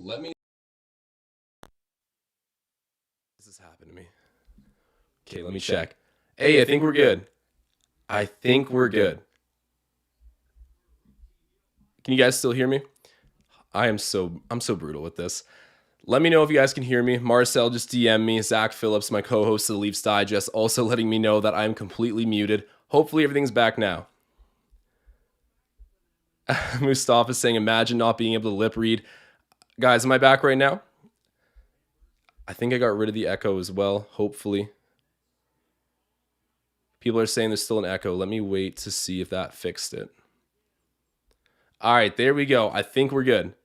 Let me. This has happened to me. Okay, let me check. Hey, I think we're good. I think we're good. Can you guys still hear me? I'm so brutal with this. Let me know if you guys can hear me. Marcel just DM me. Zach Phillips, my co-host of the Leafs Digest, also letting me know that I'm completely muted. Hopefully everything's back now. Mustafa saying, imagine not being able to lip read. Guys, am I back right now? I think I got rid of the echo as well, hopefully. People are saying there's still an echo. Let me wait to see if that fixed it. All right, there we go. I think we're good.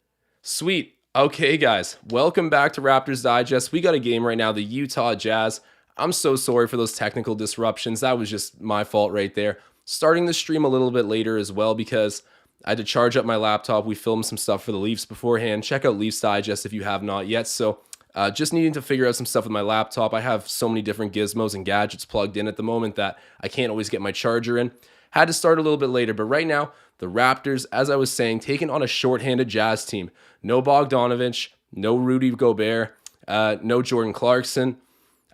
Sweet. Okay, guys, welcome back to Raptors Digest. We got a game right now, the Utah Jazz. I'm so sorry for those technical disruptions. That was just my fault right there. Starting the stream a little bit later as well because I had to charge up my laptop. We filmed some stuff for the Leafs beforehand. Check out Leafs Digest if you have not yet. So just needing to figure out some stuff with my laptop. I have so many different gizmos and gadgets plugged in at the moment that I can't always get my charger in. Had to start a little bit later, but right now, the Raptors, as I was saying, taking on a shorthanded Jazz team. No Bogdanovich, no Rudy Gobert, no Jordan Clarkson.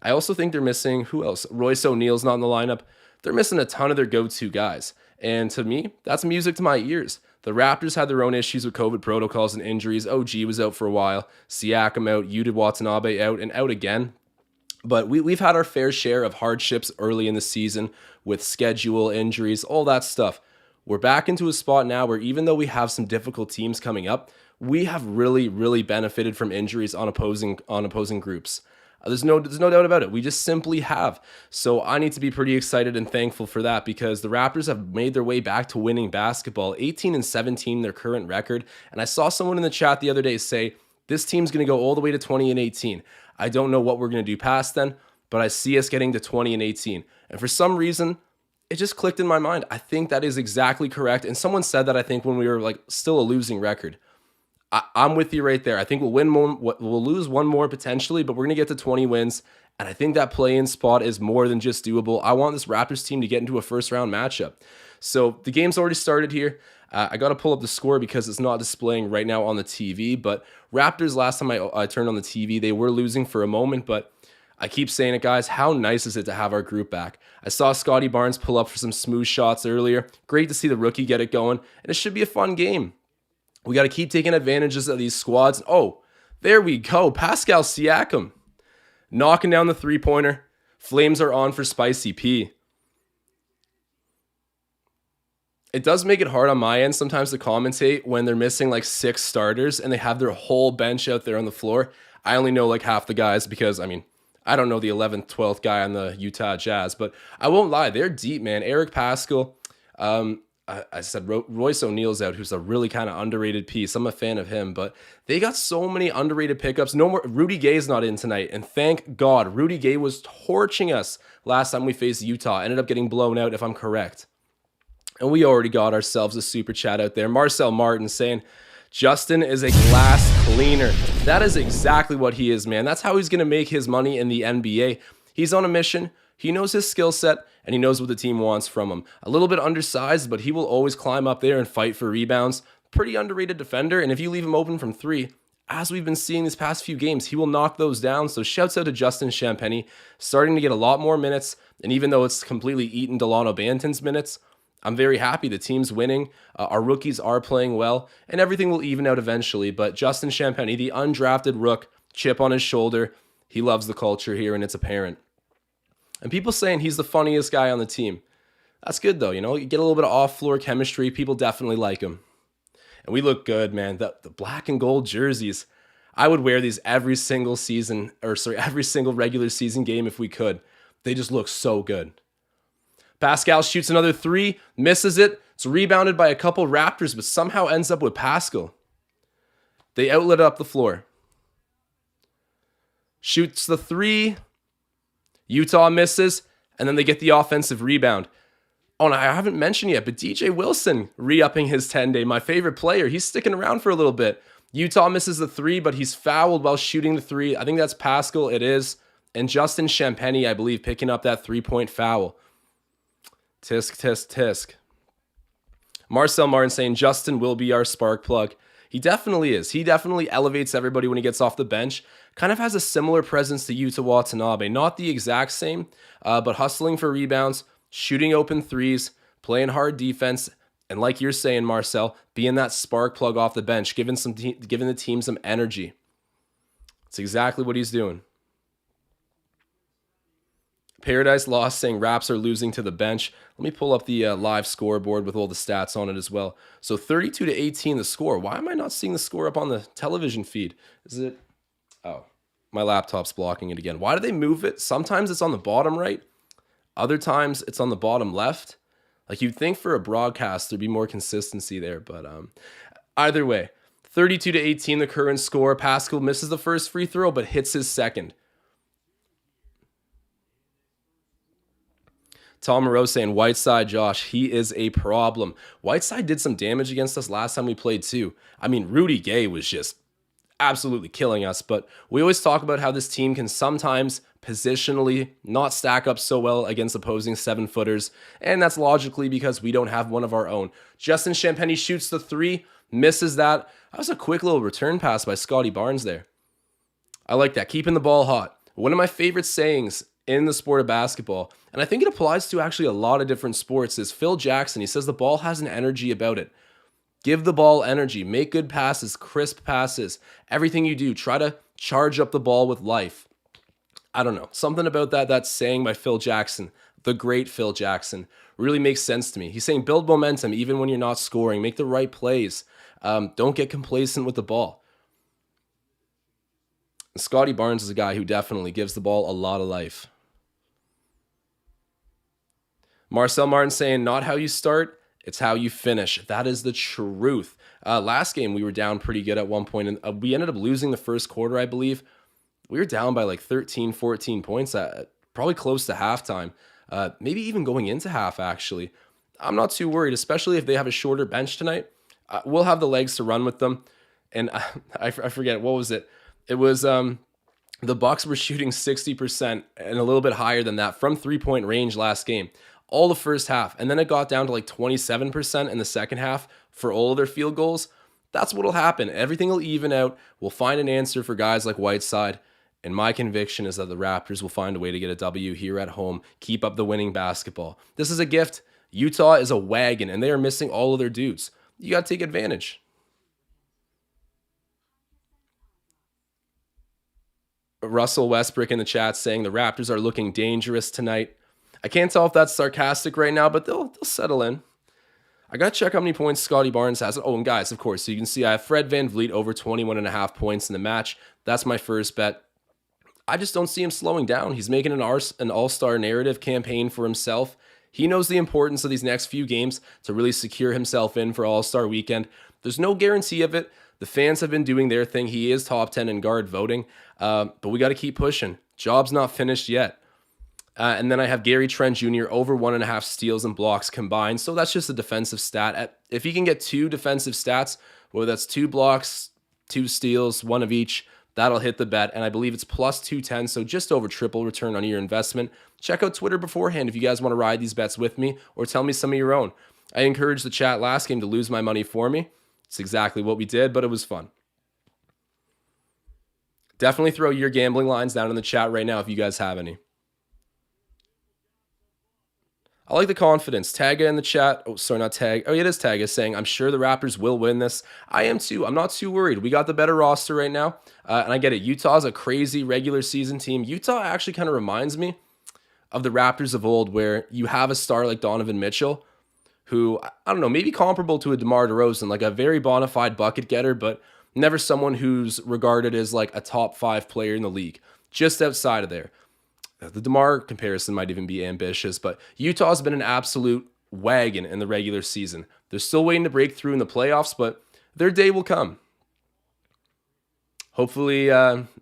I also think they're missing, who else? Royce O'Neal's not in the lineup. They're missing a ton of their go-to guys. And to me, that's music to my ears. The Raptors had their own issues with COVID protocols and injuries. OG was out for a while. Siakam out, Yuta Watanabe out, and out again. But we've had our fair share of hardships early in the season with schedule, injuries, all that stuff. We're back into a spot now where even though we have some difficult teams coming up, we have really benefited from injuries on opposing groups. There's no doubt about it. We just simply have. So I need to be pretty excited and thankful for that because the Raptors have made their way back to winning basketball. 18-17, their current record. And I saw someone in the chat the other day say, this team's going to go all the way to 20-18. I don't know what we're going to do past then, but I see us getting to 20-18. And for some reason, it just clicked in my mind. I think that is exactly correct. And someone said that I think when we were like still a losing record. I'm with you right there. I think we'll win more. We'll lose one more potentially, but we're going to get to 20 wins. And I think that play-in spot is more than just doable. I want this Raptors team to get into a first-round matchup. So the game's already started here. I got to pull up the score because it's not displaying right now on the TV. But Raptors, last time I turned on the TV, they were losing for a moment. But I keep saying it, guys. How nice is it to have our group back? I saw Scotty Barnes pull up for some smooth shots earlier. Great to see the rookie get it going. And it should be a fun game. We got to keep taking advantages of these squads. Oh, there we go. Pascal Siakam knocking down the three-pointer. Flames are on for Spicy P. It does make it hard on my end sometimes to commentate when they're missing like 6 starters and they have their whole bench out there on the floor. I only know like half the guys because, I don't know the 11th, 12th guy on the Utah Jazz, but I won't lie. They're deep, man. Eric Pascal, I said Royce O'Neal's out, who's a really kind of underrated piece. I'm a fan of him, but they got so many underrated pickups. No more. Rudy Gay's not in tonight, and thank God. Rudy Gay was torching us last time we faced Utah. Ended up getting blown out, if I'm correct. And we already got ourselves a super chat out there. Marcel Martin saying, Justin is a glass cleaner. That is exactly what he is, man. That's how he's going to make his money in the NBA. He's on a mission. He knows his skill set, and he knows what the team wants from him. A little bit undersized, but he will always climb up there and fight for rebounds. Pretty underrated defender, and if you leave him open from 3, as we've been seeing these past few games, he will knock those down. So shouts out to Justin Champagny, starting to get a lot more minutes, and even though it's completely eaten Delano Banton's minutes, I'm very happy. The team's winning. Our rookies are playing well, and everything will even out eventually. But Justin Champagny, the undrafted rook, chip on his shoulder, he loves the culture here, and it's apparent. And people saying he's the funniest guy on the team. That's good, though. You get a little bit of off-floor chemistry. People definitely like him. And we look good, man. The black and gold jerseys. I would wear these every single regular season game if we could. They just look so good. Pascal shoots another 3, misses it. It's rebounded by a couple Raptors, but somehow ends up with Pascal. They outlet up the floor. Shoots the 3. Utah misses, and then they get the offensive rebound. Oh, and I haven't mentioned yet, but DJ Wilson re-upping his 10-day. My favorite player. He's sticking around for a little bit. Utah misses the 3, but he's fouled while shooting the 3. I think that's Pascal. It is. And Justin Champagny, I believe, picking up that 3-point foul. Tisk, tisk, tisk. Marcel Martin saying Justin will be our spark plug. He definitely is. He definitely elevates everybody when he gets off the bench. Kind of has a similar presence to Yuta Watanabe. Not the exact same, but hustling for rebounds, shooting open threes, playing hard defense, and like you're saying, Marcel, being that spark plug off the bench, giving the team some energy. It's exactly what he's doing. Paradise Lost saying Raps are losing to the bench. Let me pull up the live scoreboard with all the stats on it as well. So 32-18 the score. Why am I not seeing the score up on the television feed? Is it? Oh, my laptop's blocking it again. Why do they move it? Sometimes it's on the bottom right. Other times it's on the bottom left. Like you'd think for a broadcast there'd be more consistency there. But either way, 32-18 the current score. Pascal misses the first free throw but hits his second. Tom Moreau saying, Whiteside, Josh, he is a problem. Whiteside did some damage against us last time we played too. I mean, Rudy Gay was just absolutely killing us, but we always talk about how this team can sometimes positionally not stack up so well against opposing 7-footers, and that's logically because we don't have one of our own. Justin Champagny shoots the three, misses that. That was a quick little return pass by Scotty Barnes there. I like that, keeping the ball hot. One of my favorite sayings in the sport of basketball, and I think it applies to actually a lot of different sports, is Phil Jackson. He says the ball has an energy about it. Give the ball energy. Make good passes, crisp passes. Everything you do, try to charge up the ball with life. I don't know. Something about that saying by Phil Jackson, the great Phil Jackson, really makes sense to me. He's saying build momentum even when you're not scoring. Make the right plays. Don't get complacent with the ball. Scotty Barnes is a guy who definitely gives the ball a lot of life. Marcel Martin saying, not how you start, it's how you finish. That is the truth. Last game, we were down pretty good at one point, and we ended up losing the first quarter, I believe. We were down by like 13, 14 points, probably close to halftime. Maybe even going into half, actually. I'm not too worried, especially if they have a shorter bench tonight. We'll have the legs to run with them. And I forget, what was it? It was the Bucks were shooting 60% and a little bit higher than that from three-point range last game. All the first half, and then it got down to like 27% in the second half for all of their field goals. That's what'll happen. Everything will even out. We'll find an answer for guys like Whiteside, and my conviction is that the Raptors will find a way to get a W here at home, keep up the winning basketball. This is a gift. Utah is a wagon, and they are missing all of their dudes. You got to take advantage. Russell Westbrook in the chat saying the Raptors are looking dangerous tonight. I can't tell if that's sarcastic right now, but they'll settle in. I got to check how many points Scotty Barnes has. Oh, and guys, of course, so you can see I have Fred VanVleet over 21.5 points in the match. That's my first bet. I just don't see him slowing down. He's making an all-star narrative campaign for himself. He knows the importance of these next few games to really secure himself in for All-Star Weekend. There's no guarantee of it. The fans have been doing their thing. He is top 10 in guard voting, but we got to keep pushing. Job's not finished yet. And then I have Gary Trent Jr. over 1.5 steals and blocks combined. So that's just a defensive stat. If he can get 2 defensive stats, whether that's 2 blocks, 2 steals, 1 of each, that'll hit the bet. And I believe it's plus 210. So just over triple return on your investment. Check out Twitter beforehand if you guys want to ride these bets with me or tell me some of your own. I encouraged the chat last game to lose my money for me. It's exactly what we did, but it was fun. Definitely throw your gambling lines down in the chat right now if you guys have any. I like the confidence. Taga in the chat. Oh, sorry, not Tag. Oh, it is Taga saying, I'm sure the Raptors will win this. I am too. I'm not too worried. We got the better roster right now. And I get it. Utah's a crazy regular season team. Utah actually kind of reminds me of the Raptors of old, where you have a star like Donovan Mitchell, who, I don't know, maybe comparable to a DeMar DeRozan, like a very bona fide bucket getter, but never someone who's regarded as like a top 5 player in the league. Just outside of there. The DeMar comparison might even be ambitious, but Utah's been an absolute wagon in the regular season. They're still waiting to break through in the playoffs, but their day will come. Hopefully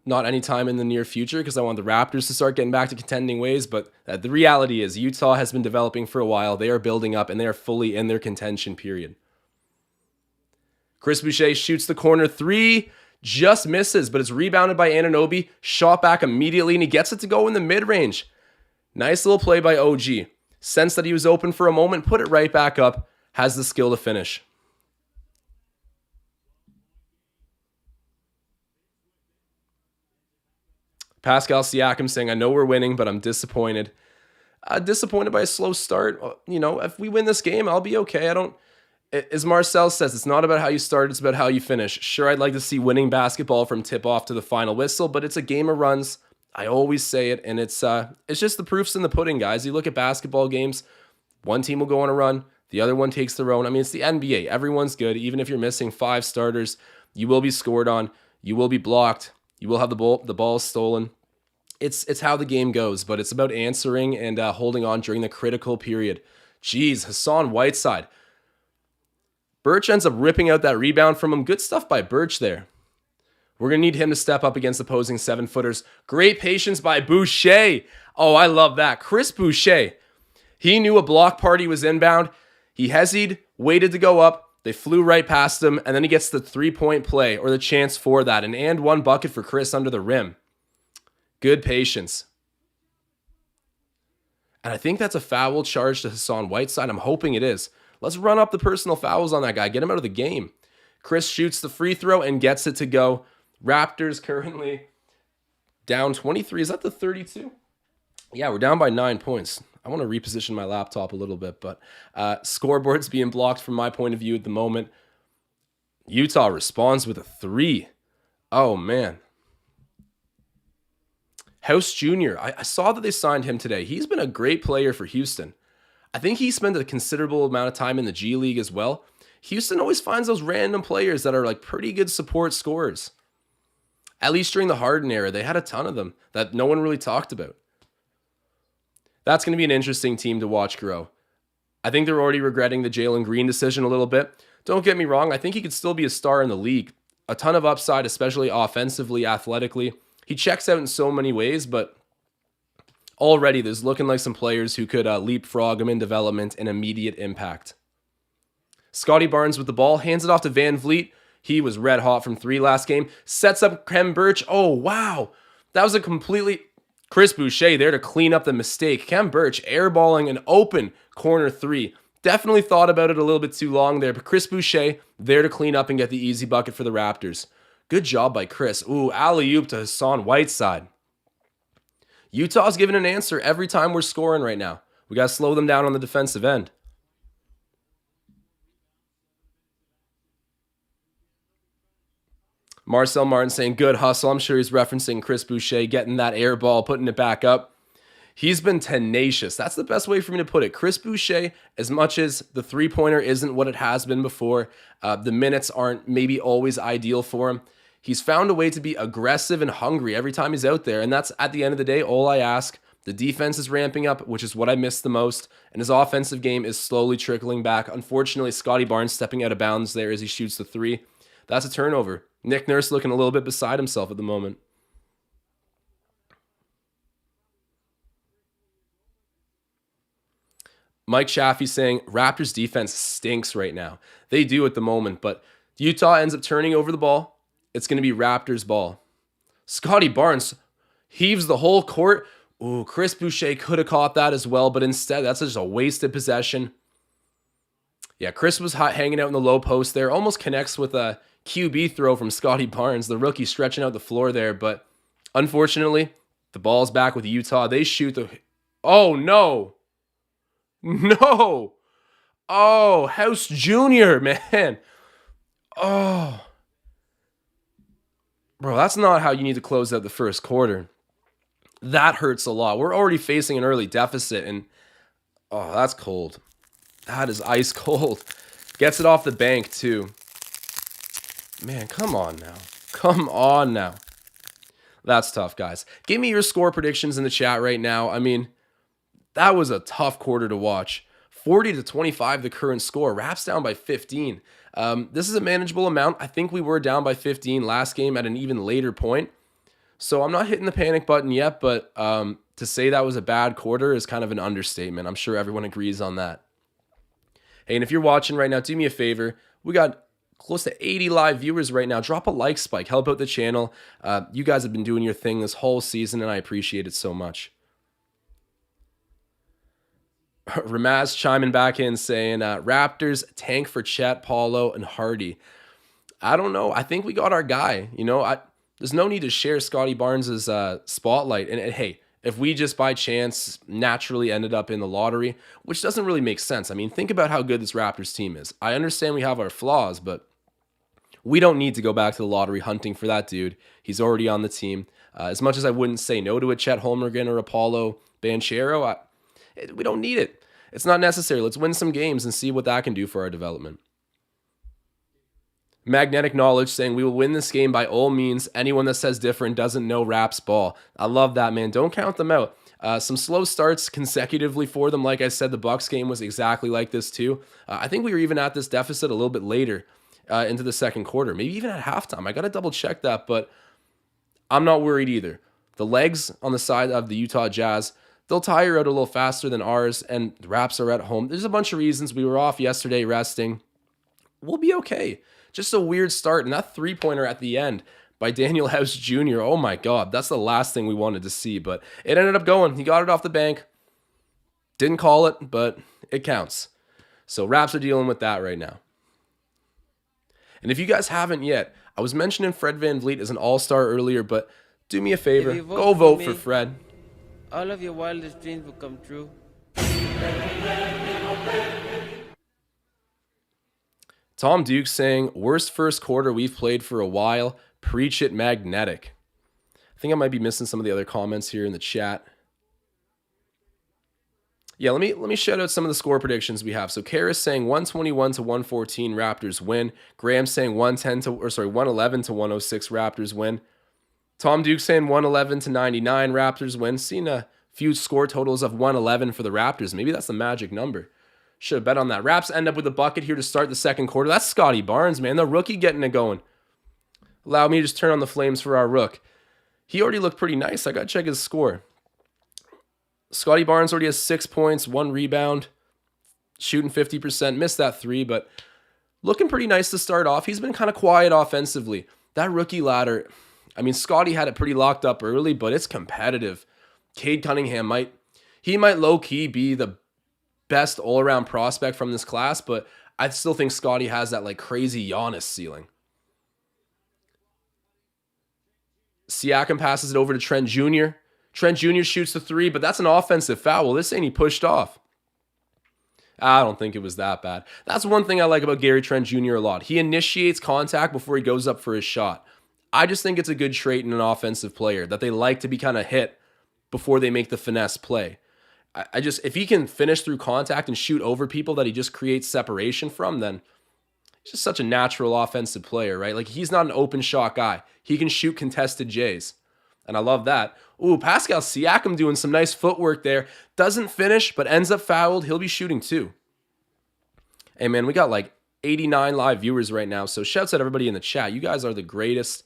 not anytime in the near future, because I want the Raptors to start getting back to contending ways, but the reality is Utah has been developing for a while. They are building up, and they are fully in their contention period. Chris Boucher shoots the corner 3. Just misses, but it's rebounded by Anunoby, shot back immediately, and he gets it to go in the mid-range. Nice little play by OG. Sensed that he was open for a moment, put it right back up, has the skill to finish. Pascal Siakam saying, I know we're winning, but I'm disappointed. Disappointed by a slow start. If we win this game, I'll be okay. As Marcel says, it's not about how you start, it's about how you finish. Sure, I'd like to see winning basketball from tip-off to the final whistle, but it's a game of runs. I always say it, and it's just the proof's in the pudding, guys. You look at basketball games, one team will go on a run, the other one takes their own. I mean, it's the NBA. Everyone's good. Even if you're missing 5 starters, you will be scored on, you will be blocked, you will have the ball stolen. It's how the game goes, but it's about answering and holding on during the critical period. Jeez, Hassan Whiteside. Birch ends up ripping out that rebound from him. Good stuff by Birch there. We're going to need him to step up against opposing 7-footers. Great patience by Boucher. Oh, I love that. Chris Boucher. He knew a block party was inbound. He hesitated, waited to go up. They flew right past him, and then he gets the 3-point play, or the chance for that. And one bucket for Chris under the rim. Good patience. And I think that's a foul charge to Hassan Whiteside. I'm hoping it is. Let's run up the personal fouls on that guy. Get him out of the game. Chris shoots the free throw and gets it to go. Raptors currently down 23. Is that the 32? Yeah, we're down by 9 points. I want to reposition my laptop a little bit, but scoreboard's being blocked from my point of view at the moment. Utah responds with a 3. Oh, man. House Jr., I saw that they signed him today. He's been a great player for Houston. I think he spent a considerable amount of time in the G League as well. Houston always finds those random players that are like pretty good support scorers. At least during the Harden era, they had a ton of them that no one really talked about. That's going to be an interesting team to watch grow. I think they're already regretting the Jalen Green decision a little bit. Don't get me wrong, I think he could still be a star in the league. A ton of upside, especially offensively, athletically. He checks out in so many ways, but already there's looking like some players who could leapfrog him in development and immediate impact. Scotty Barnes with the ball, hands it off to Van Vliet. He was red hot from 3 last game. Sets up Khem Birch. Oh, wow. That was a completely... Chris Boucher there to clean up the mistake. Khem Birch airballing an open corner 3. Definitely thought about it a little bit too long there, but Chris Boucher there to clean up and get the easy bucket for the Raptors. Good job by Chris. Ooh, alley-oop to Hassan Whiteside. Utah's giving an answer every time we're scoring right now. We got to slow them down on the defensive end. Marcel Martin saying, good hustle. I'm sure he's referencing Chris Boucher getting that air ball, putting it back up. He's been tenacious. That's the best way for me to put it. Chris Boucher, as much as the three-pointer isn't what it has been before, the minutes aren't maybe always ideal for him. He's found a way to be aggressive and hungry every time he's out there, and that's, at the end of the day, all I ask. The defense is ramping up, which is what I miss the most, and his offensive game is slowly trickling back. Unfortunately, Scotty Barnes stepping out of bounds there as he shoots the 3. That's a turnover. Nick Nurse looking a little bit beside himself at the moment. Mike Chaffee saying, Raptors defense stinks right now. They do at the moment, but Utah ends up turning over the ball. It's going to be Raptors ball. Scotty Barnes heaves the whole court. Ooh, Chris Boucher could have caught that as well, but instead, that's just a wasted possession. Yeah, Chris was hanging out in the low post there. Almost connects with a QB throw from Scotty Barnes, the rookie stretching out the floor there. But unfortunately, the ball's back with Utah. They shoot the... Oh, no. No. Oh, House Jr., man. Oh. Bro, that's not how you need to close out the first quarter. That hurts a lot. We're already facing an early deficit, and oh, that's cold. That is ice cold. Gets it off the bank, too. Man, come on now. Come on now. That's tough, guys. Give me your score predictions in the chat right now. I mean, that was a tough quarter to watch. 40-25, the current score. Raps down by 15. This is a manageable amount. I think we were down by 15 last game at an even later point. So I'm not hitting the panic button yet, but to say that was a bad quarter is kind of an understatement. I'm sure everyone agrees on that. Hey, and if you're watching right now, do me a favor. We got close to 80 live viewers right now. Drop a like spike. Help out the channel. You guys have been doing your thing this whole season, and I appreciate it so much. Ramaz chiming back in saying, Raptors tank for Chet, Paulo, and Hardy. I don't know. I think we got our guy. You know, There's no need to share Scotty Barnes' spotlight. And hey, if we just by chance naturally ended up in the lottery, which doesn't really make sense. I mean, think about how good this Raptors team is. I understand we have our flaws, but we don't need to go back to the lottery hunting for that dude. He's already on the team. As much as I wouldn't say no to a Chet Holmgren or Apollo Banchero, we don't need it. It's not necessary. Let's win some games and see what that can do for our development. Magnetic Knowledge saying we will win this game by all means. Anyone that says different doesn't know Raps ball. I love that, man. Don't count them out. Some slow starts consecutively for them. Like I said, the Bucks game was exactly like this too. I think we were even at this deficit a little bit later into the second quarter, maybe even at halftime. I got to double check that, but I'm not worried either. The legs on the side of the Utah Jazz, they'll tire out a little faster than ours, and the Raps are at home. There's a bunch of reasons. We were off yesterday resting. We'll be okay. Just a weird start, and that three-pointer at the end by Daniel House Jr., oh my God, that's the last thing we wanted to see, but it ended up going. He got it off the bank. Didn't call it, but it counts. So Raps are dealing with that right now. And if you guys haven't yet, I was mentioning Fred VanVleet as an all-star earlier, but do me a favor, go vote for Fred. All of your wildest dreams will come true. Tom Duke saying, worst first quarter we've played for a while. Preach it, Magnetic. I think I might be missing some of the other comments here in the chat. Yeah, let me shout out some of the score predictions we have. So Karis saying 121 to 114 Raptors win. Graham saying 111 to 106 Raptors win. Tom Duke saying 111 to 99 Raptors win. Seen a few score totals of 111 for the Raptors. Maybe that's the magic number. Should have bet on that. Raps end up with a bucket here to start the second quarter. That's Scotty Barnes, man. The rookie getting it going. Allow me to just turn on the flames for our rook. He already looked pretty nice. I got to check his score. Scotty Barnes already has 6 points, 1 rebound, shooting 50%. Missed that 3, but looking pretty nice to start off. He's been kind of quiet offensively. That rookie ladder, I mean, Scotty had it pretty locked up early, but it's competitive. Cade Cunningham might low-key be the best all-around prospect from this class, but I still think Scotty has that like crazy Giannis ceiling. Siakam passes it over to Trent Jr. Trent Jr. shoots the 3, but that's an offensive foul. This ain't he pushed off. I don't think it was that bad. That's one thing I like about Gary Trent Jr. a lot. He initiates contact before he goes up for his shot. I just think it's a good trait in an offensive player that they like to be kind of hit before they make the finesse play. If he can finish through contact and shoot over people that he just creates separation from, then he's just such a natural offensive player, right? Like, he's not an open shot guy. He can shoot contested J's. And I love that. Ooh, Pascal Siakam doing some nice footwork there. Doesn't finish, but ends up fouled. He'll be shooting too. Hey, man, we got like 89 live viewers right now. So shouts out everybody in the chat. You guys are the greatest.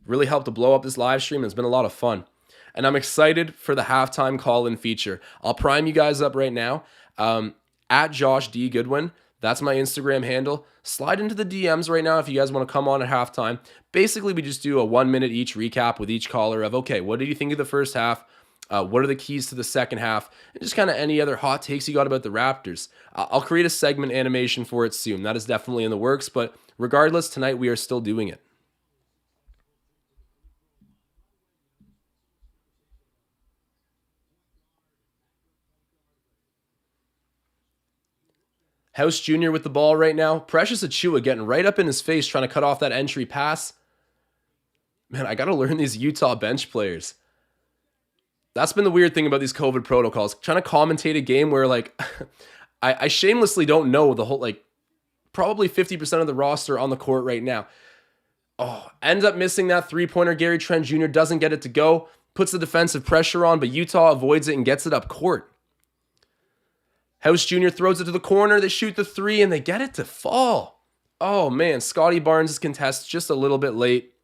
Really helped to blow up this live stream. It's been a lot of fun. And I'm excited for the halftime call-in feature. I'll prime you guys up right now. At Josh D. Goodwin. That's my Instagram handle. Slide into the DMs right now if you guys want to come on at halftime. Basically, we just do a 1 minute each recap with each caller of, okay, what did you think of the first half? What are the keys to the second half? And just kind of any other hot takes you got about the Raptors. I'll create a segment animation for it soon. That is definitely in the works, but regardless, tonight we are still doing it. House Jr. with the ball right now. Precious Achiuwa getting right up in his face, trying to cut off that entry pass. Man, I got to learn these Utah bench players. That's been the weird thing about these COVID protocols. Trying to commentate a game where, like, I shamelessly don't know the whole, like, probably 50% of the roster on the court right now. Oh, ends up missing that three-pointer. Gary Trent Jr. doesn't get it to go. Puts the defensive pressure on, but Utah avoids it and gets it up court. House Jr. throws it to the corner. They shoot the 3, and they get it to fall. Oh, man. Scotty Barnes' contest just a little bit late.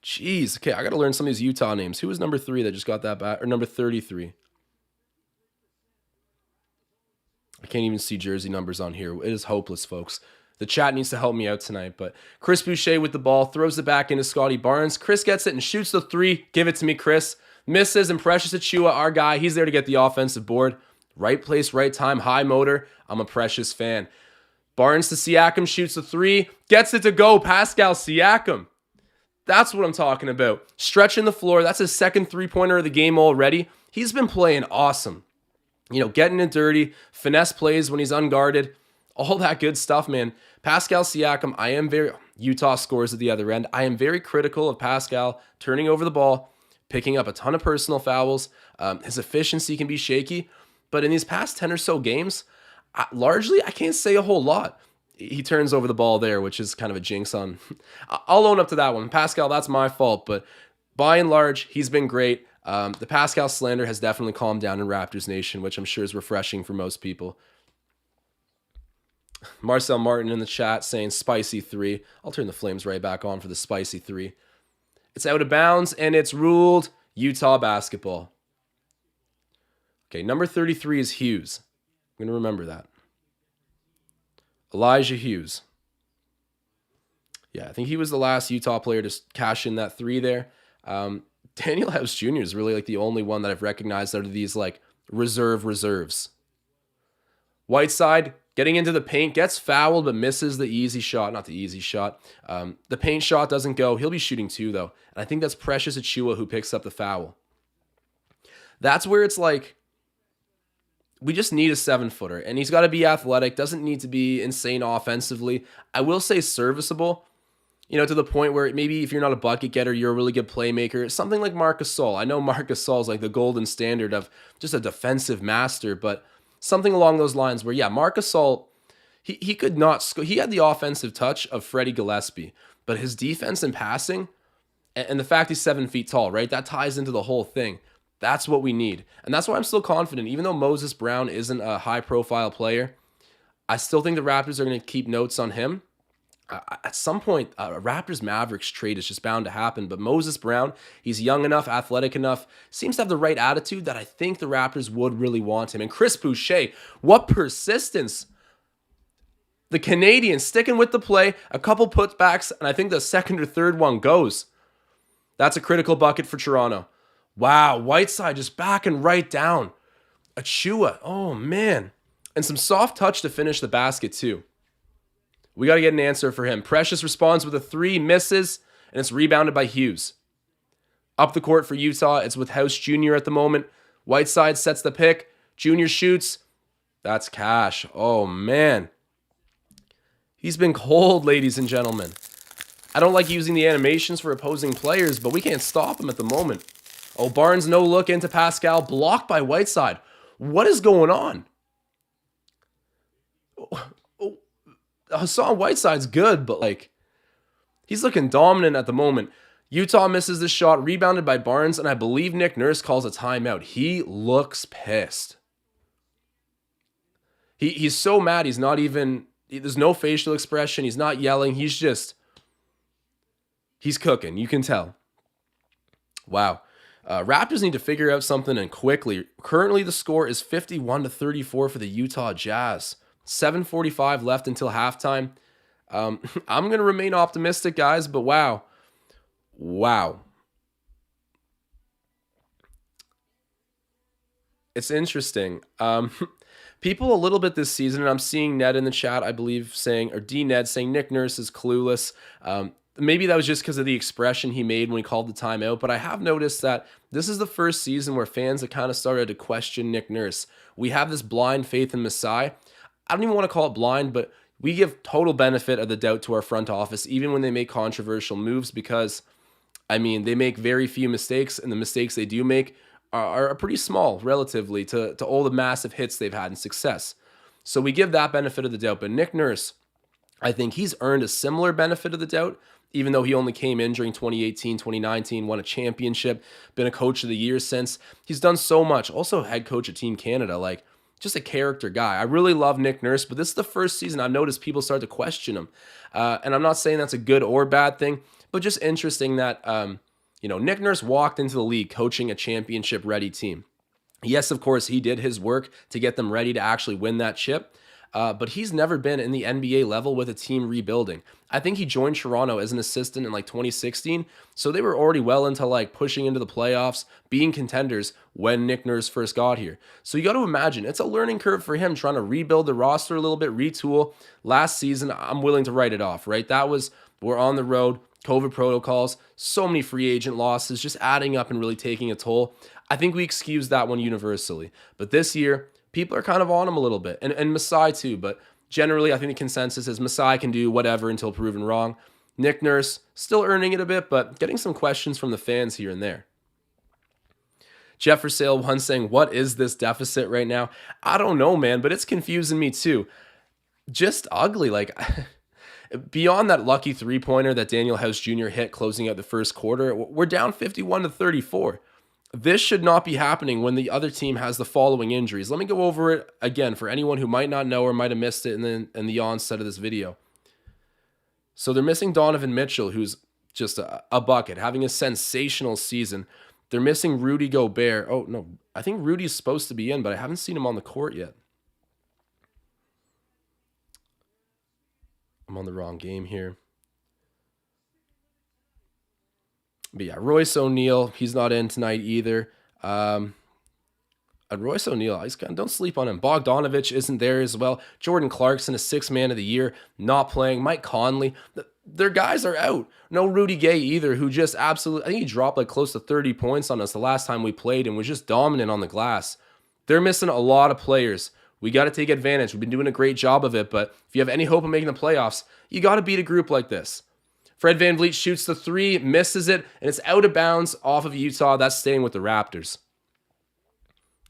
Jeez. Okay, I got to learn some of these Utah names. Who was number 3 that just got that back? Or number 33? I can't even see jersey numbers on here. It is hopeless, folks. The chat needs to help me out tonight. But Chris Boucher with the ball. Throws it back into Scotty Barnes. Chris gets it and shoots the 3. Give it to me, Chris. Misses, and Precious Achiuwa, our guy, he's there to get the offensive board. Right place, right time, high motor. I'm a Precious fan. Barnes to Siakam, shoots the 3, gets it to go. Pascal Siakam. That's what I'm talking about. Stretching the floor. That's his second three-pointer of the game already. He's been playing awesome. Getting it dirty, finesse plays when he's unguarded, all that good stuff, man. Pascal Siakam, Utah scores at the other end. I am very critical of Pascal turning over the ball, picking up a ton of personal fouls. His efficiency can be shaky, but in these past 10 or so games, largely, I can't say a whole lot. He turns over the ball there, which is kind of a jinx on. I'll own up to that one. Pascal, that's my fault, but by and large, he's been great. The Pascal slander has definitely calmed down in Raptors Nation, which I'm sure is refreshing for most people. Marcel Martin in the chat saying spicy 3. I'll turn the flames right back on for the spicy 3. It's out of bounds, and it's ruled Utah basketball. Okay, number 33 is Hughes. I'm going to remember that. Elijah Hughes. Yeah, I think he was the last Utah player to cash in that 3 there. Daniel House Jr. is really like the only one that I've recognized out of these like reserves. Whiteside getting into the paint, gets fouled but misses the easy shot. Not the easy shot. The paint shot doesn't go. He'll be shooting 2 though. And I think that's Precious Achiuwa who picks up the foul. That's where it's like, we just need a 7-footer, and he's got to be athletic, doesn't need to be insane offensively. I will say serviceable, to the point where maybe if you're not a bucket getter, you're a really good playmaker. Something like Marc Gasol. I know Marc Gasol is like the golden standard of just a defensive master, but something along those lines where, yeah, Marc Gasol, he could not score. He had the offensive touch of Freddie Gillespie, but his defense and passing, and the fact he's 7 feet tall, right? That ties into the whole thing. That's what we need. And that's why I'm still confident. Even though Moses Brown isn't a high-profile player, I still think the Raptors are going to keep notes on him. At some point, a Raptors-Mavericks trade is just bound to happen. But Moses Brown, he's young enough, athletic enough, seems to have the right attitude that I think the Raptors would really want him. And Chris Boucher, what persistence. The Canadian sticking with the play, a couple putbacks, and I think the second or third one goes. That's a critical bucket for Toronto. Wow, Whiteside just backing right down. Achiuwa, oh man. And some soft touch to finish the basket too. We got to get an answer for him. Precious responds with a 3, misses, and it's rebounded by Hughes. Up the court for Utah, it's with House Jr. at the moment. Whiteside sets the pick. Jr. shoots. That's cash. Oh man. He's been cold, ladies and gentlemen. I don't like using the animations for opposing players, but we can't stop him at the moment. Oh, Barnes no look into Pascal, blocked by Whiteside. What is going on? Hassan Whiteside's good, but like, he's looking dominant at the moment. Utah misses the shot, rebounded by Barnes, and I believe Nick Nurse calls a timeout. He looks pissed. He's so mad, he's not even, there's no facial expression, he's not yelling, he's cooking, you can tell. Wow. Raptors need to figure out something and quickly. Currently, the score is 51-34 for the Utah Jazz. 7:45 left until halftime. I'm going to remain optimistic, guys, but wow. It's interesting. People a little bit this season, and I'm seeing Ned in the chat, I believe, D-Ned saying Nick Nurse is clueless. Maybe that was just because of the expression he made when he called the timeout, but I have noticed that this is the first season where fans have kind of started to question Nick Nurse. We have this blind faith in Masai. I don't even want to call it blind, but we give total benefit of the doubt to our front office, even when they make controversial moves, because, they make very few mistakes, and the mistakes they do make are pretty small, relatively, to all the massive hits they've had and success. So we give that benefit of the doubt, but Nick Nurse, I think he's earned a similar benefit of the doubt, even though he only came in during 2018, 2019, won a championship, been a coach of the year since. He's done so much. Also head coach of Team Canada, just a character guy. I really love Nick Nurse, but this is the first season I've noticed people start to question him. And I'm not saying that's a good or bad thing, but just interesting that, Nick Nurse walked into the league coaching a championship-ready team. Yes, of course, he did his work to get them ready to actually win that chip. But he's never been in the NBA level with a team rebuilding. I think he joined Toronto as an assistant in 2016, so they were already well into pushing into the playoffs, being contenders when Nick Nurse first got here. So you got to imagine, it's a learning curve for him trying to rebuild the roster a little bit, retool. Last season, I'm willing to write it off, right? We're on the road, COVID protocols, so many free agent losses, just adding up and really taking a toll. I think we excuse that one universally. But this year, people are kind of on him a little bit, and Masai too. But generally, I think the consensus is Masai can do whatever until proven wrong. Nick Nurse still earning it a bit, but getting some questions from the fans here and there. Jeff for Sale 1 saying, what is this deficit right now? I don't know, man, but it's confusing me too. Just ugly. Like, beyond that lucky three-pointer that Daniel House Jr. hit closing out the first quarter, we're down 51-34. This should not be happening when the other team has the following injuries. Let me go over it again for anyone who might not know or might have missed it in the onset of this video. So they're missing Donovan Mitchell, who's just a bucket, having a sensational season. They're missing Rudy Gobert. Oh, no, I think Rudy's supposed to be in, but I haven't seen him on the court yet. I'm on the wrong game here. But yeah, Royce O'Neal, he's not in tonight either. And Royce O'Neal, don't sleep on him. Bogdanovich isn't there as well. Jordan Clarkson, a 6th man of the year, not playing. Mike Conley, their guys are out. No Rudy Gay either, who just absolutely, I think he dropped like close to 30 points on us the last time we played and was just dominant on the glass. They're missing a lot of players. We got to take advantage. We've been doing a great job of it, but if you have any hope of making the playoffs, you got to beat a group like this. Fred VanVleet shoots the 3, misses it, and it's out of bounds off of Utah. That's staying with the Raptors.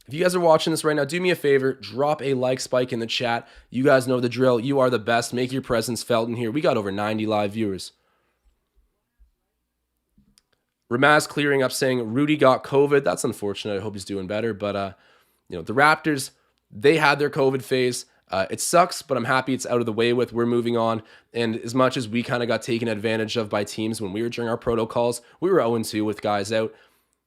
If you guys are watching this right now, do me a favor, drop a like spike in the chat. You guys know the drill. You are the best. Make your presence felt in here. We got over 90 live viewers. Ramaz clearing up saying Rudy got COVID. That's unfortunate. I hope he's doing better. But, the Raptors, they had their COVID phase. It sucks, but I'm happy it's out of the way with. We're moving on. And as much as we kind of got taken advantage of by teams when we were during our protocols, we were 0-2 with guys out.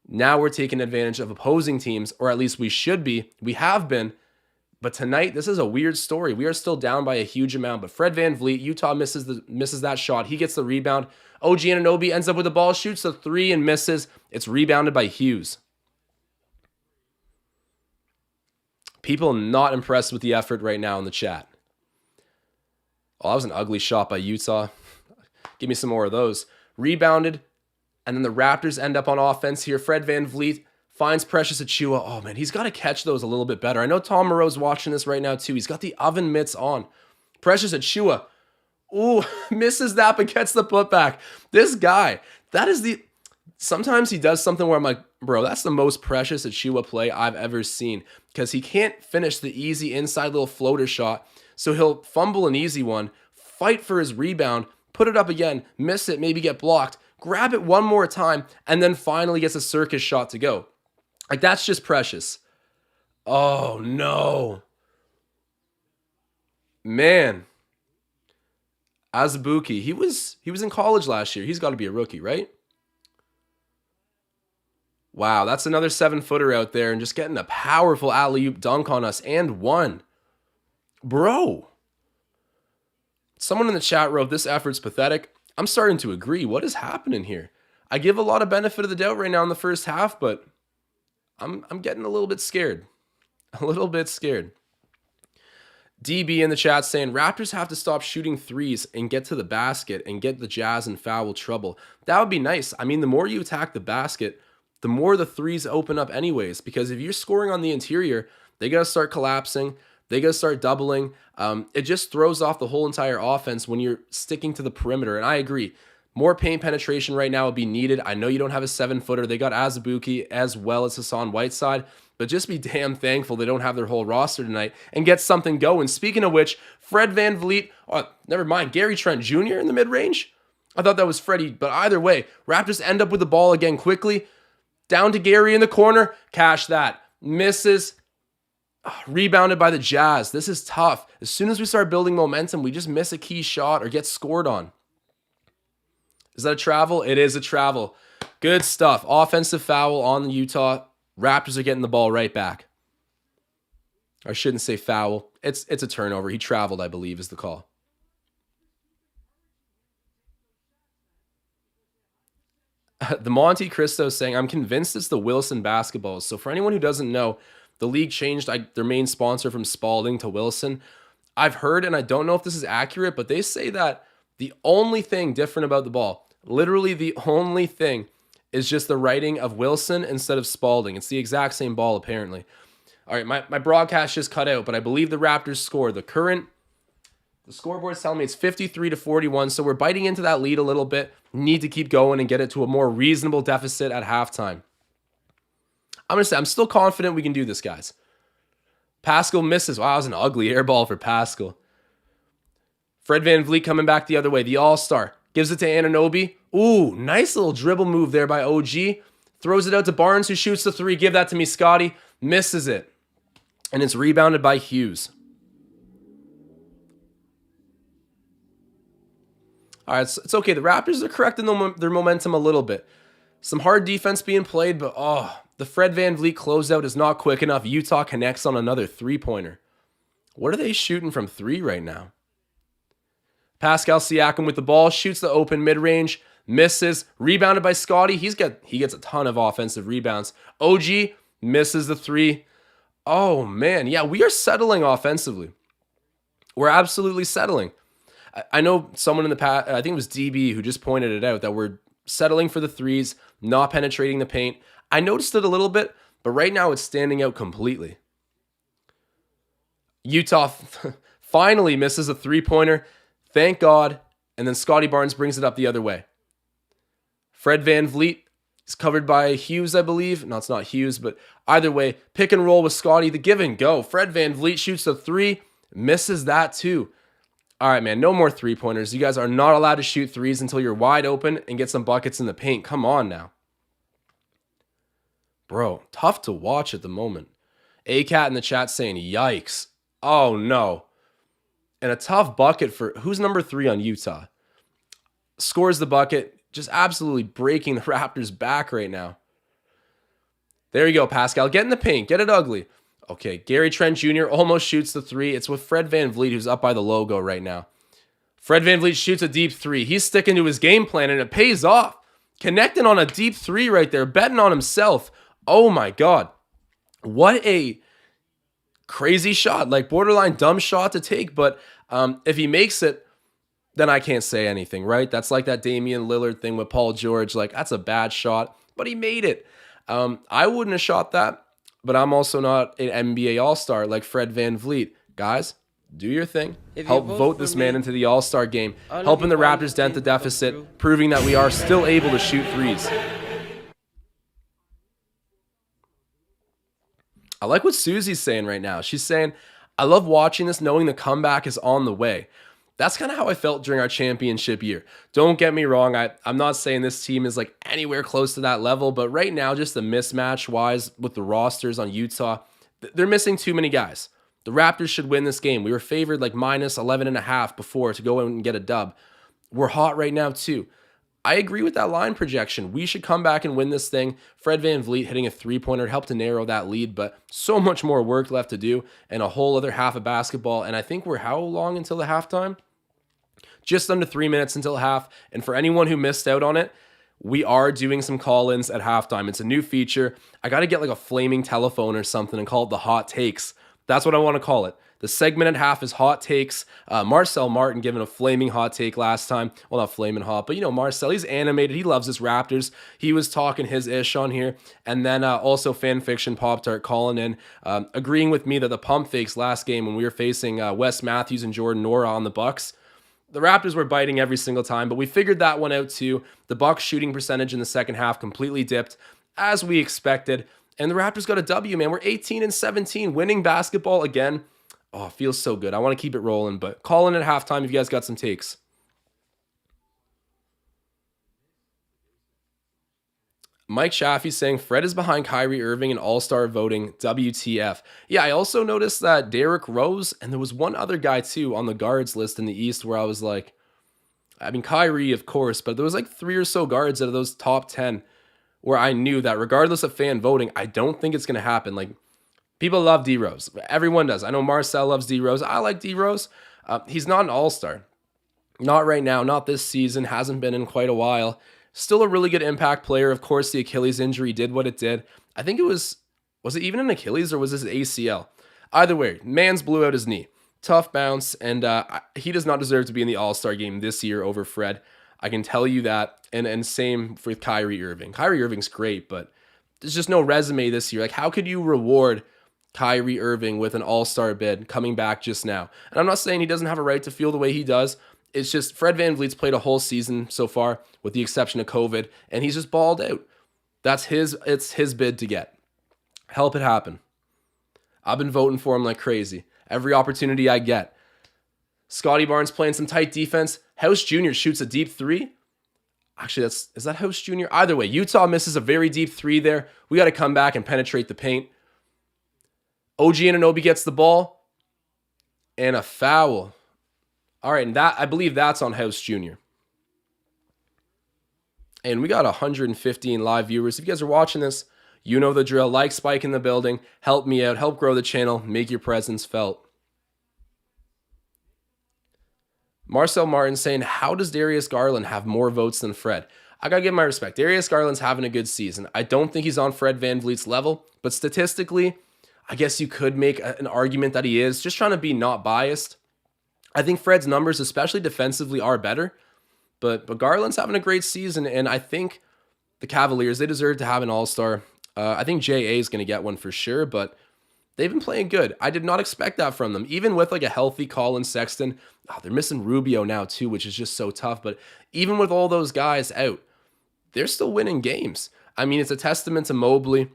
Now we're taking advantage of opposing teams, or at least we should be. We have been. But tonight, this is a weird story. We are still down by a huge amount. But Fred VanVleet, Utah misses that shot. He gets the rebound. OG Anunoby ends up with the ball, shoots the 3 and misses. It's rebounded by Hughes. People not impressed with the effort right now in the chat. Oh, that was an ugly shot by Utah. Give me some more of those. Rebounded. And then the Raptors end up on offense here. Fred VanVleet finds Precious Achiuwa. Oh, man, he's got to catch those a little bit better. I know Tom Moreau's watching this right now, too. He's got the oven mitts on. Precious Achiuwa. Ooh, misses that, but gets the putback. This guy, that is the... Sometimes he does something where I'm like, bro, that's the most Precious Achiuwa play I've ever seen. Because he can't finish the easy inside little floater shot. So he'll fumble an easy one, fight for his rebound, put it up again, miss it, maybe get blocked, grab it one more time, and then finally gets a circus shot to go. Like, that's just Precious. Oh, no. Man. Azubuike, he was in college last year. He's got to be a rookie, right? Wow, that's another 7-footer out there and just getting a powerful alley-oop dunk on us and one. Bro. Someone in the chat wrote, this effort's pathetic. I'm starting to agree. What is happening here? I give a lot of benefit of the doubt right now in the first half, but I'm getting a little bit scared. A little bit scared. DB in the chat saying, Raptors have to stop shooting threes and get to the basket and get the Jazz in foul trouble. That would be nice. I mean, the more you attack the basket, the more the threes open up anyways, because if you're scoring on the interior, they got to start collapsing. They got to start doubling. It just throws off the whole entire offense when you're sticking to the perimeter. And I agree. More paint penetration right now would be needed. I know you don't have a 7-footer. They got Azubuike as well as Hassan Whiteside, but just be damn thankful they don't have their whole roster tonight and get something going. Speaking of which, Fred VanVleet, never mind, Gary Trent Jr. in the mid-range? I thought that was Freddie, but either way, Raptors end up with the ball again quickly. Down to Gary in the corner. Cash that. Misses. Rebounded by the Jazz. This is tough. As soon as we start building momentum, we just miss a key shot or get scored on. Is that a travel? It is a travel. Good stuff. Offensive foul on the Utah. Raptors are getting the ball right back. I shouldn't say foul. It's a turnover. He traveled, I believe, is the call. The Monte Cristo saying, I'm convinced it's the Wilson basketballs. So for anyone who doesn't know, the league changed their main sponsor from Spalding to Wilson. I've heard, and I don't know if this is accurate, but they say that the only thing different about the ball, Literally the only thing is just the writing of Wilson instead of Spalding. It's the exact same ball, apparently. All right, my broadcast just cut out, but I believe the Raptors score. The scoreboard's telling me it's 53-41, so we're biting into that lead a little bit. Need to keep going and get it to a more reasonable deficit at halftime. I'm going to say I'm still confident we can do this, guys. Pascal misses. Wow, that was an ugly air ball for Pascal. Fred VanVleet coming back the other way. The All-Star gives it to Anunoby. Ooh, nice little dribble move there by OG. Throws it out to Barnes, who shoots the three. Give that to me, Scotty. Misses it. And it's rebounded by Hughes. All right, it's okay. The Raptors are correcting their momentum a little bit. Some hard defense being played, but the Fred VanVleet closeout is not quick enough. Utah connects on another three-pointer. What are they shooting from three right now? Pascal Siakam with the ball, shoots the open mid-range, misses, rebounded by Scotty. He gets a ton of offensive rebounds. OG misses the three. Oh, man. Yeah, we are settling offensively. We're absolutely settling. I know someone in the past, I think it was DB, who just pointed it out, that we're settling for the threes, not penetrating the paint. I noticed it a little bit, but right now it's standing out completely. Utah finally misses a three-pointer. Thank God. And then Scotty Barnes brings it up the other way. Fred VanVleet is covered by Hughes, I believe. No, it's not Hughes, but either way, pick and roll with Scotty. The give and go. Fred VanVleet shoots the three, misses that too. All right, man, no more three-pointers. You guys are not allowed to shoot threes until you're wide open and get some buckets in the paint. Come on now. Bro, tough to watch at the moment. ACAT in the chat saying, yikes. Oh, no. And a tough bucket for, who's number 3 on Utah? Scores the bucket, just absolutely breaking the Raptors back right now. There you go, Pascal. Get in the paint. Get it ugly. Okay, Gary Trent Jr. almost shoots the three. It's with Fred VanVleet, who's up by the logo right now. Fred VanVleet shoots a deep three. He's sticking to his game plan, and it pays off. Connecting on a deep three right there, betting on himself. Oh my God. What a crazy shot. Like, borderline dumb shot to take, but if he makes it, then I can't say anything, right? That's like that Damian Lillard thing with Paul George. Like, that's a bad shot, but he made it. I wouldn't have shot that. But I'm also not an NBA All-Star like Fred VanVleet. Guys, do your thing. Help vote this man into the All-Star game. Helping the Raptors dent the deficit, proving that we are still able to shoot threes. I like what Susie's saying right now. She's saying, I love watching this, knowing the comeback is on the way. That's kind of how I felt during our championship year. Don't get me wrong. I'm not saying this team is like anywhere close to that level, but right now, just the mismatch-wise with the rosters on Utah, they're missing too many guys. The Raptors should win this game. We were favored like minus 11.5 before to go in and get a dub. We're hot right now too. I agree with that line projection. We should come back and win this thing. Fred VanVleet hitting a three-pointer helped to narrow that lead, but so much more work left to do and a whole other half of basketball. And I think we're how long until the halftime? Just under 3 minutes until half. And for anyone who missed out on it, we are doing some call-ins at halftime. It's a new feature. I got to get like a flaming telephone or something and call it the Hot Takes. That's what I want to call it. The segment at half is Hot Takes. Marcel Martin giving a flaming hot take last time. Well, not flaming hot, but you know, Marcel, he's animated. He loves his Raptors. He was talking his ish on here. And then also Fan Fiction Pop-Tart calling in, agreeing with me that the pump fakes last game when we were facing Wes Matthews and Jordan Nora on the Bucks, the Raptors were biting every single time, but we figured that one out too. The Bucks shooting percentage in the second half completely dipped, as we expected. And the Raptors got a W, man. We're 18-17, winning basketball again. Oh, it feels so good. I want to keep it rolling, but call in at halftime if you guys got some takes. Mike Chaffee saying Fred is behind Kyrie Irving in All-Star voting. WTF. Yeah, I also noticed that Derrick Rose, and there was one other guy too on the guards list in the East where I was like, I mean, Kyrie, of course, but there was like 3 or so guards out of those top 10 where I knew that regardless of fan voting, I don't think it's going to happen. Like, people love D-Rose. Everyone does. I know Marcel loves D-Rose. I like D-Rose. He's not an all-star. Not right now. Not this season. Hasn't been in quite a while. Still a really good impact player. Of course, the Achilles injury did what it did. I think it was it even an Achilles or was this an ACL? Either way, man's blew out his knee. Tough bounce, and he does not deserve to be in the All-Star game this year over Fred. I can tell you that. And same with Kyrie Irving. Kyrie Irving's great, but there's just no resume this year. Like, how could you reward Kyrie Irving with an all-star bid coming back just now? And I'm not saying he doesn't have a right to feel the way he does. It's just Fred VanVleet's played a whole season so far, with the exception of COVID, and he's just balled out. It's his bid to get. Help it happen. I've been voting for him like crazy. Every opportunity I get. Scotty Barnes playing some tight defense. House Jr. shoots a deep three. Actually, is that House Jr.? Either way, Utah misses a very deep three there. We got to come back and penetrate the paint. OG Anunoby gets the ball. And a foul. All right, and I believe that's on House Jr. And we got 115 live viewers. If you guys are watching this, you know the drill. Like Spike in the building. Help me out. Help grow the channel. Make your presence felt. Marcel Martin saying, how does Darius Garland have more votes than Fred? I got to give my respect. Darius Garland's having a good season. I don't think he's on Fred VanVleet's level, but statistically, I guess you could make an argument that he is. Just trying to be not biased. I think Fred's numbers, especially defensively, are better, but Garland's having a great season, and I think the Cavaliers, they deserve to have an all-star. I think J.A. is going to get one for sure, but they've been playing good. I did not expect that from them. Even with like a healthy Colin Sexton, they're missing Rubio now too, which is just so tough. But even with all those guys out, they're still winning games. I mean, it's a testament to Mobley.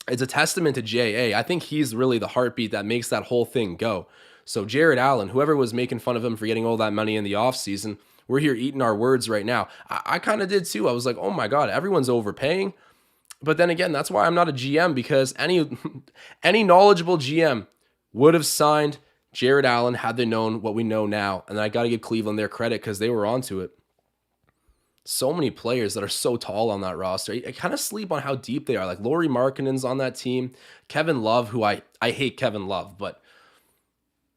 It's a testament to J.A. I think he's really the heartbeat that makes that whole thing go. So Jared Allen, whoever was making fun of him for getting all that money in the offseason, we're here eating our words right now. I kind of did too. I was like, oh my God, everyone's overpaying. But then again, that's why I'm not a GM, because any knowledgeable GM would have signed Jared Allen had they known what we know now. And I got to give Cleveland their credit because they were onto it. So many players that are so tall on that roster. I kind of sleep on how deep they are. Like Lauri Markkanen's on that team. Kevin Love, who I hate Kevin Love, but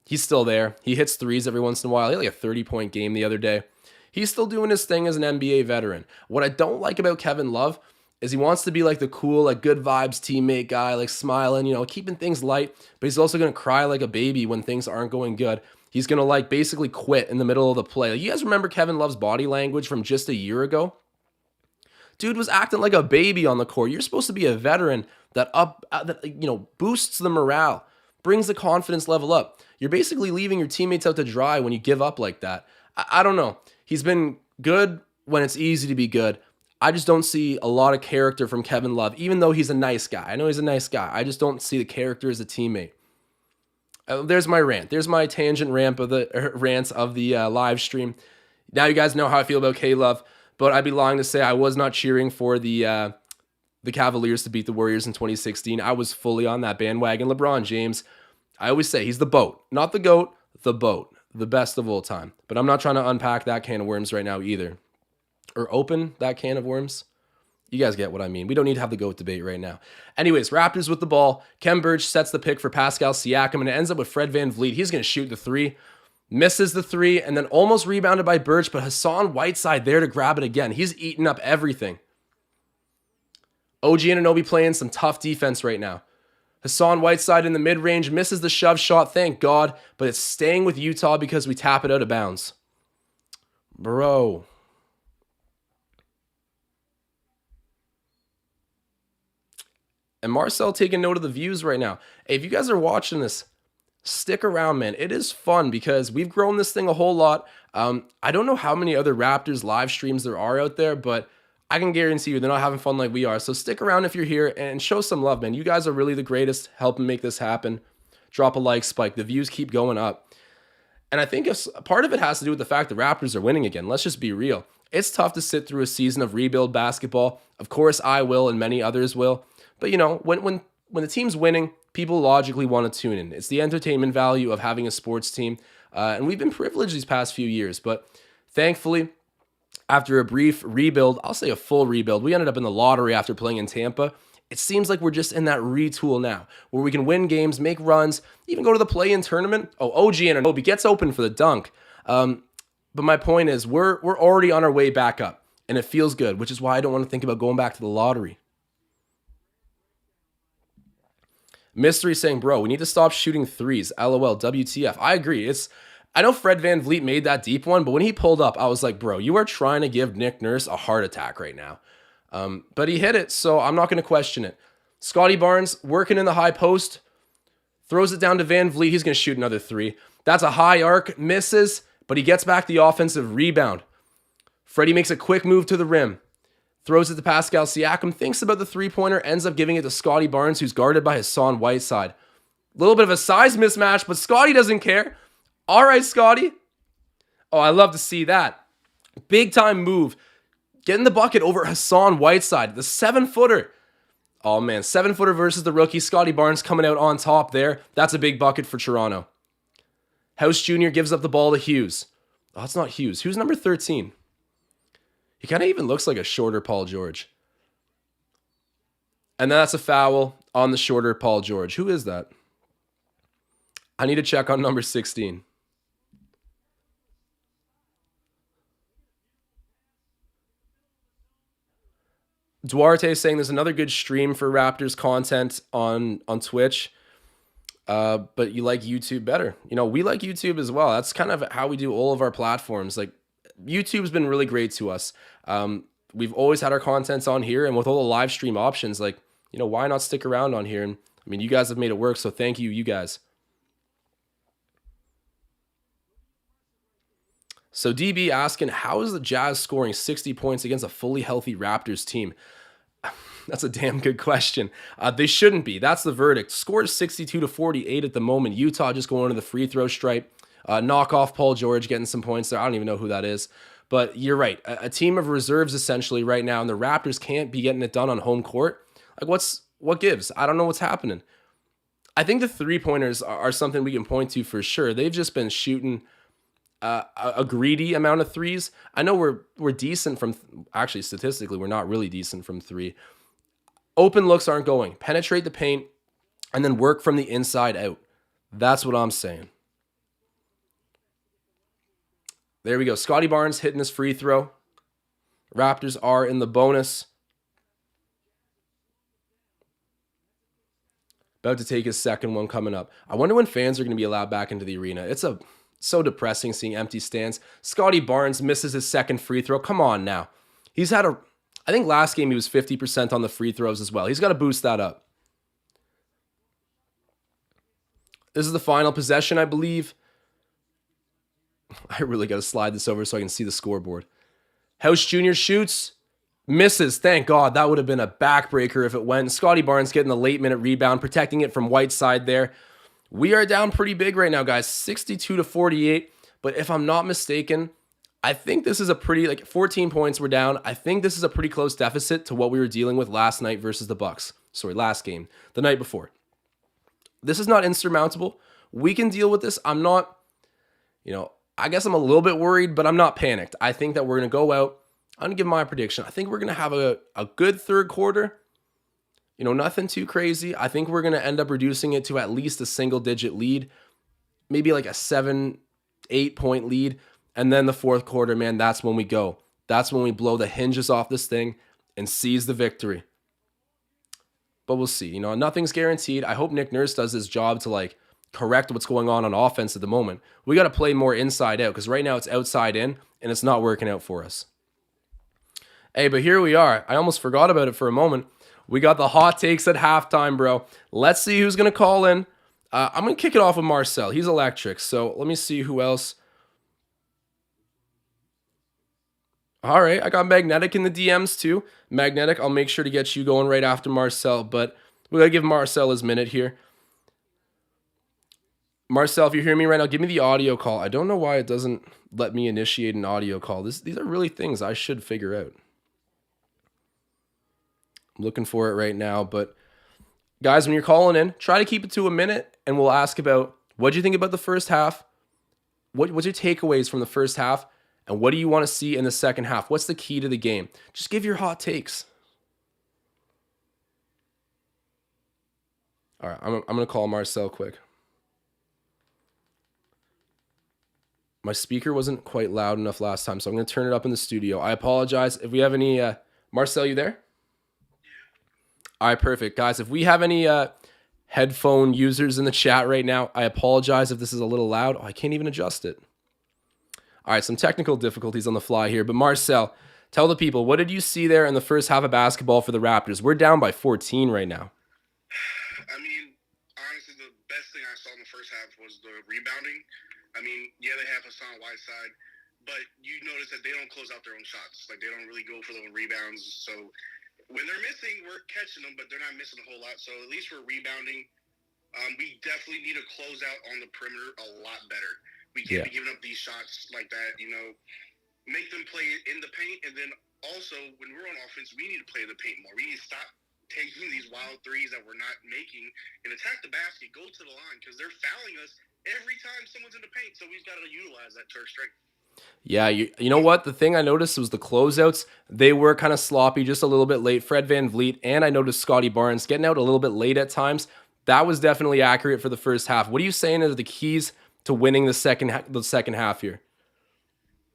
he's still there. He hits threes every once in a while. He had like a 30-point game the other day. He's still doing his thing as an NBA veteran. What I don't like about Kevin Love is he wants to be like the cool, like good vibes teammate guy, like smiling, keeping things light, but he's also going to cry like a baby when things aren't going good. He's going to like basically quit in the middle of the play. Like, you guys remember Kevin Love's body language from just a year ago? Dude was acting like a baby on the court. You're supposed to be a veteran that boosts the morale, brings the confidence level up. You're basically leaving your teammates out to dry when you give up like that. I don't know. He's been good when it's easy to be good. I just don't see a lot of character from Kevin Love, even though he's a nice guy. I know he's a nice guy. I just don't see the character as a teammate. There's my rant. There's my tangent rants of the live stream. Now you guys know how I feel about K-Love, but I'd be lying to say I was not cheering for the Cavaliers to beat the Warriors in 2016. I was fully on that bandwagon. LeBron James, I always say he's the BOAT, not the GOAT, the BOAT, the best of all time. But I'm not trying to unpack that can of worms right now either. Or open that can of worms. You guys get what I mean. We don't need to have the GOAT debate right now. Anyways, Raptors with the ball. Kem Birch sets the pick for Pascal Siakam, and it ends up with Fred VanVleet. He's going to shoot the three. Misses the three, and then almost rebounded by Birch, but Hassan Whiteside there to grab it again. He's eating up everything. OG Anunoby playing some tough defense right now. Hassan Whiteside in the mid-range misses the shove shot, thank God, but it's staying with Utah because we tap it out of bounds. Bro. And Marcel taking note of the views right now. Hey, if you guys are watching this, stick around, man. It is fun because we've grown this thing a whole lot. I don't know how many other Raptors live streams there are out there, but I can guarantee you they're not having fun like we are. So stick around if you're here and show some love, man. You guys are really the greatest, helping make this happen. Drop a like, Spike. The views keep going up. And I think part of it has to do with the fact the Raptors are winning again. Let's just be real. It's tough to sit through a season of rebuild basketball. Of course, I will and many others will. But, when the team's winning, people logically want to tune in. It's the entertainment value of having a sports team. And we've been privileged these past few years. But thankfully, after a brief rebuild, I'll say a full rebuild, we ended up in the lottery after playing in Tampa. It seems like we're just in that retool now, where we can win games, make runs, even go to the play-in tournament. Oh, OG Anunoby gets open for the dunk. But my point is, we're already on our way back up, and it feels good, which is why I don't want to think about going back to the lottery. Mystery saying, bro, we need to stop shooting threes. LOL, WTF. I agree. I know Fred VanVleet made that deep one, but when he pulled up, I was like, bro, you are trying to give Nick Nurse a heart attack right now. But he hit it, so I'm not going to question it. Scotty Barnes working in the high post, throws it down to VanVleet. He's going to shoot another three. That's a high arc, misses, but he gets back the offensive rebound. Freddie makes a quick move to the rim, throws it to Pascal Siakam, thinks about the three-pointer, ends up giving it to Scotty Barnes, who's guarded by Hassan Whiteside. A little bit of a size mismatch, but Scotty doesn't care. All right, Scotty. Oh, I love to see that. Big time move. Getting the bucket over Hassan Whiteside, the 7-footer. Oh man, 7-footer versus the rookie. Scotty Barnes coming out on top there. That's a big bucket for Toronto. House Jr. gives up the ball to Hughes. Oh, it's not Hughes. Who's number 13? He kind of even looks like a shorter Paul George. And then that's a foul on the shorter Paul George. Who is that? I need to check on number 16. Duarte is saying there's another good stream for Raptors content on Twitch, but you like YouTube better. You know, we like YouTube as well. That's kind of how we do all of our platforms. Like, YouTube's been really great to us. We've always had our contents on here, and with all the live stream options, like, you know, why not stick around on here? And I mean, you guys have made it work, so thank you, you guys. So DB asking, how is the Jazz scoring 60 points against a fully healthy Raptors team? That's a damn good question. They shouldn't be. That's the verdict. Score is 62-48 at the moment. Utah just going to the free throw stripe. Knock off Paul George getting some points there. I don't even know who that is. But you're right. A team of reserves essentially right now, and the Raptors can't be getting it done on home court. Like, what gives? I don't know what's happening. I think the three-pointers are something we can point to for sure. They've just been shooting a greedy amount of threes. I know we're decent from, actually statistically, we're not really decent from three. Open looks aren't going. Penetrate the paint and then work from the inside out. That's what I'm saying. There we go. Scotty Barnes hitting his free throw. Raptors are in the bonus. About to take his second one coming up. I wonder when fans are going to be allowed back into the arena. It's so depressing seeing empty stands. Scotty Barnes misses his second free throw. Come on now. He's had I think last game he was 50% on the free throws as well. He's got to boost that up. This is the final possession, I believe. I really got to slide this over so I can see the scoreboard. House Jr. shoots. Misses. Thank God. That would have been a backbreaker if it went. Scotty Barnes getting the late minute rebound, protecting it from Whiteside there. We are down pretty big right now, guys. 62-48. But if I'm not mistaken, I think this is a pretty, 14 points we're down. I think this is a pretty close deficit to what we were dealing with last night versus the Bucks. Sorry, last game. The night before. This is not insurmountable. We can deal with this. I'm not, I guess I'm a little bit worried, but I'm not panicked. I think that we're going to go out. I'm going to give my prediction. I think we're going to have a good third quarter. Nothing too crazy. I think we're going to end up reducing it to at least a single-digit lead. Maybe like a 7-8 point lead. And then the fourth quarter, man, that's when we go. That's when we blow the hinges off this thing and seize the victory. But we'll see. Nothing's guaranteed. I hope Nick Nurse does his job to correct what's going on offense at the moment. We got to play more inside out because right now it's outside in and it's not working out for us. Hey, but here we are. I almost forgot about it for a moment. We got the hot takes at halftime, bro. Let's see who's going to call in. I'm going to kick it off with Marcel. He's electric. So let me see who else. All right, I got Magnetic in the DMs too. Magnetic, I'll make sure to get you going right after Marcel, but we got to give Marcel his minute here. Marcel, if you hear me right now, give me the audio call. I don't know why it doesn't let me initiate an audio call. These are really things I should figure out. I'm looking for it right now, but guys, when you're calling in, try to keep it to a minute, and we'll ask about what do you think about the first half? What's your takeaways from the first half? And what do you want to see in the second half? What's the key to the game? Just give your hot takes. All right, I'm going to call Marcel quick. My speaker wasn't quite loud enough last time, so I'm going to turn it up in the studio. I apologize. If we have any... Marcel, you there? All right, perfect. Guys, if we have any headphone users in the chat right now. I apologize if this is a little loud. Oh, I can't even adjust it. All right, some technical difficulties on the fly here. But Marcel, tell the people, what did you see there in the first half of basketball for the Raptors? We're down by 14 right now. I mean, honestly, the best thing I saw in the first half was the rebounding. I mean, yeah, they have Hassan Whiteside, but you notice that they don't close out their own shots. Like, they don't really go for those rebounds. So when they're missing, we're catching them, but they're not missing a whole lot. So at least we're rebounding. We definitely need to close out on the perimeter a lot better. We can't be giving up these shots like that, you know. Make them play in the paint, and then also when we're on offense, we need to play the paint more. We need to stop taking these wild threes that we're not making and attack the basket, go to the line, because they're fouling us every time someone's in the paint. So we've got to utilize that to our strength. Yeah, you know what? The thing I noticed was the closeouts. They were kind of sloppy, just a little bit late. Fred VanVleet, and I noticed Scotty Barnes getting out a little bit late at times. That was definitely accurate for the first half. What are you saying are the keys to winning the second half here?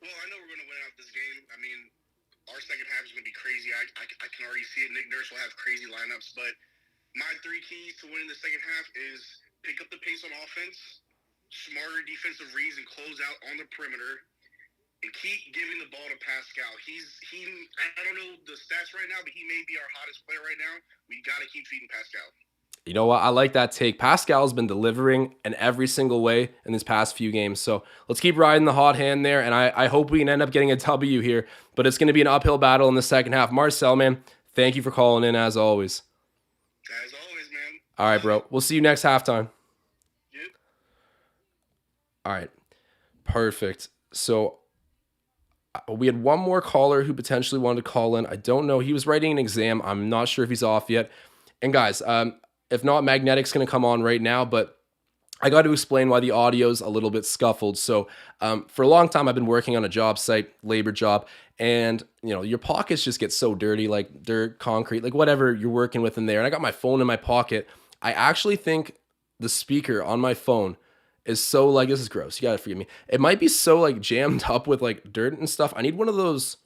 Well, I know we're going to win out this game. I mean, our second half is going to be crazy. I can already see it. Nick Nurse will have crazy lineups, but my three keys to winning the second half is pick up the pace on offense, smarter defensive reads, and close out on the perimeter, and keep giving the ball to Pascal. I don't know the stats right now, but he may be our hottest player right now. We got to keep feeding Pascal. You know what? I like that take. Pascal's been delivering in every single way in this past few games. So let's keep riding the hot hand there. And I hope we can end up getting a W here. But it's going to be an uphill battle in the second half. Marcel, man, thank you for calling in as always. As always, man. All right, bro. We'll see you next halftime. Yep. All right. Perfect. So we had one more caller who potentially wanted to call in. I don't know. He was writing an exam. I'm not sure if he's off yet. And guys, if not, Magnetic's going to come on right now, but I got to explain why the audio's a little bit scuffled. So for a long time, I've been working on a job site, labor job, and your pockets just get so dirty, like dirt, concrete, like whatever you're working with in there. And I got my phone in my pocket. I actually think the speaker on my phone is so like, this is gross. You got to forgive me. It might be so like jammed up with like dirt and stuff. I need one of those,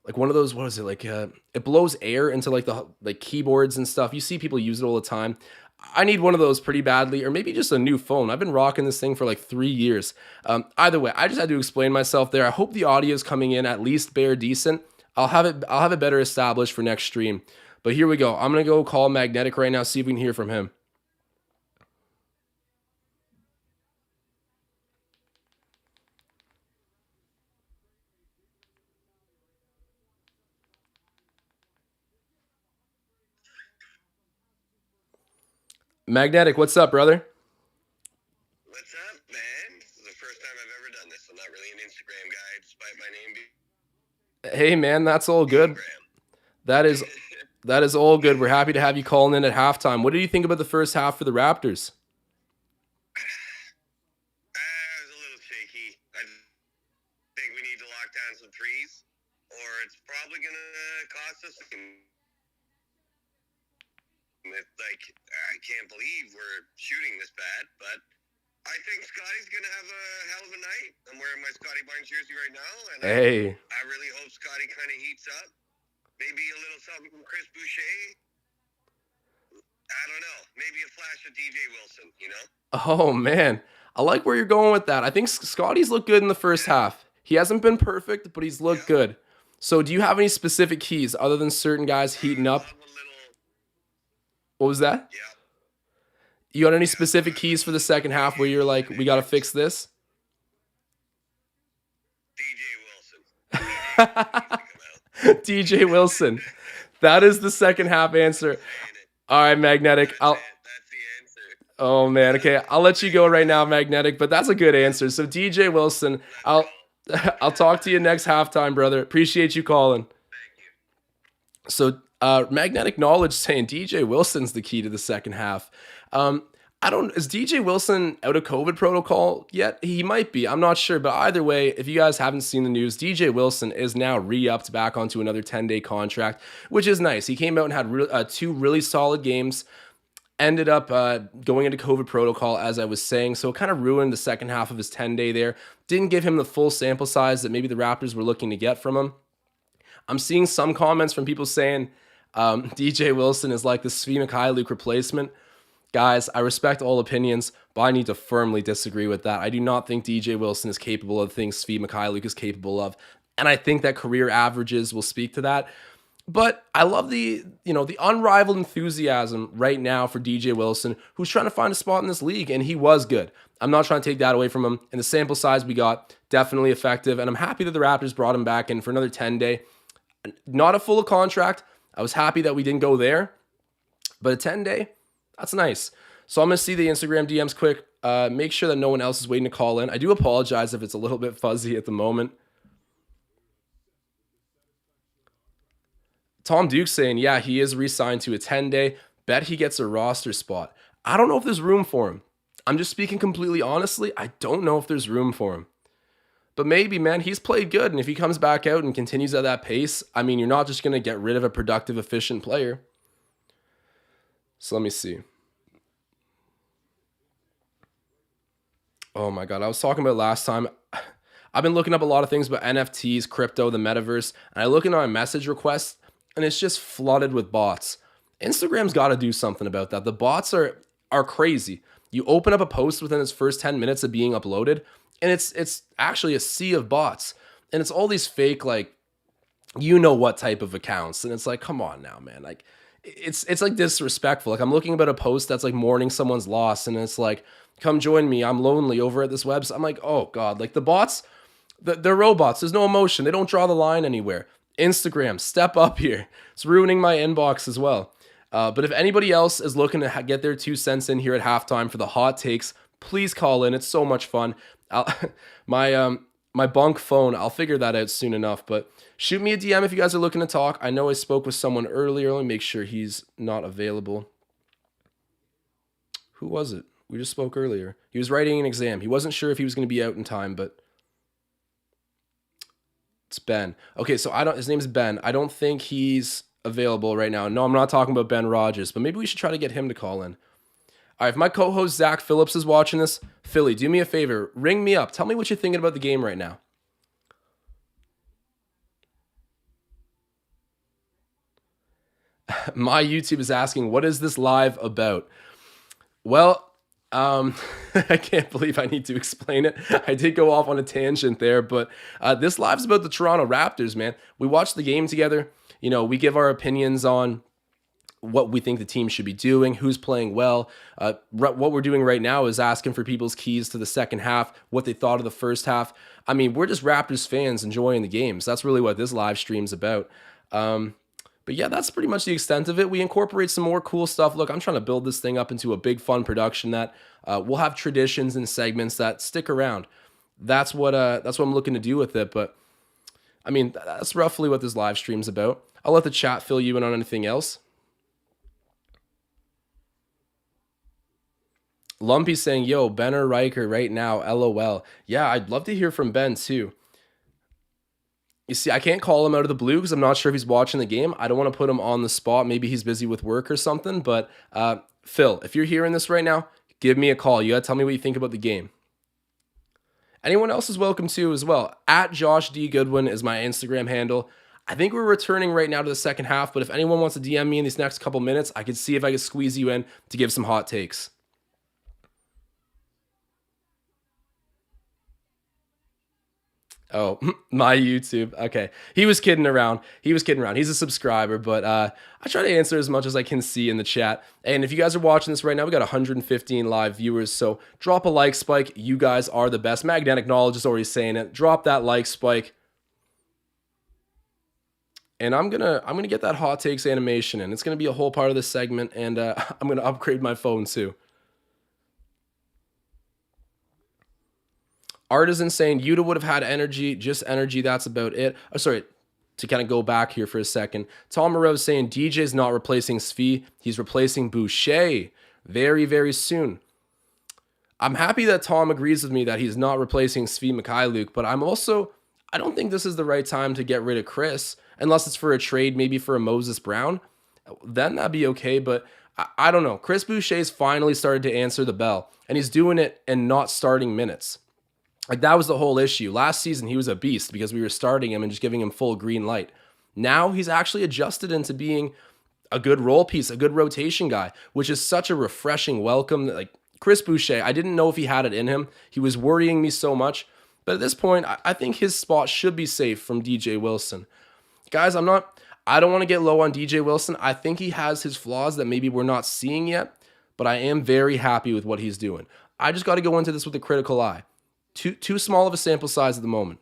what is it? Like, it blows air into like the keyboards and stuff. You see people use it all the time. I need one of those pretty badly, or maybe just a new phone. I've been rocking this thing for like 3 years. Either way, I just had to explain myself there. I hope the audio is coming in at least bare decent. I'll have it better established for next stream. But here we go. I'm going to go call Magnetic right now, see if we can hear from him. Magnetic, what's up, brother? What's up, man? This is the first time I've ever done this. I'm not really an Instagram guy, despite my name being Hey, man, that's all good. That is all good. We're happy to have you calling in at halftime. What did you think about the first half for the Raptors? It was a little shaky. I think we need to lock down some threes, or it's probably going to cost us. It's like, I can't believe we're shooting this bad, but I think Scotty's going to have a hell of a night. I'm wearing my Scotty Barnes jersey right now, and I really hope Scotty kind of heats up. Maybe a little something from Chris Boucher. I don't know. Maybe a flash of DJ Wilson, Oh, man. I like where you're going with that. I think Scotty's looked good in the first half. He hasn't been perfect, but he's looked good. So do you have any specific keys other than certain guys heating up? What was that? Yeah. You got any specific keys for the second half where you're like, we got to fix this? DJ Wilson. DJ Wilson. That is the second half answer. All right, Magnetic. That's the answer. Oh, man. Okay, I'll let you go right now, Magnetic, but that's a good answer. So DJ Wilson, I'll talk to you next halftime, brother. Appreciate you calling. Thank you. So Magnetic Knowledge saying DJ Wilson's the key to the second half. Is DJ Wilson out of COVID protocol yet? He might be. I'm not sure. But either way, if you guys haven't seen the news, DJ Wilson is now re-upped back onto another 10-day contract, which is nice. He came out and had 2 really solid games. Ended up going into COVID protocol, as I was saying. So it kind of ruined the second half of his 10-day there. Didn't give him the full sample size that maybe the Raptors were looking to get from him. I'm seeing some comments from people saying DJ Wilson is like the Svi Mikhailuk replacement. Guys, I respect all opinions, but I need to firmly disagree with that. I do not think DJ Wilson is capable of things Svi Mikhailiuk is capable of. And I think that career averages will speak to that. But I love the unrivaled enthusiasm right now for DJ Wilson, who's trying to find a spot in this league, and he was good. I'm not trying to take that away from him. And the sample size we got, definitely effective. And I'm happy that the Raptors brought him back in for another 10-day. Not a full contract. I was happy that we didn't go there. But a 10-day, that's nice. So I'm going to see the Instagram DMs quick. Make sure that no one else is waiting to call in. I do apologize if it's a little bit fuzzy at the moment. Tom Duke saying, yeah, he is re-signed to a 10-day. Bet he gets a roster spot. I don't know if there's room for him. I'm just speaking completely honestly. I don't know if there's room for him. But maybe, man, he's played good. And if he comes back out and continues at that pace, I mean, you're not just going to get rid of a productive, efficient player. So let me see. Oh my God. I was talking about last time. I've been looking up a lot of things about NFTs, crypto, the metaverse. And I look into my message requests and it's just flooded with bots. Instagram's got to do something about that. The bots are crazy. You open up a post within its first 10 minutes of being uploaded, and it's actually a sea of bots. And it's all these fake, like, you know what type of accounts. And it's like, come on now, man. Like, it's like disrespectful. Like, I'm looking about a post that's like mourning someone's loss, and it's like, come join me, I'm lonely over at this website. I'm like, oh God, like the bots, they're robots. There's no emotion. They don't draw the line anywhere. Instagram, step up here. It's ruining my inbox as well. But if anybody else is looking to get their 2 cents in here at halftime for the hot takes, please call in. It's so much fun. My bunk phone, I'll figure that out soon enough. But shoot me a DM if you guys are looking to talk. I know I spoke with someone earlier. Let me make sure he's not available. Who was it? We just spoke earlier. He was writing an exam. He wasn't sure if he was going to be out in time, but it's Ben. Okay, so his name's Ben. I don't think he's available right now. No, I'm not talking about Ben Rogers, but maybe we should try to get him to call in. All right, if my co-host Zach Phillips is watching this, Philly, do me a favor. Ring me up. Tell me what you're thinking about the game right now. My YouTube is asking, what is this live about? Well, I can't believe I need to explain it. I did go off on a tangent there, but this live's about the Toronto Raptors, man. We watched the game together. You know, we give our opinions on what we think the team should be doing, who's playing well. What we're doing right now is asking for people's keys to the second half, what they thought of the first half. I mean, we're just Raptors fans enjoying the games. That's really what this live stream's about. But yeah, that's pretty much the extent of it. We incorporate some more cool stuff. Look, I'm trying to build this thing up into a big, fun production that we'll have traditions and segments that stick around. That's what I'm looking to do with it. But I mean, that's roughly what this live stream's about. I'll let the chat fill you in on anything else. Lumpy saying, yo, Ben or Riker right now, LOL. Yeah, I'd love to hear from Ben too. You see, I can't call him out of the blue because I'm not sure if he's watching the game. I don't want to put him on the spot. Maybe he's busy with work or something. But Phil, if you're hearing this right now, give me a call. You got to tell me what you think about the game. Anyone else is welcome to as well. At Josh D. Goodwin is my Instagram handle. I think we're returning right now to the second half. But if anyone wants to DM me in these next couple minutes, I could see if I could squeeze you in to give some hot takes. Oh, my YouTube. Okay. He was kidding around. He's a subscriber, but I try to answer as much as I can see in the chat. And if you guys are watching this right now, we got 115 live viewers. So drop a like spike. You guys are the best. Magnetic Knowledge is already saying it. Drop that like spike. And I'm gonna get that hot takes animation in. It's gonna be a whole part of this segment, and I'm gonna upgrade my phone too. Artisan saying Yuta would have had energy, just energy. That's about it. Oh, sorry, to kind of go back here for a second. Tom Moreau saying DJ's not replacing Svi. He's replacing Boucher very, very soon. I'm happy that Tom agrees with me that he's not replacing Svi Mikhailiuk, but I don't think this is the right time to get rid of Chris, unless it's for a trade, maybe for a Moses Brown. Then that'd be okay, but I don't know. Chris Boucher's finally started to answer the bell, and he's doing it and not starting minutes. Like, that was the whole issue. Last season, he was a beast because we were starting him and just giving him full green light. Now he's actually adjusted into being a good role piece, a good rotation guy, which is such a refreshing welcome. Like Chris Boucher, I didn't know if he had it in him. He was worrying me so much. But at this point, I think his spot should be safe from DJ Wilson. Guys, I don't want to get low on DJ Wilson. I think he has his flaws that maybe we're not seeing yet, but I am very happy with what he's doing. I just got to go into this with a critical eye. Too small of a sample size at the moment.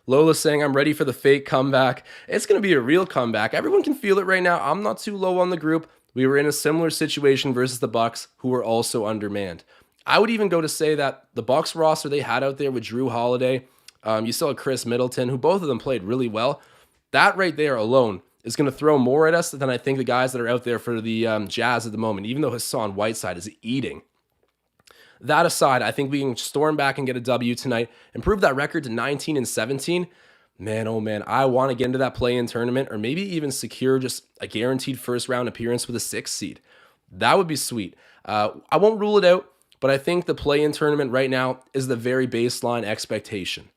Lola saying, I'm ready for the fake comeback. It's going to be a real comeback. Everyone can feel it right now. I'm not too low on the group. We were in a similar situation versus the Bucks, who were also undermanned. I would even go to say that the Bucks roster they had out there with Drew Holiday, you still had Chris Middleton, who both of them played really well. That right there alone is going to throw more at us than I think the guys that are out there for the Jazz at the moment, even though Hassan Whiteside is eating. That aside, I think we can storm back and get a W tonight, improve that record to 19-17. Man, oh man, I want to get into that play-in tournament or maybe even secure just a guaranteed first-round appearance with a 6th seed. That would be sweet. I won't rule it out, but I think the play-in tournament right now is the very baseline expectation.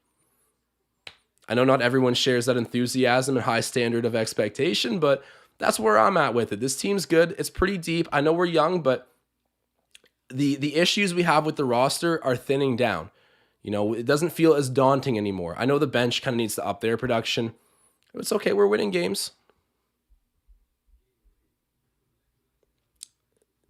I know not everyone shares that enthusiasm and high standard of expectation, but that's where I'm at with it. This team's good. It's pretty deep. I know we're young, but the issues we have with the roster are thinning down. You know, it doesn't feel as daunting anymore. I know the bench kind of needs to up their production. It's okay. We're winning games.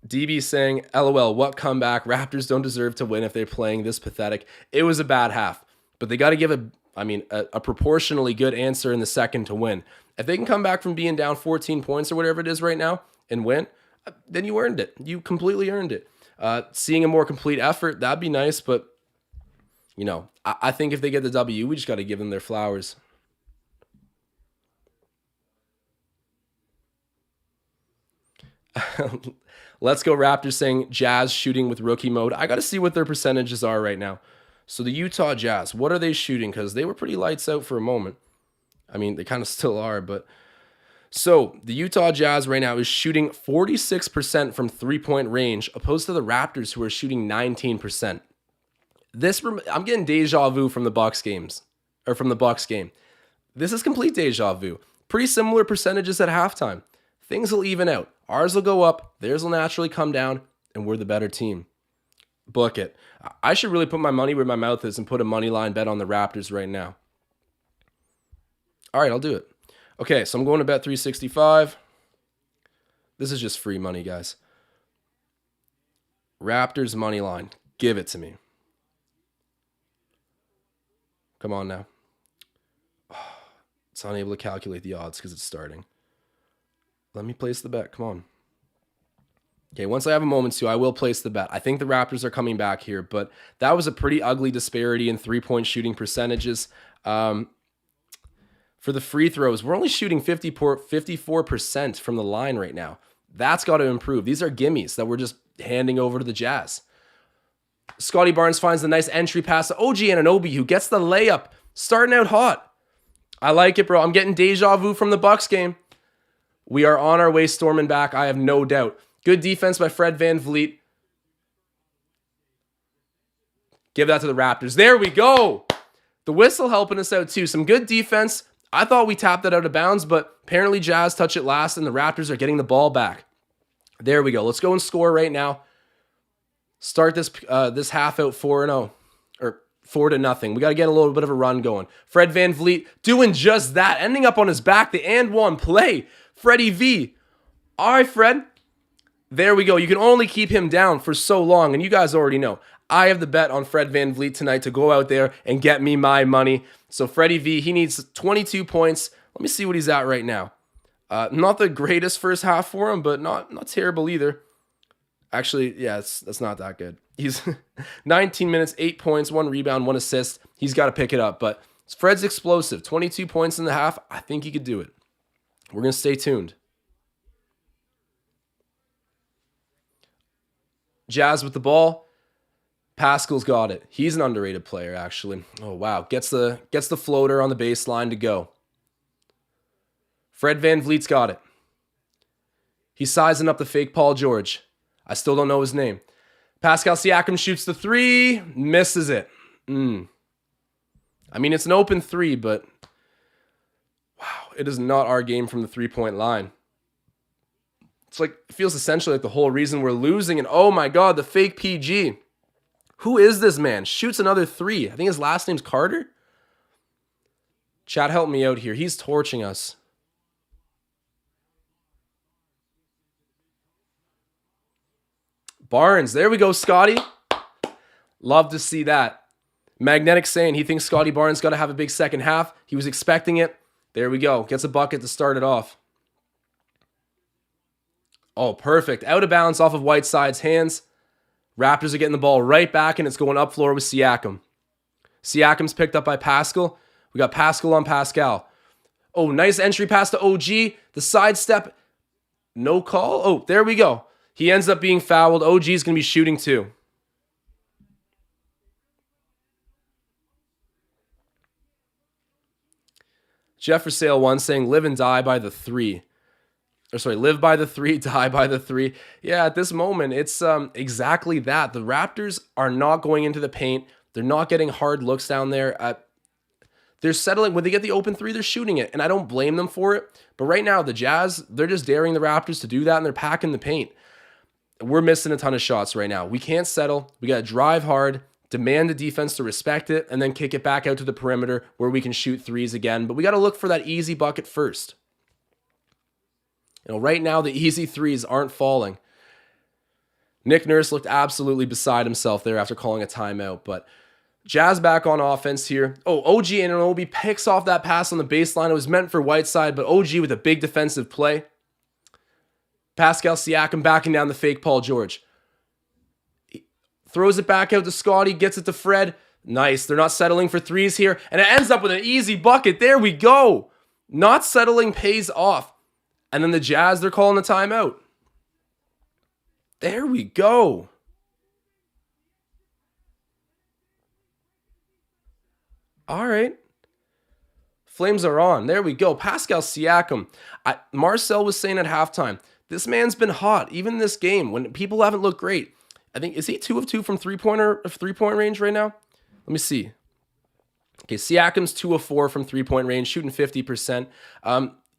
DB saying, LOL, what comeback? Raptors don't deserve to win if they're playing this pathetic. It was a bad half, but they got to give a proportionally good answer in the second to win. If they can come back from being down 14 points or whatever it is right now and win, then you earned it. You completely earned it. Seeing a more complete effort, that'd be nice, but you know, I think if they get the W, we just got to give them their flowers. Let's go Raptors saying Jazz shooting with rookie mode. I got to see what their percentages are right now. So the Utah Jazz, what are they shooting? Because they were pretty lights out for a moment. I mean, they kind of still are, but... So the Utah Jazz right now is shooting 46% from three-point range, opposed to the Raptors, who are shooting 19%. I'm getting deja vu from the Bucks games, or from the Bucks game. This is complete deja vu. Pretty similar percentages at halftime. Things will even out. Ours will go up, theirs will naturally come down, and we're the better team. Book it. I should really put my money where my mouth is and put a money line bet on the Raptors right now. All right, I'll do it. Okay, so I'm going to bet 365. This is just free money, guys. Raptors money line. Give it to me. Come on now. It's unable to calculate the odds because it's starting. Let me place the bet. Come on. Okay, once I have a moment to, I will place the bet. I think the Raptors are coming back here, but that was a pretty ugly disparity in three-point shooting percentages. For the free throws, we're only shooting 54% from the line right now. That's got to improve. These are gimmies that we're just handing over to the Jazz. Scotty Barnes finds the nice entry pass to OG Anunoby, who gets the layup, starting out hot. I like it, bro. I'm getting deja vu from the Bucks game. We are on our way storming back, I have no doubt. Good defense by Fred VanVleet. Give that to the Raptors. There we go. The whistle helping us out too. Some good defense. I thought we tapped that out of bounds, but apparently Jazz touch it last and the Raptors are getting the ball back. There we go. Let's go and score right now. Start this half out 4-0 or 4-0. We got to get a little bit of a run going. Fred VanVleet doing just that, ending up on his back. The and one play. Freddie V. All right, Fred. There we go. You can only keep him down for so long, and you guys already know. I have the bet on Fred VanVleet tonight to go out there and get me my money. So Freddie V, he needs 22 points. Let me see what he's at right now. Not the greatest first half for him, but not terrible either. Actually, yeah, that's not that good. He's 19 minutes, 8 points, 1 rebound, 1 assist. He's got to pick it up, but Fred's explosive. 22 points in the half. I think he could do it. We're going to stay tuned. Jazz with the ball. Pascal's got it. He's an underrated player, actually. Oh, wow. Gets the floater on the baseline to go. Fred VanVleet's got it. He's sizing up the fake Paul George. I still don't know his name. Pascal Siakam shoots the 3. Misses it. I mean, it's an open three, but wow, it is not our game from the three-point line. It's like, it feels essentially like the whole reason we're losing. And oh my God, the fake PG. Who is this man? Shoots another three. I think his last name's Carter. Chat, help me out here. He's torching us. Barnes. There we go, Scotty. Love to see that. Magnetic saying he thinks Scotty Barnes got to have a big second half. He was expecting it. There we go. Gets a bucket to start it off. Oh, perfect. Out of bounds off of Whiteside's hands. Raptors are getting the ball right back, and it's going up floor with Siakam. Siakam's picked up by Pascal. We got Pascal on Pascal. Oh, nice entry pass to OG. The sidestep. No call. Oh, there we go. He ends up being fouled. OG's going to be shooting too. Jeff for Sale 1 saying live and die by the three. Live by the three, die by the three. Yeah, at this moment, it's exactly that. The Raptors are not going into the paint. They're not getting hard looks down there. They're settling. When they get the open three, they're shooting it, and I don't blame them for it. But right now, the Jazz, they're just daring the Raptors to do that, and they're packing the paint. We're missing a ton of shots right now. We can't settle. We got to drive hard, demand the defense to respect it, and then kick it back out to the perimeter where we can shoot threes again. But we got to look for that easy bucket first. You know, right now, the easy threes aren't falling. Nick Nurse looked absolutely beside himself there after calling a timeout. But Jazz back on offense here. Oh, OG Anunoby picks off that pass on the baseline. It was meant for Whiteside, but OG with a big defensive play. Pascal Siakam backing down the fake Paul George. He throws it back out to Scotty, gets it to Fred. Nice. They're not settling for threes here. And it ends up with an easy bucket. There we go. Not settling pays off. And then the Jazz, they're calling a timeout. There we go. All right. Flames are on. There we go. Pascal Siakam. Marcel was saying at halftime, this man's been hot, even this game, when people haven't looked great. I think, is he 2 of 2 from three-point range right now? Let me see. Okay, Siakam's 2 of 4 from three-point range, shooting 50%.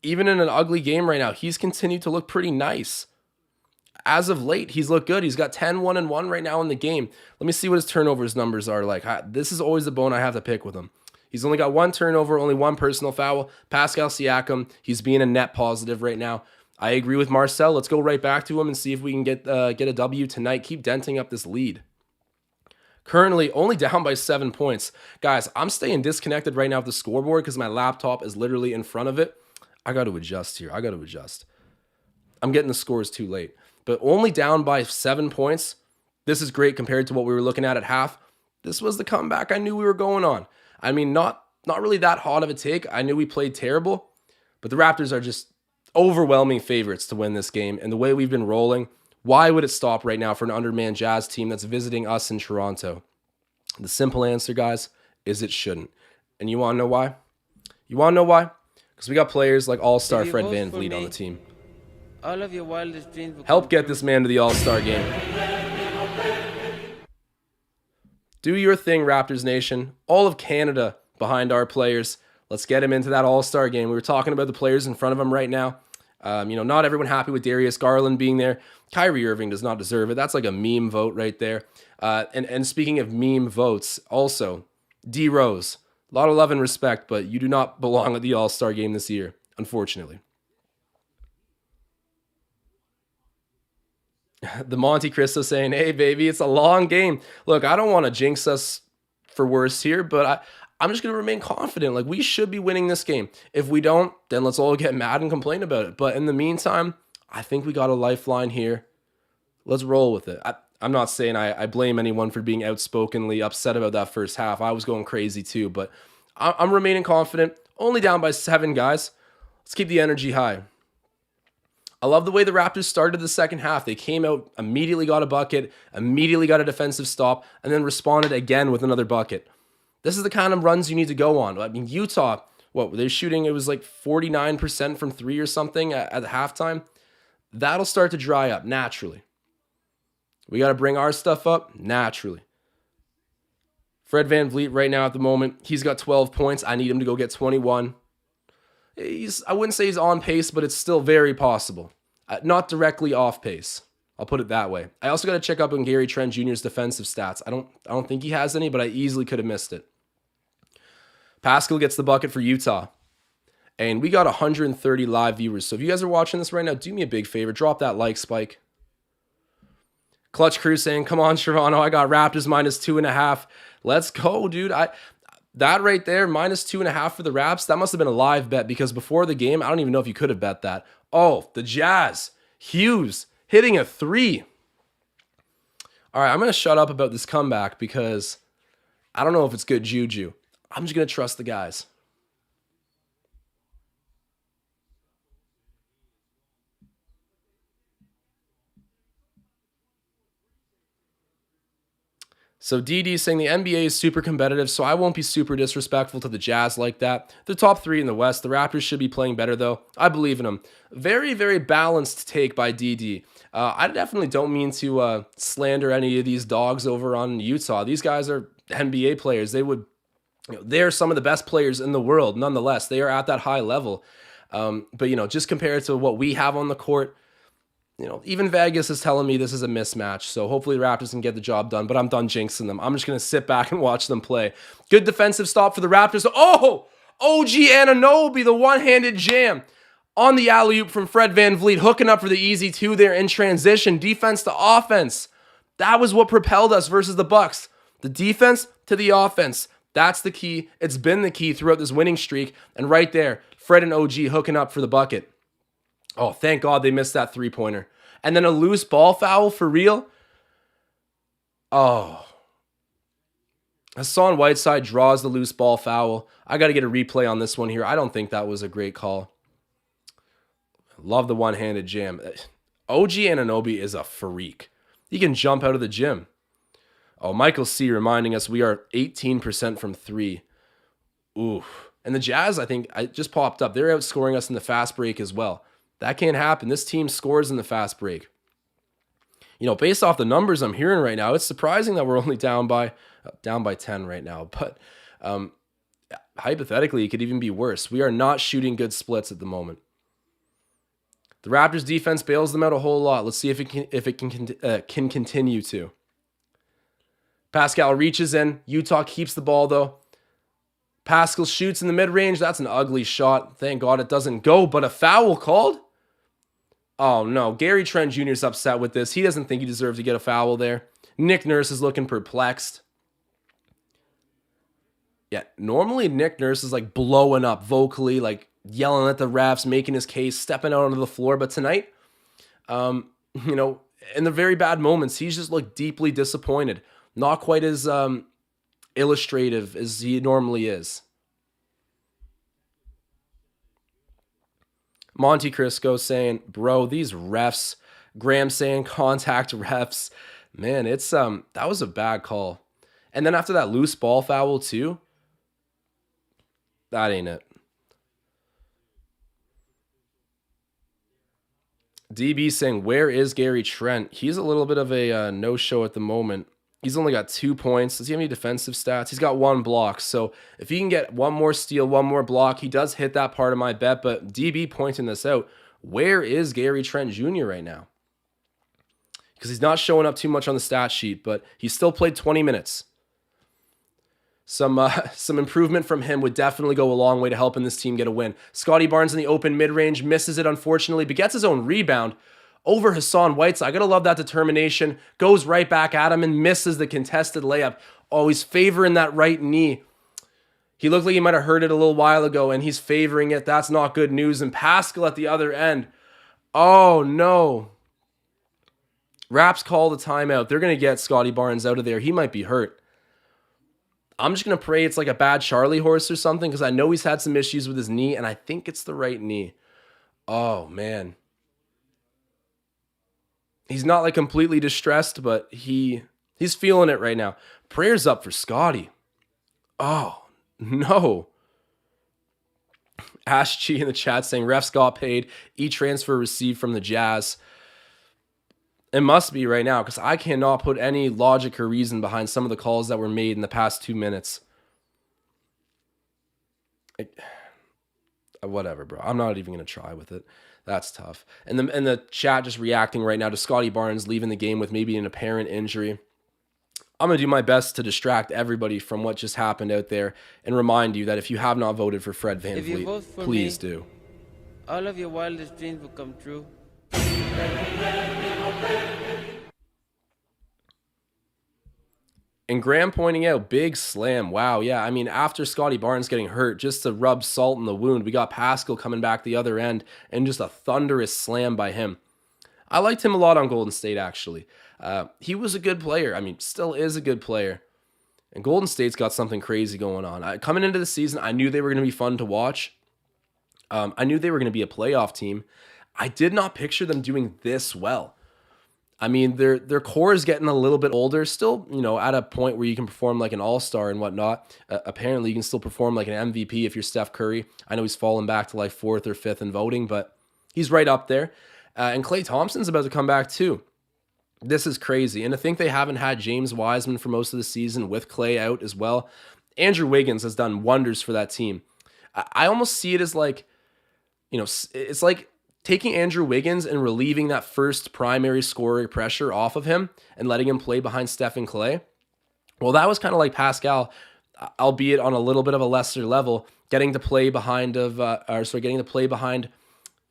Even in an ugly game right now, he's continued to look pretty nice. As of late, he's looked good. He's got 10, 1, and 1 right now in the game. Let me see what his turnovers numbers are like. This is always the bone I have to pick with him. He's only got 1 turnover, only 1 personal foul. Pascal Siakam, he's being a net positive right now. I agree with Marcel. Let's go right back to him and see if we can get a W tonight. Keep denting up this lead. Currently only down by 7 points. Guys, I'm staying disconnected right now with the scoreboard because my laptop is literally in front of it. I got to adjust here. I'm getting the scores too late. But only down by 7 points. This is great compared to what we were looking at half. This was the comeback I knew we were going on. I mean, not really that hot of a take. I knew we played terrible. But the Raptors are just overwhelming favorites to win this game. And the way we've been rolling, why would it stop right now for an undermanned Jazz team that's visiting us in Toronto? The simple answer, guys, is it shouldn't. And you want to know why? Because we got players like All-Star Fred VanVleet on the team. All of your wildest dreams will Help come get true. this man to the All-Star game. Do your thing, Raptors Nation. All of Canada behind our players. Let's get him into that All-Star game. We were talking about the players in front of him right now. Not everyone happy with Darius Garland being there. Kyrie Irving does not deserve it. That's like a meme vote right there. And speaking of meme votes, also, D Rose. A lot of love and respect, but you do not belong at the All-Star game this year, unfortunately. The Monte Cristo saying, hey, baby, it's a long game. Look, I don't want to jinx us for worse here, but I'm just going to remain confident. Like, we should be winning this game. If we don't, then let's all get mad and complain about it. But in the meantime, I think we got a lifeline here. Let's roll with it. I'm not saying I blame anyone for being outspokenly upset about that first half. I was going crazy too, but I'm remaining confident. Only down by 7, guys. Let's keep the energy high. I love the way the Raptors started the second half. They came out, immediately got a bucket, immediately got a defensive stop, and then responded again with another bucket. This is the kind of runs you need to go on. I mean, Utah, what were they shooting? It was like 49% from 3 or something at halftime. That'll start to dry up naturally. We got to bring our stuff up naturally. Fred VanVleet right now at the moment, he's got 12 points. I need him to go get 21. I wouldn't say he's on pace, but it's still very possible. Not directly off pace. I'll put it that way. I also got to check up on Gary Trent Jr.'s defensive stats. I don't think he has any, but I easily could have missed it. Pascal gets the bucket for Utah. And we got 130 live viewers. So if you guys are watching this right now, do me a big favor. Drop that like spike. Clutch Crew saying, come on, Toronto. I got Raptors -2.5. Let's go, dude. That right there, -2.5 for the Raps, that must have been a live bet because before the game, I don't even know if you could have bet that. Oh, the Jazz. Hughes hitting a 3. All right, I'm going to shut up about this comeback because I don't know if it's good juju. I'm just going to trust the guys. So DD saying the NBA is super competitive, so I won't be super disrespectful to the Jazz like that. They're top 3 in the West. The Raptors should be playing better, though. I believe in them. Very, very balanced take by DD. I definitely don't mean to slander any of these dogs over on Utah. These guys are NBA players. They're some of the best players in the world, nonetheless. They are at that high level. But, just compared to what we have on the court, even Vegas is telling me this is a mismatch. So hopefully the Raptors can get the job done, but I'm done jinxing them. I'm just going to sit back and watch them play. Good defensive stop for the Raptors. Oh, OG Anunoby, the one-handed jam on the alley-oop from Fred VanVleet, hooking up for the easy 2 there in transition. Defense to offense. That was what propelled us versus the Bucks. The defense to the offense. That's the key. It's been the key throughout this winning streak. And right there, Fred and OG hooking up for the bucket. Oh, thank God they missed that 3-pointer. And then a loose ball foul for real. Oh. Hassan Whiteside draws the loose ball foul. I got to get a replay on this one here. I don't think that was a great call. Love the one-handed jam. OG Anunoby is a freak. He can jump out of the gym. Oh, Michael C. reminding us we are 18% from 3. Ooh. And the Jazz, I think, I just popped up. They're outscoring us in the fast break as well. That can't happen. This team scores in the fast break. Based off the numbers I'm hearing right now, it's surprising that we're only down by 10 right now. But hypothetically, it could even be worse. We are not shooting good splits at the moment. The Raptors defense bails them out a whole lot. Let's see if it can continue to. Pascal reaches in. Utah keeps the ball though. Pascal shoots in the mid-range. That's an ugly shot. Thank God it doesn't go, but a foul called? Oh, no. Gary Trent Jr. is upset with this. He doesn't think he deserves to get a foul there. Nick Nurse is looking perplexed. Yeah, normally Nick Nurse is like blowing up vocally, like yelling at the refs, making his case, stepping out onto the floor. But tonight, in the very bad moments, he's just looked deeply disappointed. Not quite as illustrative as he normally is. Monte Crisco saying, bro, these refs. Graham saying, contact refs. Man, it's that was a bad call. And then after that loose ball foul too, that ain't it. DB saying, where is Gary Trent? He's a little bit of a no-show at the moment. He's only got 2 points. Does he have any defensive stats? He's got 1 block. So if he can get 1 more steal, 1 more block, he does hit that part of my bet. But DB pointing this out, where is Gary Trent Jr. right now? Because he's not showing up too much on the stat sheet, but he still played 20 minutes. Some improvement from him would definitely go a long way to helping this team get a win. Scotty Barnes in the open mid-range, misses it unfortunately, but gets his own rebound over Hassan Whiteside. I gotta love that determination. Goes right back at him and misses the contested layup. Always favoring that right knee. He looked like he might have hurt it a little while ago, and he's favoring it. That's not good news. And Pascal at the other end. Oh, no. Raps call the timeout. They're going to get Scotty Barnes out of there. He might be hurt. I'm just going to pray it's like a bad Charlie horse or something, because I know he's had some issues with his knee, and I think it's the right knee. Oh, man. He's not like completely distressed, but he's feeling it right now. Prayers up for Scotty. Oh, no. Ash G in the chat saying refs got paid. E-transfer received from the Jazz. It must be right now because I cannot put any logic or reason behind some of the calls that were made in the past 2 minutes. Whatever, bro. I'm not even going to try with it. That's tough. And the chat just reacting right now to Scotty Barnes leaving the game with maybe an apparent injury. I'm going to do my best to distract everybody from what just happened out there and remind you that if you have not voted for Fred VanVleet, please do. All of your wildest dreams will come true. And Graham pointing out, big slam. Wow, yeah. I mean, after Scotty Barnes getting hurt, just to rub salt in the wound, we got Pascal coming back the other end and just a thunderous slam by him. I liked him a lot on Golden State, actually. He was a good player. I mean, still is a good player. And Golden State's got something crazy going on. Coming into the season, I knew they were going to be fun to watch. I knew they were going to be a playoff team. I did not picture them doing this well. I mean, their core is getting a little bit older, still, at a point where you can perform like an all-star and whatnot. Apparently, you can still perform like an MVP if you're Steph Curry. I know he's fallen back to like 4th or 5th in voting, but he's right up there. And Klay Thompson's about to come back too. This is crazy. And to think they haven't had James Wiseman for most of the season with Klay out as well. Andrew Wiggins has done wonders for that team. I almost see it as like, it's like taking Andrew Wiggins and relieving that first primary scorer pressure off of him and letting him play behind Steph and Klay. Well, that was kind of like Pascal, albeit on a little bit of a lesser level, getting to play behind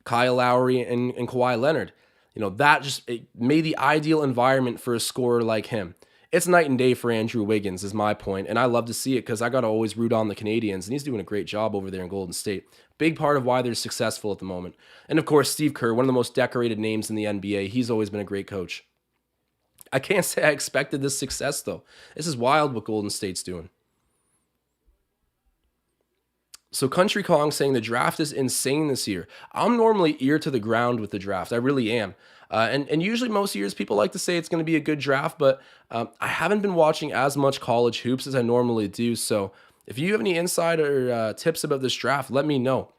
Kyle Lowry and Kawhi Leonard. That just made the ideal environment for a scorer like him. It's night and day for Andrew Wiggins is my point, and I love to see it because I got to always root on the Canadians, and he's doing a great job over there in Golden State. Big part of why they're successful at the moment. And of course, Steve Kerr, one of the most decorated names in the NBA. He's always been a great coach. I can't say I expected this success, though. This is wild what Golden State's doing. So Country Kong saying the draft is insane this year. I'm normally ear to the ground with the draft. I really am. And usually most years people like to say it's going to be a good draft, but I haven't been watching as much college hoops as I normally do. So if you have any insider tips about this draft, let me know.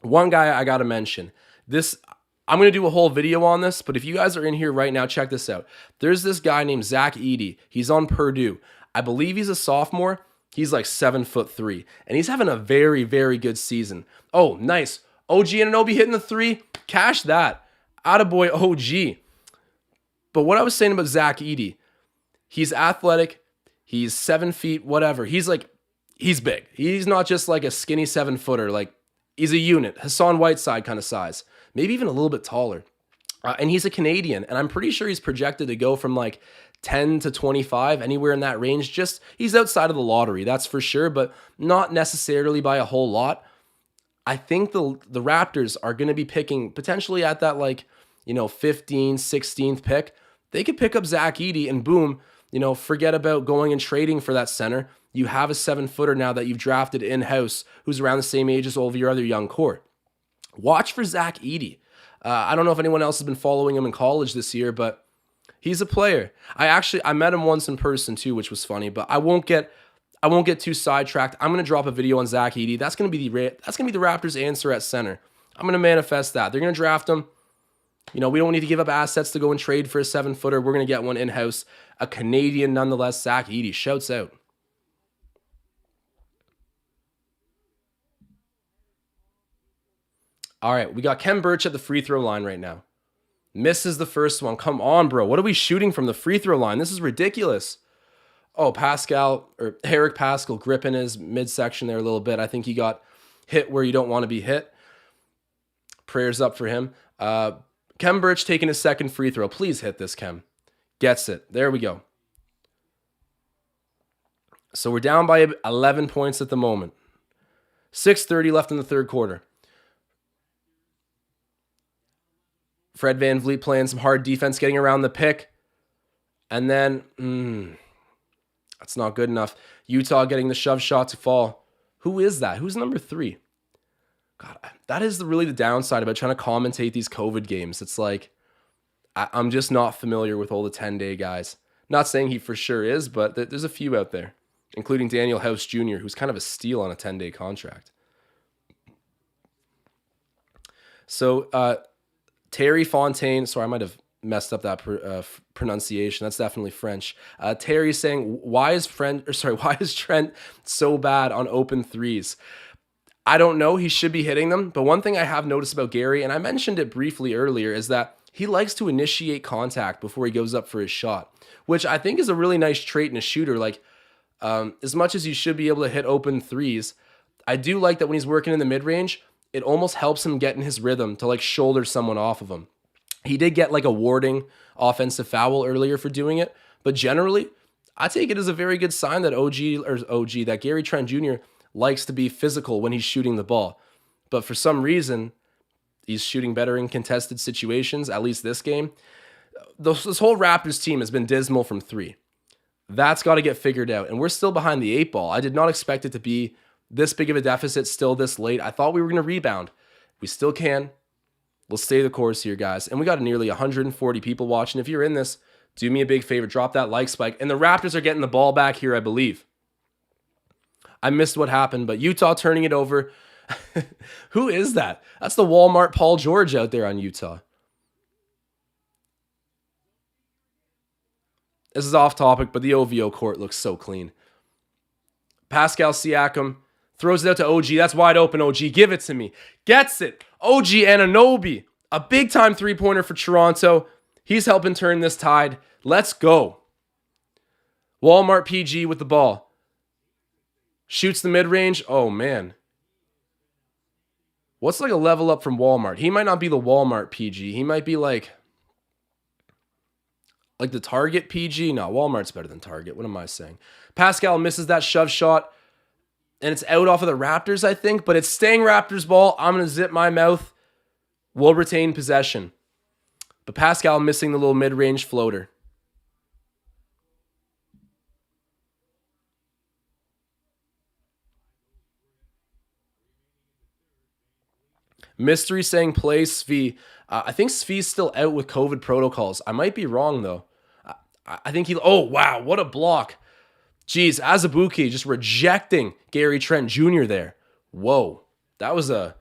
One guy I got to mention. I'm going to do a whole video on this, but if you guys are in here right now, check this out. There's this guy named Zach Edey. He's on Purdue. I believe he's a sophomore. He's like 7'3", and he's having a very, very good season. Oh, nice. OG Anunoby hitting the 3. Cash that. Attaboy OG. But what I was saying about Zach Edey, he's athletic. He's 7 feet, whatever. He's big. He's not just like a skinny 7-footer. Like, he's a unit. Hassan Whiteside kind of size. Maybe even a little bit taller. And he's a Canadian, and I'm pretty sure he's projected to go from like 10 to 25, anywhere in that range. Just, he's outside of the lottery, that's for sure, but not necessarily by a whole lot. I think the Raptors are going to be picking potentially at that 15th, 16th pick. They could pick up Zach Edey and boom, forget about going and trading for that center. You have a 7-footer now that you've drafted in-house who's around the same age as all of your other young core. Watch for Zach Edey. I don't know if anyone else has been following him in college this year, but he's a player. I met him once in person too, which was funny, but I won't get too sidetracked. I'm going to drop a video on Zach Edey. That's going to be the Raptors' answer at center. I'm going to manifest that. They're going to draft him. We don't need to give up assets to go and trade for a 7-footer. We're going to get one in-house. A Canadian nonetheless. Zach Edey shouts out. All right, we got Ken Birch at the free throw line right now. Misses the first one. Come on, bro. What are we shooting from the free throw line? This is ridiculous. Oh, Eric Pascal gripping his midsection there a little bit. I think he got hit where you don't want to be hit. Prayers up for him. Ken Birch taking his second free throw. Please hit this, Ken. Gets it. There we go. So we're down by 11 points at the moment. 6:30 left in the third quarter. Fred VanVleet playing some hard defense, getting around the pick. And then, that's not good enough. Utah getting the shove shot to fall. Who is that? Who's number 3? God, that is really the downside about trying to commentate these COVID games. It's like, I'm just not familiar with all the 10-day guys. Not saying he for sure is, but there's a few out there, including Daniel House Jr., who's kind of a steal on a 10-day contract. So, Terry Fontaine, sorry, I might have messed up that pronunciation. That's definitely French. Terry saying, why is Trent so bad on open threes? I don't know. He should be hitting them. But one thing I have noticed about Gary, and I mentioned it briefly earlier, is that he likes to initiate contact before he goes up for his shot, which I think is a really nice trait in a shooter. Like, as much as you should be able to hit open threes, I do like that when he's working in the mid-range, it almost helps him get in his rhythm to like shoulder someone off of him. He did get like a warding offensive foul earlier for doing it, but generally, I take it as a very good sign that that Gary Trent Jr. likes to be physical when he's shooting the ball. But for some reason, he's shooting better in contested situations, at least this game. This whole Raptors team has been dismal from three. That's got to get figured out, and we're still behind the 8 ball. I did not expect it to be this big of a deficit still this late. I thought we were going to rebound. We still can. We'll stay the course here, guys. And we got nearly 140 people watching. If you're in this, do me a big favor. Drop that like spike. And the Raptors are getting the ball back here, I believe. I missed what happened, but Utah turning it over. Who is that? That's the Walmart Paul George out there on Utah. This is off topic, but the OVO court looks so clean. Pascal Siakam throws it out to OG. That's wide open, OG. Give it to me. Gets it. OG Anunoby. A big-time three-pointer for Toronto. He's helping turn this tide. Let's go. Walmart PG with the ball. Shoots the mid-range. Oh, man. What's like a level up from Walmart? He might not be the Walmart PG. He might be like the Target PG. No, Walmart's better than Target. What am I saying? Pascal misses that shove shot. And it's out off of the Raptors, I think. But it's staying Raptors ball. I'm going to zip my mouth. We'll retain possession. But Pascal missing the little mid-range floater. Mystery saying play Svi. I think Svi's still out with COVID protocols. I might be wrong, though. I think he... Oh, wow. What a block. Jeez, Azubuike just rejecting Gary Trent Jr. there. Whoa. That was a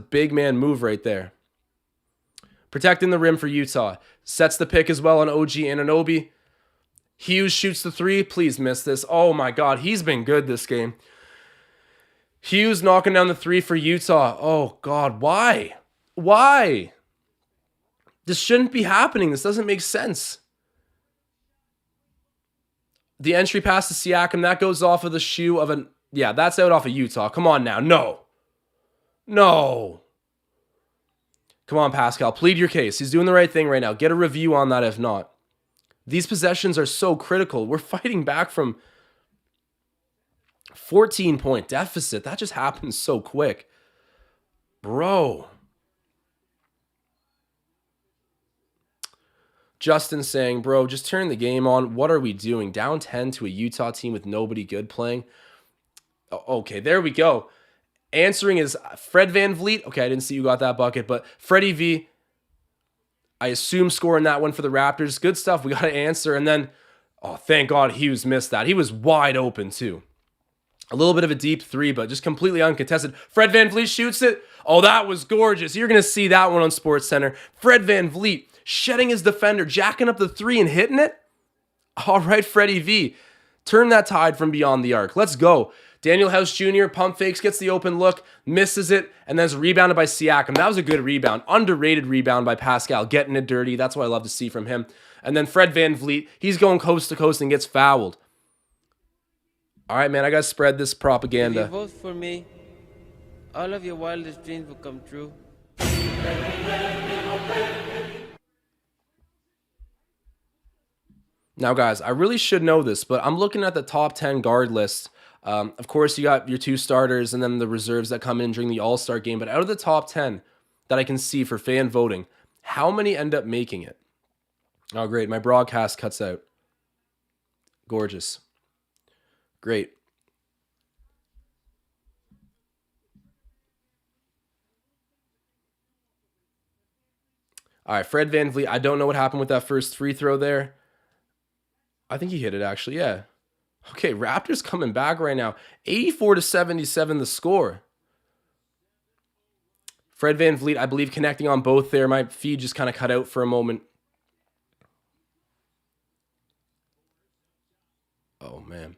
big man move right there. Protecting the rim for Utah. Sets the pick as well on OG Anunoby. Hughes shoots the three. Please miss this. Oh my God, he's been good this game. Hughes knocking down the three for Utah. Oh God, why? Why? This shouldn't be happening. This doesn't make sense. The entry pass to Siakam, that goes off of the shoe of an... Yeah, that's out off of Utah. Come on now. No. No. Come on, Pascal. Plead your case. He's doing the right thing right now. Get a review on that if not. These possessions are so critical. We're fighting back from 14-point deficit. That just happens so quick. Bro. Justin saying, bro, just turn the game on. What are we doing? Down 10 to a Utah team with nobody good playing. Okay, there we go. Answering is Fred VanVleet. Okay, I didn't see you got that bucket, but Freddie V, I assume scoring that one for the Raptors. Good stuff. We got to answer. And then, oh, thank God Hughes missed that. He was wide open too. A little bit of a deep three, but just completely uncontested. Fred VanVleet shoots it. Oh, that was gorgeous. You're going to see that one on SportsCenter. Fred VanVleet shedding his defender, jacking up the three and hitting it. All right, Freddie V. Turn that tide from beyond the arc. Let's go. Daniel House Jr. pump fakes, gets the open look, misses it, and then is rebounded by Siakam. That was a good rebound. Underrated rebound by Pascal, getting it dirty. That's what I love to see from him. And then Fred VanVleet, he's going coast to coast and gets fouled. All right, man, I got to spread this propaganda. If you vote for me, all of your wildest dreams will come true. Now, guys, I really should know this, but I'm looking at the top 10 guard list. Of course, you got your two starters and then the reserves that come in during the All-Star game. But out of the top 10 that I can see for fan voting, how many end up making it? Oh, great. My broadcast cuts out. Gorgeous. Great. All right, Fred VanVleet. I don't know what happened with that first free throw there. I think he hit it, actually. Yeah. Okay, Raptors coming back right now. 84-77 the score. Fred VanVleet, I believe, connecting on both there. My feed just kind of cut out for a moment. man.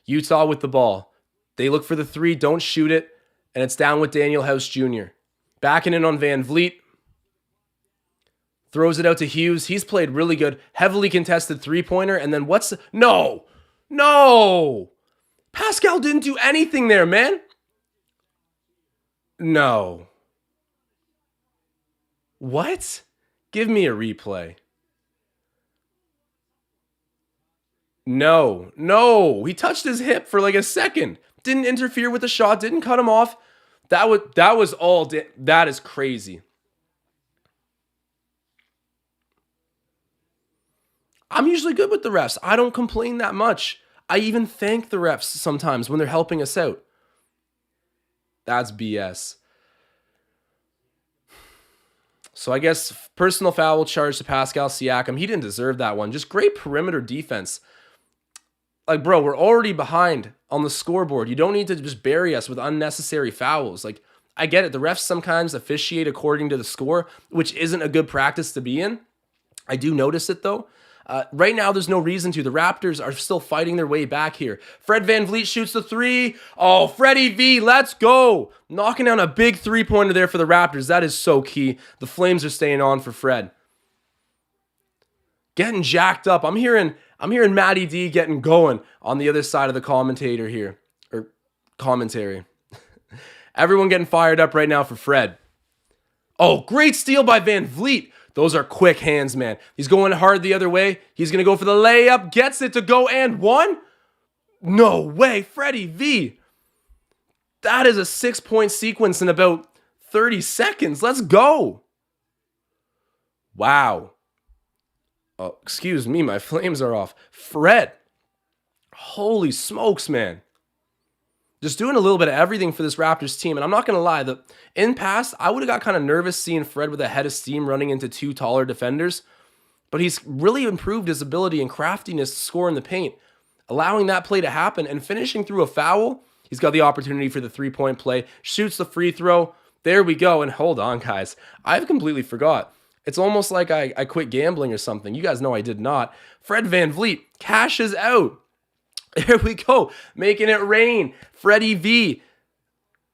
Utah with the ball. They look for the three, don't shoot it, and it's down with Daniel House Jr. Backing in on Van Vliet. Throws it out to Hughes. He's played really good. Heavily contested three-pointer. And then what's... No! No! Pascal didn't do anything there, man. No. What? Give me a replay. No. No. He touched his hip for like a second. Didn't interfere with the shot. Didn't cut him off. That was all... That is crazy. I'm usually good with the refs. I don't complain that much. I even thank the refs sometimes when they're helping us out. That's BS. So I guess personal foul charge to Pascal Siakam. He didn't deserve that one. Just great perimeter defense. Like, bro, we're already behind on the scoreboard. You don't need to just bury us with unnecessary fouls. Like, I get it. The refs sometimes officiate according to the score, which isn't a good practice to be in. I do notice it, though. Right now, there's no reason to. The Raptors are still fighting their way back here. Fred VanVleet shoots the three. Oh, Freddie V, let's go. Knocking down a big three-pointer there for the Raptors. That is so key. The Flames are staying on for Fred. Getting jacked up. I'm hearing Matty D getting going on the other side of the commentator here. Or commentary. Everyone getting fired up right now for Fred. Oh, great steal by VanVleet. Those are quick hands, man. He's going hard the other way. He's going to go for the layup. Gets it to go and one. No way. Freddie V. That is a 6-point sequence in about 30 seconds. Let's go. Wow. Oh, excuse me. My flames are off. Fred. Holy smokes, man. Just doing a little bit of everything for this Raptors team. And I'm not going to lie, in past, I would have got kind of nervous seeing Fred with a head of steam running into two taller defenders. But he's really improved his ability and craftiness to score in the paint, allowing that play to happen and finishing through a foul. He's got the opportunity for the three-point play, shoots the free throw. There we go. And hold on, guys. I've completely forgot. It's almost like I quit gambling or something. You guys know I did not. Fred VanVleet cashes out. There we go. Making it rain. Freddie V.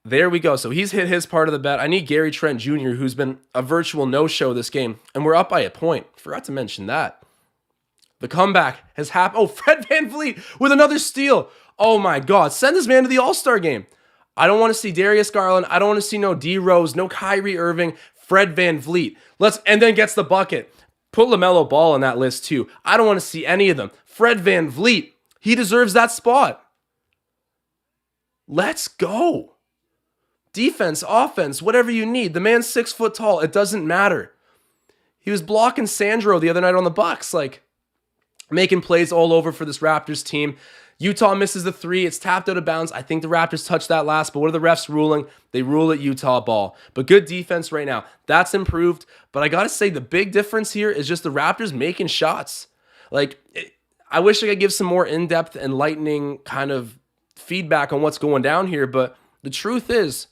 There we go. So he's hit his part of the bet. I need Gary Trent Jr., who's been a virtual no-show this game. And we're up by a point. Forgot to mention that. The comeback has happened. Oh, Fred VanVleet with another steal. Oh my God. Send this man to the All-Star game. I don't want to see Darius Garland. I don't want to see no D Rose, no Kyrie Irving. Fred VanVleet. And then gets the bucket. Put LaMelo Ball on that list too. I don't want to see any of them. Fred VanVleet. He deserves that spot. Let's go. Defense, offense, whatever you need. The man's 6 foot tall. It doesn't matter. He was blocking Sandro the other night on the Bucks, like making plays all over for this Raptors team. Utah misses the three. It's tapped out of bounds. I think the Raptors touched that last, but what are the refs ruling? They rule it Utah ball. But good defense right now. That's improved. But I got to say the big difference here is just the Raptors making shots. I wish I could give some more in-depth, enlightening kind of feedback on what's going down here, but the truth is,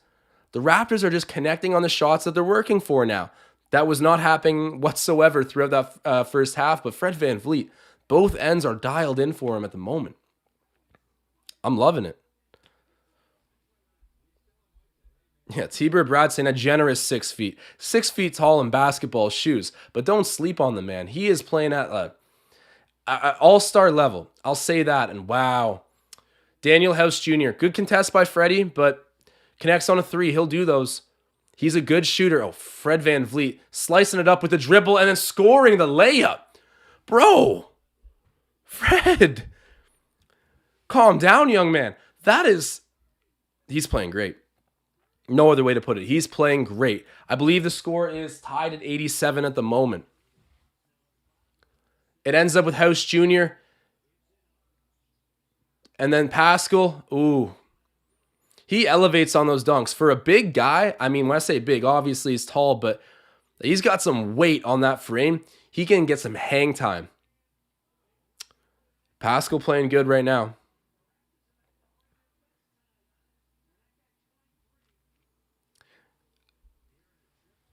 the Raptors are just connecting on the shots that they're working for now. That was not happening whatsoever throughout that first half, but Fred VanVleet, both ends are dialed in for him at the moment. I'm loving it. Yeah, T-Bird Brad saying a generous 6 feet. 6 feet tall in basketball shoes, but don't sleep on the man. He is playing at all-star level. I'll say that. And wow. Daniel House Jr. Good contest by Freddie, but connects on a three. He'll do those. He's a good shooter. Oh, Fred VanVleet slicing it up with the dribble and then scoring the layup. Bro. Fred. Calm down, young man. He's playing great. No other way to put it. He's playing great. I believe the score is tied at 87 at the moment. It ends up with House Jr. And then Pascal, ooh. He elevates on those dunks. For a big guy, I mean, when I say big, obviously he's tall, but he's got some weight on that frame. He can get some hang time. Pascal playing good right now.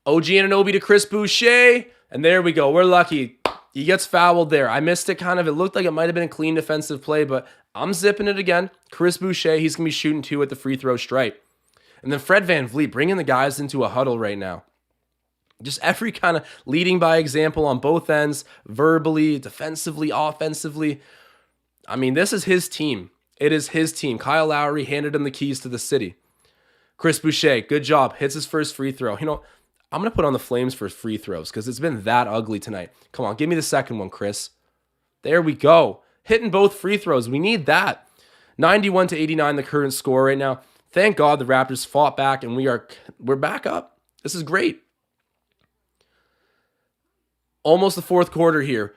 OG Anunoby to Chris Boucher. And there we go. We're lucky. He gets fouled there. I missed it kind of. It looked like it might have been a clean defensive play, but I'm zipping it again. Chris Boucher, he's going to be shooting 2 at the free throw stripe. And then Fred VanVleet, bringing the guys into a huddle right now. Just every kind of leading by example on both ends, verbally, defensively, offensively. I mean, this is his team. It is his team. Kyle Lowry handed him the keys to the city. Chris Boucher, good job. Hits his first free throw. You know, I'm going to put on the Flames for free throws because it's been that ugly tonight. Come on, give me the second one, Chris. There we go. Hitting both free throws. We need that. 91-89, the current score right now. Thank God the Raptors fought back and we're back up. This is great. Almost the fourth quarter here.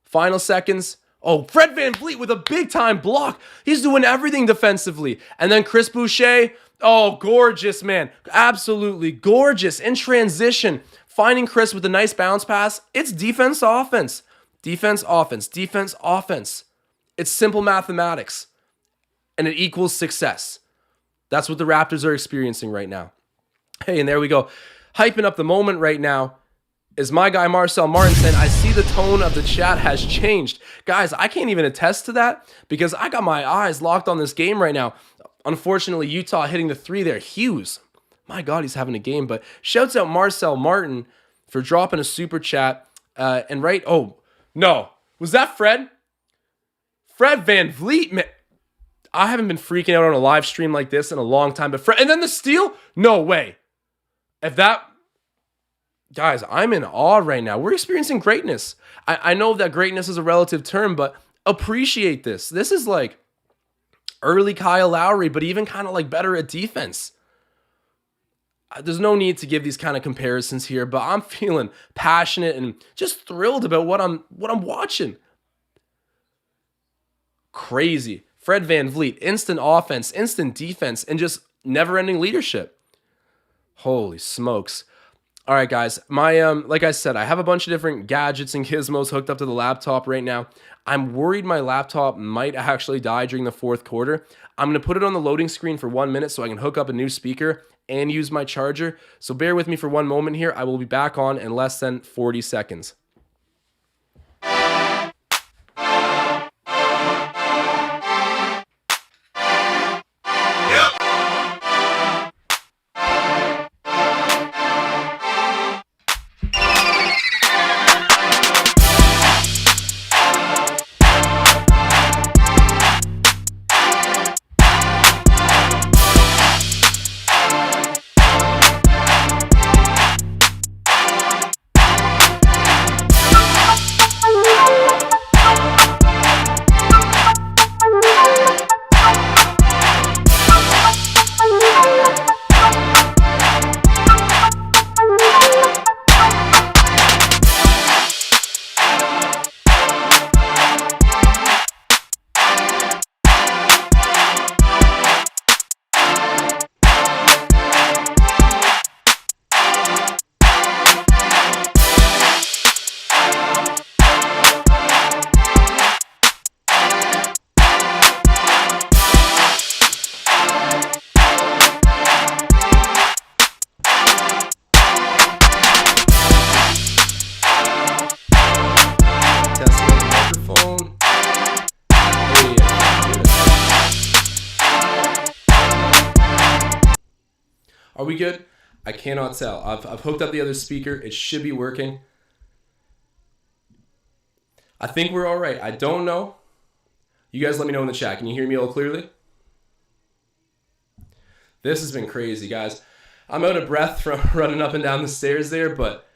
Final seconds. Oh, Fred VanVleet with a big-time block. He's doing everything defensively. And then Chris Boucher. Oh, gorgeous, man. Absolutely gorgeous. In transition, finding Chris with a nice bounce pass. It's defense, offense. Defense, offense. Defense, offense. It's simple mathematics. And it equals success. That's what the Raptors are experiencing right now. Hey, and there we go. Hyping up the moment right now is my guy Marcel Martin saying, I see the tone of the chat has changed. Guys, I can't even attest to that because I got my eyes locked on this game right now. Unfortunately, Utah hitting the 3 there. Hughes. My God, he's having a game. But shouts out Marcel Martin for dropping a super chat. Oh, no. Was that Fred? Fred VanVleet, man. I haven't been freaking out on a live stream like this in a long time. But Fred, and then the steal? No way. Guys, I'm in awe right now. We're experiencing greatness. I know that greatness is a relative term, but appreciate this. This is like early Kyle Lowry, but even kind of like better at defense. There's no need to give these kind of comparisons here, but I'm feeling passionate and just thrilled about what I'm watching. Crazy. Fred VanVleet, instant offense, instant defense, and just never-ending leadership. Holy smokes. All right, guys, like I said, I have a bunch of different gadgets and gizmos hooked up to the laptop right now. I'm worried my laptop might actually die during the fourth quarter. I'm going to put it on the loading screen for 1 minute so I can hook up a new speaker and use my charger. So bear with me for one moment here. I will be back on in less than 40 seconds. Are we good? I cannot tell. I've hooked up the other speaker. It should be working. I think we're all right. I don't know. You guys let me know in the chat. Can you hear me all clearly? This has been crazy, guys. I'm out of breath from running up and down the stairs there, but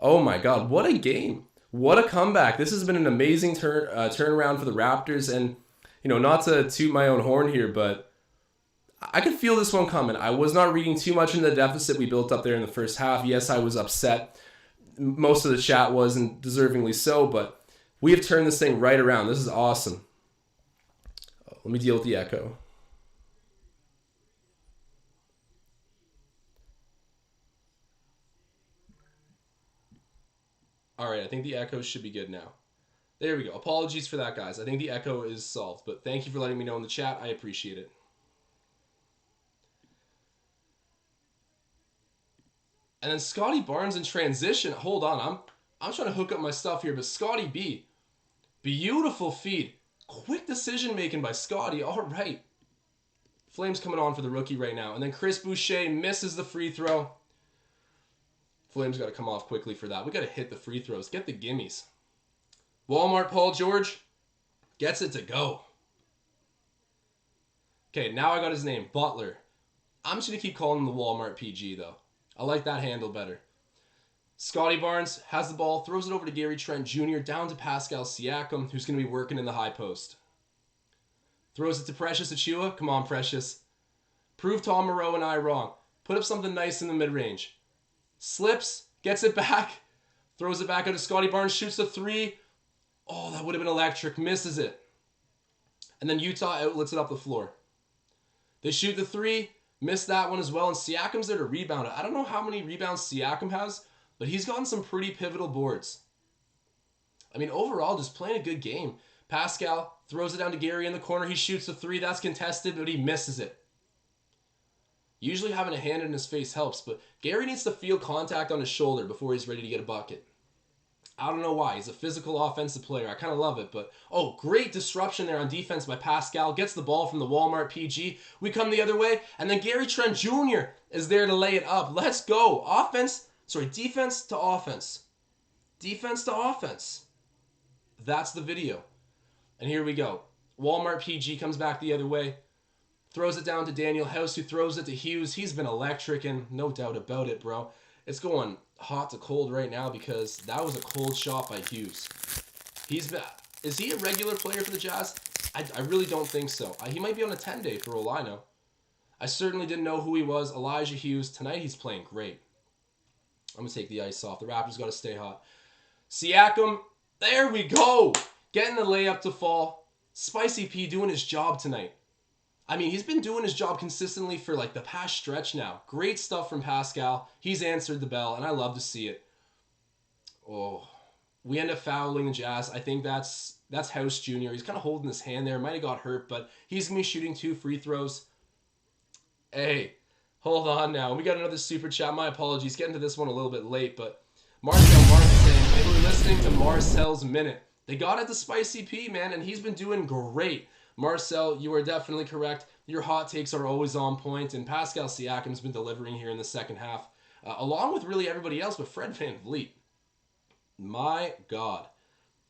oh my God, what a game. What a comeback. This has been an amazing turnaround for the Raptors. And, you know, not to toot my own horn here, but I could feel this one coming. I was not reading too much into the deficit we built up there in the first half. Yes, I was upset. Most of the chat was, and deservingly so, but we have turned this thing right around. This is awesome. Let me deal with the echo. All right, I think the echo should be good now. There we go. Apologies for that, guys. I think the echo is solved, but thank you for letting me know in the chat. I appreciate it. And then Scotty Barnes in transition. Hold on, I'm trying to hook up my stuff here, but Scotty B. Beautiful feed. Quick decision making by Scotty. All right. Flames coming on for the rookie right now. And then Chris Boucher misses the free throw. Flames got to come off quickly for that. We got to hit the free throws. Get the gimmies. Walmart Paul George gets it to go. Okay, now I got his name. Butler. I'm just going to keep calling him the Walmart PG, though. I like that handle better. Scotty Barnes has the ball, throws it over to Gary Trent Jr., down to Pascal Siakam, who's going to be working in the high post. Throws it to Precious Achiuwa. Come on, Precious. Prove Tom Moreau and I wrong. Put up something nice in the mid-range. Slips, gets it back, throws it back out to Scotty Barnes, shoots the three. Oh, that would have been electric. Misses it. And then Utah outlets it up the floor. They shoot the three, miss that one as well, and Siakam's there to rebound it. I don't know how many rebounds Siakam has, but he's gotten some pretty pivotal boards. I mean, overall, just playing a good game. Pascal throws it down to Gary in the corner. He shoots the three. That's contested, but he misses it. Usually having a hand in his face helps, but Gary needs to feel contact on his shoulder before he's ready to get a bucket. I don't know why. He's a physical offensive player. I kind of love it, but great disruption there on defense by Pascal. Gets the ball from the Walmart PG. We come the other way, and then Gary Trent Jr. is there to lay it up. Let's go. Defense to offense. Defense to offense. That's the video. And here we go. Walmart PG comes back the other way. Throws it down to Daniel House, who throws it to Hughes. He's been electric, and no doubt about it, bro. It's going hot to cold right now because that was a cold shot by Hughes. Is he a regular player for the Jazz? I really don't think so. He might be on a 10-day for all I know. I certainly didn't know who he was. Elijah Hughes. Tonight he's playing great. I'm going to take the ice off. The Raptors got to stay hot. Siakam. There we go. Getting the layup to fall. Spicy P doing his job tonight. I mean, he's been doing his job consistently for like the past stretch now. Great stuff from Pascal. He's answered the bell, and I love to see it. Oh, we end up fouling the Jazz. I think that's House Jr. He's kind of holding his hand there. Might have got hurt, but he's going to be shooting 2 free throws. Hey, hold on now. We got another super chat. My apologies. Getting to this one a little bit late, but Marcel Martin saying, hey, we're listening to Marcel's Minute. They got it to Spicy P, man, and he's been doing great. Marcel, you are definitely correct. Your hot takes are always on point, and Pascal Siakam's been delivering here in the second half, along with really everybody else, but Fred VanVleet. My God.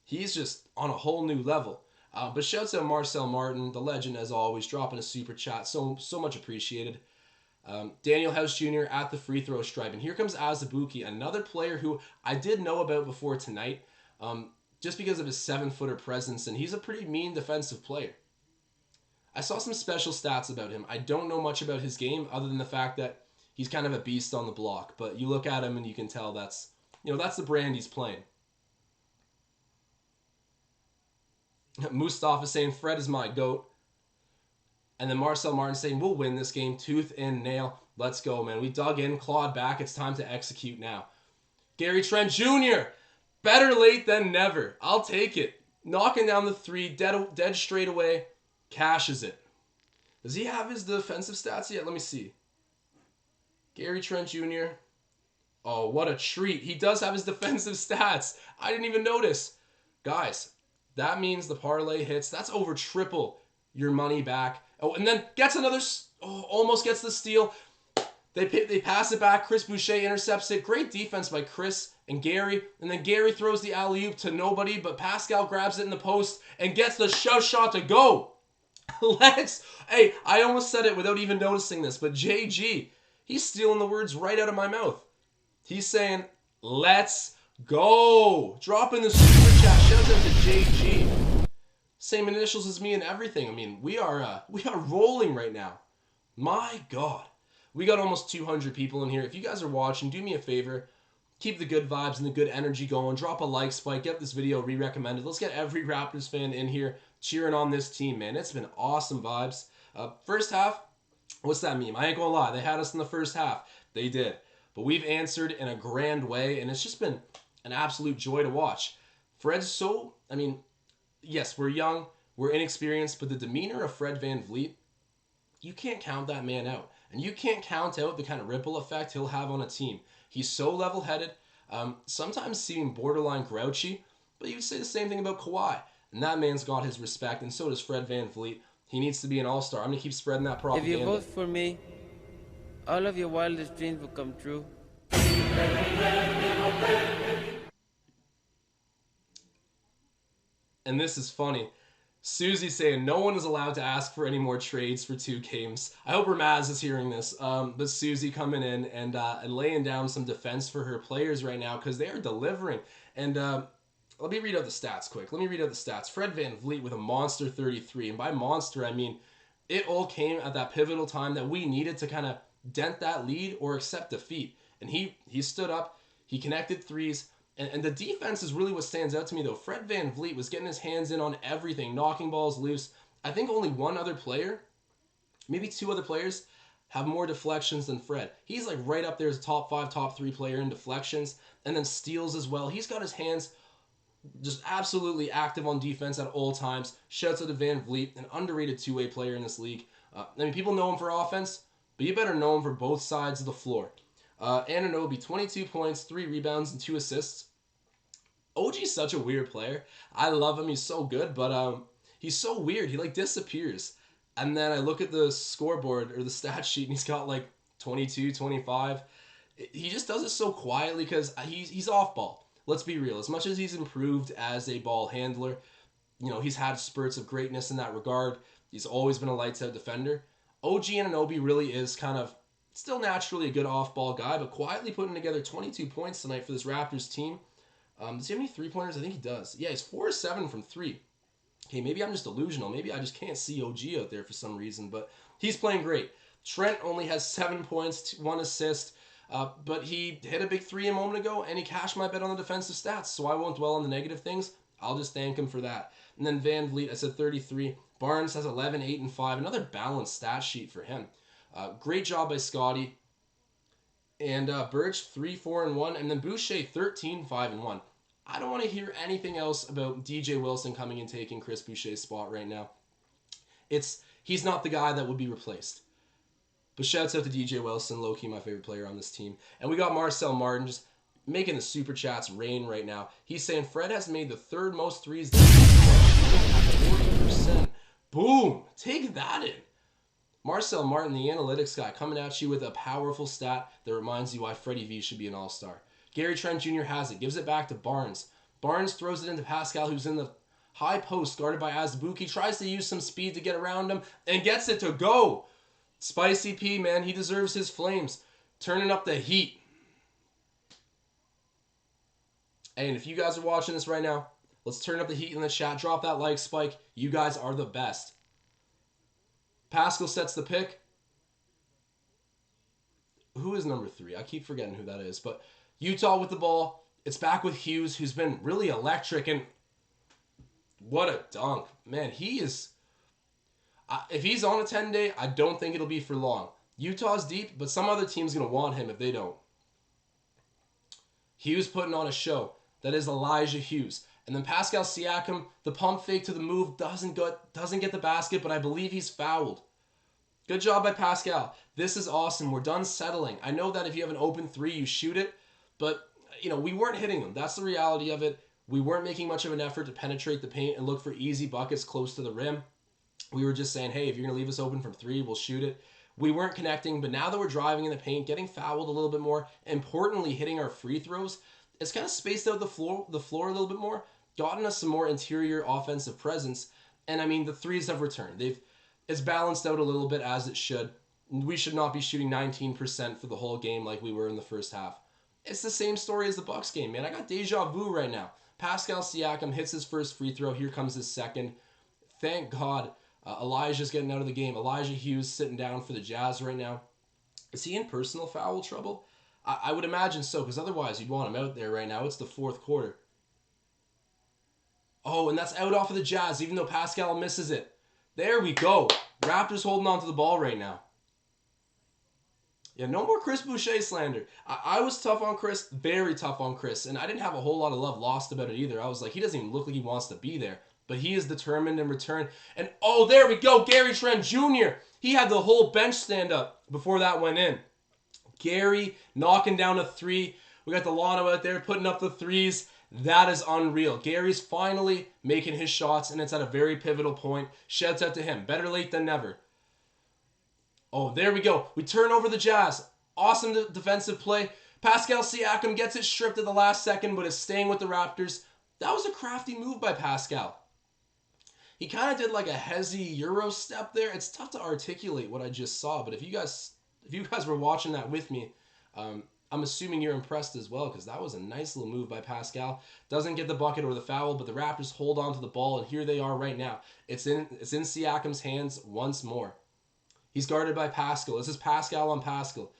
He's just on a whole new level. But shouts out Marcel Martin, the legend as always, dropping a super chat. So much appreciated. Daniel House Jr. at the free throw stripe. And here comes Azubuike, another player who I did know about before tonight, just because of his 7-footer presence, and he's a pretty mean defensive player. I saw some special stats about him. I don't know much about his game other than the fact that he's kind of a beast on the block. But you look at him and you can tell that's the brand he's playing. Mustafa saying, Fred is my GOAT. And then Marcel Martin saying, we'll win this game tooth and nail. Let's go, man. We dug in, clawed back. It's time to execute now. Gary Trent Jr. Better late than never. I'll take it. Knocking down the three, dead straight away. Cashes it. Does he have his defensive stats yet? Let me see. Gary Trent Jr. Oh, what a treat. He does have his defensive stats. I didn't even notice. Guys, that means the parlay hits. That's over triple your money back. Oh, and then almost gets the steal. They pass it back. Chris Boucher intercepts it. Great defense by Chris and Gary. And then Gary throws the alley-oop to nobody, but Pascal grabs it in the post and gets the shot to go. Hey, I almost said it without even noticing this, but JG, he's stealing the words right out of my mouth. He's saying, let's go. Dropping the super chat. Shout out to JG. Same initials as me and everything. I mean, we are rolling right now. My God. We got almost 200 people in here. If you guys are watching, do me a favor. Keep the good vibes and the good energy going. Drop a like spike. Get this video re-recommended. Let's get every Raptors fan in here cheering on this team, man. It's been awesome vibes. First half, what's that meme? I ain't gonna lie. They had us in the first half. They did. But we've answered in a grand way, and it's just been an absolute joy to watch. Fred's yes, we're young, we're inexperienced, but the demeanor of Fred VanVleet, you can't count that man out. And you can't count out the kind of ripple effect he'll have on a team. He's so level-headed. Sometimes seeming borderline grouchy, but you would say the same thing about Kawhi. And that man's got his respect, and so does Fred VanVleet. He needs to be an all-star. I'm going to keep spreading that If you propaganda. vote for me, all of your wildest dreams will come true. And this is funny. Susie saying no one is allowed to ask for any more trades for 2 games. I hope Ramaz is hearing this. But Susie coming in and laying down some defense for her players right now because they are delivering. And let me read out the stats quick. Fred VanVleet with a monster 33. And by monster, I mean it all came at that pivotal time that we needed to kind of dent that lead or accept defeat. And he stood up. He connected threes. And the defense is really what stands out to me, though. Fred VanVleet was getting his hands in on everything, knocking balls loose. I think only one other player, maybe 2 other players, have more deflections than Fred. He's like right up there as a top 5, top 3 player in deflections, and then steals as well. He's got his hands just absolutely active on defense at all times. Shouts out to VanVleet, an underrated 2-way player in this league. I mean, people know him for offense, but you better know him for both sides of the floor. Anunoby, 22 points, 3 rebounds, and 2 assists. OG's such a weird player. I love him. He's so good, but he's so weird. He like disappears. And then I look at the scoreboard or the stat sheet, and he's got like 22, 25. He just does it so quietly because he's off ball. Let's be real. As much as he's improved as a ball handler, you know, he's had spurts of greatness in that regard. He's always been a lights out defender. OG Anunoby really is kind of still naturally a good off-ball guy, but quietly putting together 22 points tonight for this Raptors team. Does he have any 3-pointers? I think he does. Yeah, he's 4-7 from 3. Okay, maybe I'm just delusional. Maybe I just can't see OG out there for some reason, but he's playing great. Trent only has 7 points, 1 assist, but he hit a big 3 a moment ago, and he cashed my bet on the defensive stats, so I won't dwell on the negative things. I'll just thank him for that. And then VanVleet, I said 33. Barnes has 11, 8, and 5. Another balanced stat sheet for him. Great job by Scotty. And Birch, 3, 4, and 1. And then Boucher, 13, 5, and 1. I don't want to hear anything else about DJ Wilson coming and taking Chris Boucher's spot right now. He's not the guy that would be replaced. But shouts out to DJ Wilson, low-key my favorite player on this team. And we got Marcel Martin just making the super chats rain right now. He's saying Fred has made the 3rd most threes this season. 40%. Boom! Take that in. Marcel Martin, the analytics guy, coming at you with a powerful stat that reminds you why Freddie V should be an all-star. Gary Trent Jr. has it, gives it back to Barnes. Barnes throws it into Pascal, who's in the high post, guarded by Azubuike, tries to use some speed to get around him, and gets it to go. Spicy P, man, he deserves his flames. Turning up the heat. Hey, and if you guys are watching this right now, let's turn up the heat in the chat. Drop that like spike. You guys are the best. Pascal sets the pick. Who is number 3? I keep forgetting who that is. But Utah with the ball. It's back with Hughes, who's been really electric. And what a dunk. Man, he is... if he's on a 10-day, I don't think it'll be for long. Utah's deep, but some other team's going to want him if they don't. Hughes putting on a show. That is Elijah Hughes. And then Pascal Siakam, the pump fake to the move, doesn't get the basket, but I believe he's fouled. Good job by Pascal. This is awesome. We're done settling. I know that if you have an open 3, you shoot it, but you know we weren't hitting them. That's the reality of it. We weren't making much of an effort to penetrate the paint and look for easy buckets close to the rim. We were just saying, hey, if you're going to leave us open from 3, we'll shoot it. We weren't connecting, but now that we're driving in the paint, getting fouled a little bit more, importantly hitting our free throws, it's kind of spaced out the floor a little bit more, gotten us some more interior offensive presence, and I mean the threes have returned. It's balanced out a little bit as it should. We should not be shooting 19% for the whole game like we were in the first half. It's the same story as the Bucks game, man. I got deja vu right now. Pascal Siakam hits his first free throw. Here comes his second. Thank God Elijah's getting out of the game. Elijah Hughes sitting down for the Jazz right now. Is he in personal foul trouble? I would imagine so, because otherwise you'd want him out there right now. It's the 4th quarter. Oh, and that's out off of the Jazz, even though Pascal misses it. There we go. Raptors holding on to the ball right now. Yeah, no more Chris Boucher slander. I was tough on Chris, very tough on Chris, and I didn't have a whole lot of love lost about it either. I was like, he doesn't even look like he wants to be there, but he is determined in return. And oh, there we go, Gary Trent Jr. He had the whole bench stand up before that went in. Gary knocking down a 3 We got Delano out there putting up the threes. That is unreal. Gary's finally making his shots, and it's at a very pivotal point. Shouts out to him. Better late than never. Oh, there we go. We turn over the Jazz. Awesome defensive play. Pascal Siakam gets it stripped at the last second, but is staying with the Raptors. That was a crafty move by Pascal. He kind of did like a hezzy Euro step there. It's tough to articulate what I just saw, but if you guys were watching that with me, I'm assuming you're impressed as well, because that was a nice little move by Pascal. Doesn't get the bucket or the foul, but the Raptors hold on to the ball, and here they are right now. It's in Siakam's hands once more. He's guarded by Pascal. This is Pascal on Pascal.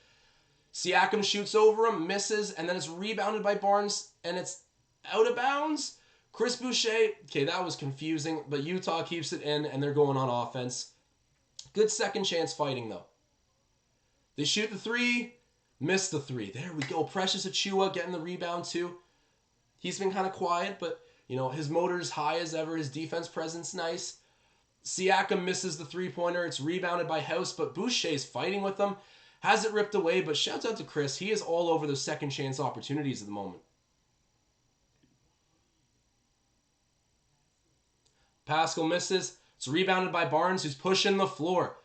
Siakam shoots over him, misses, and then it's rebounded by Barnes, and it's out of bounds. Chris Boucher, okay, that was confusing, but Utah keeps it in, and they're going on offense. Good second chance fighting, though. They shoot the three, miss the three. There we go. Precious Achiuwa getting the rebound, too. He's been kind of quiet, but, you know, his motor's high as ever. His defense presence nice. Siakam misses the three-pointer. It's rebounded by House, but Boucher's fighting with them. Has it ripped away, but shouts out to Chris. He is all over those second chance opportunities at the moment. Pascal misses. It's rebounded by Barnes, who's pushing the floor.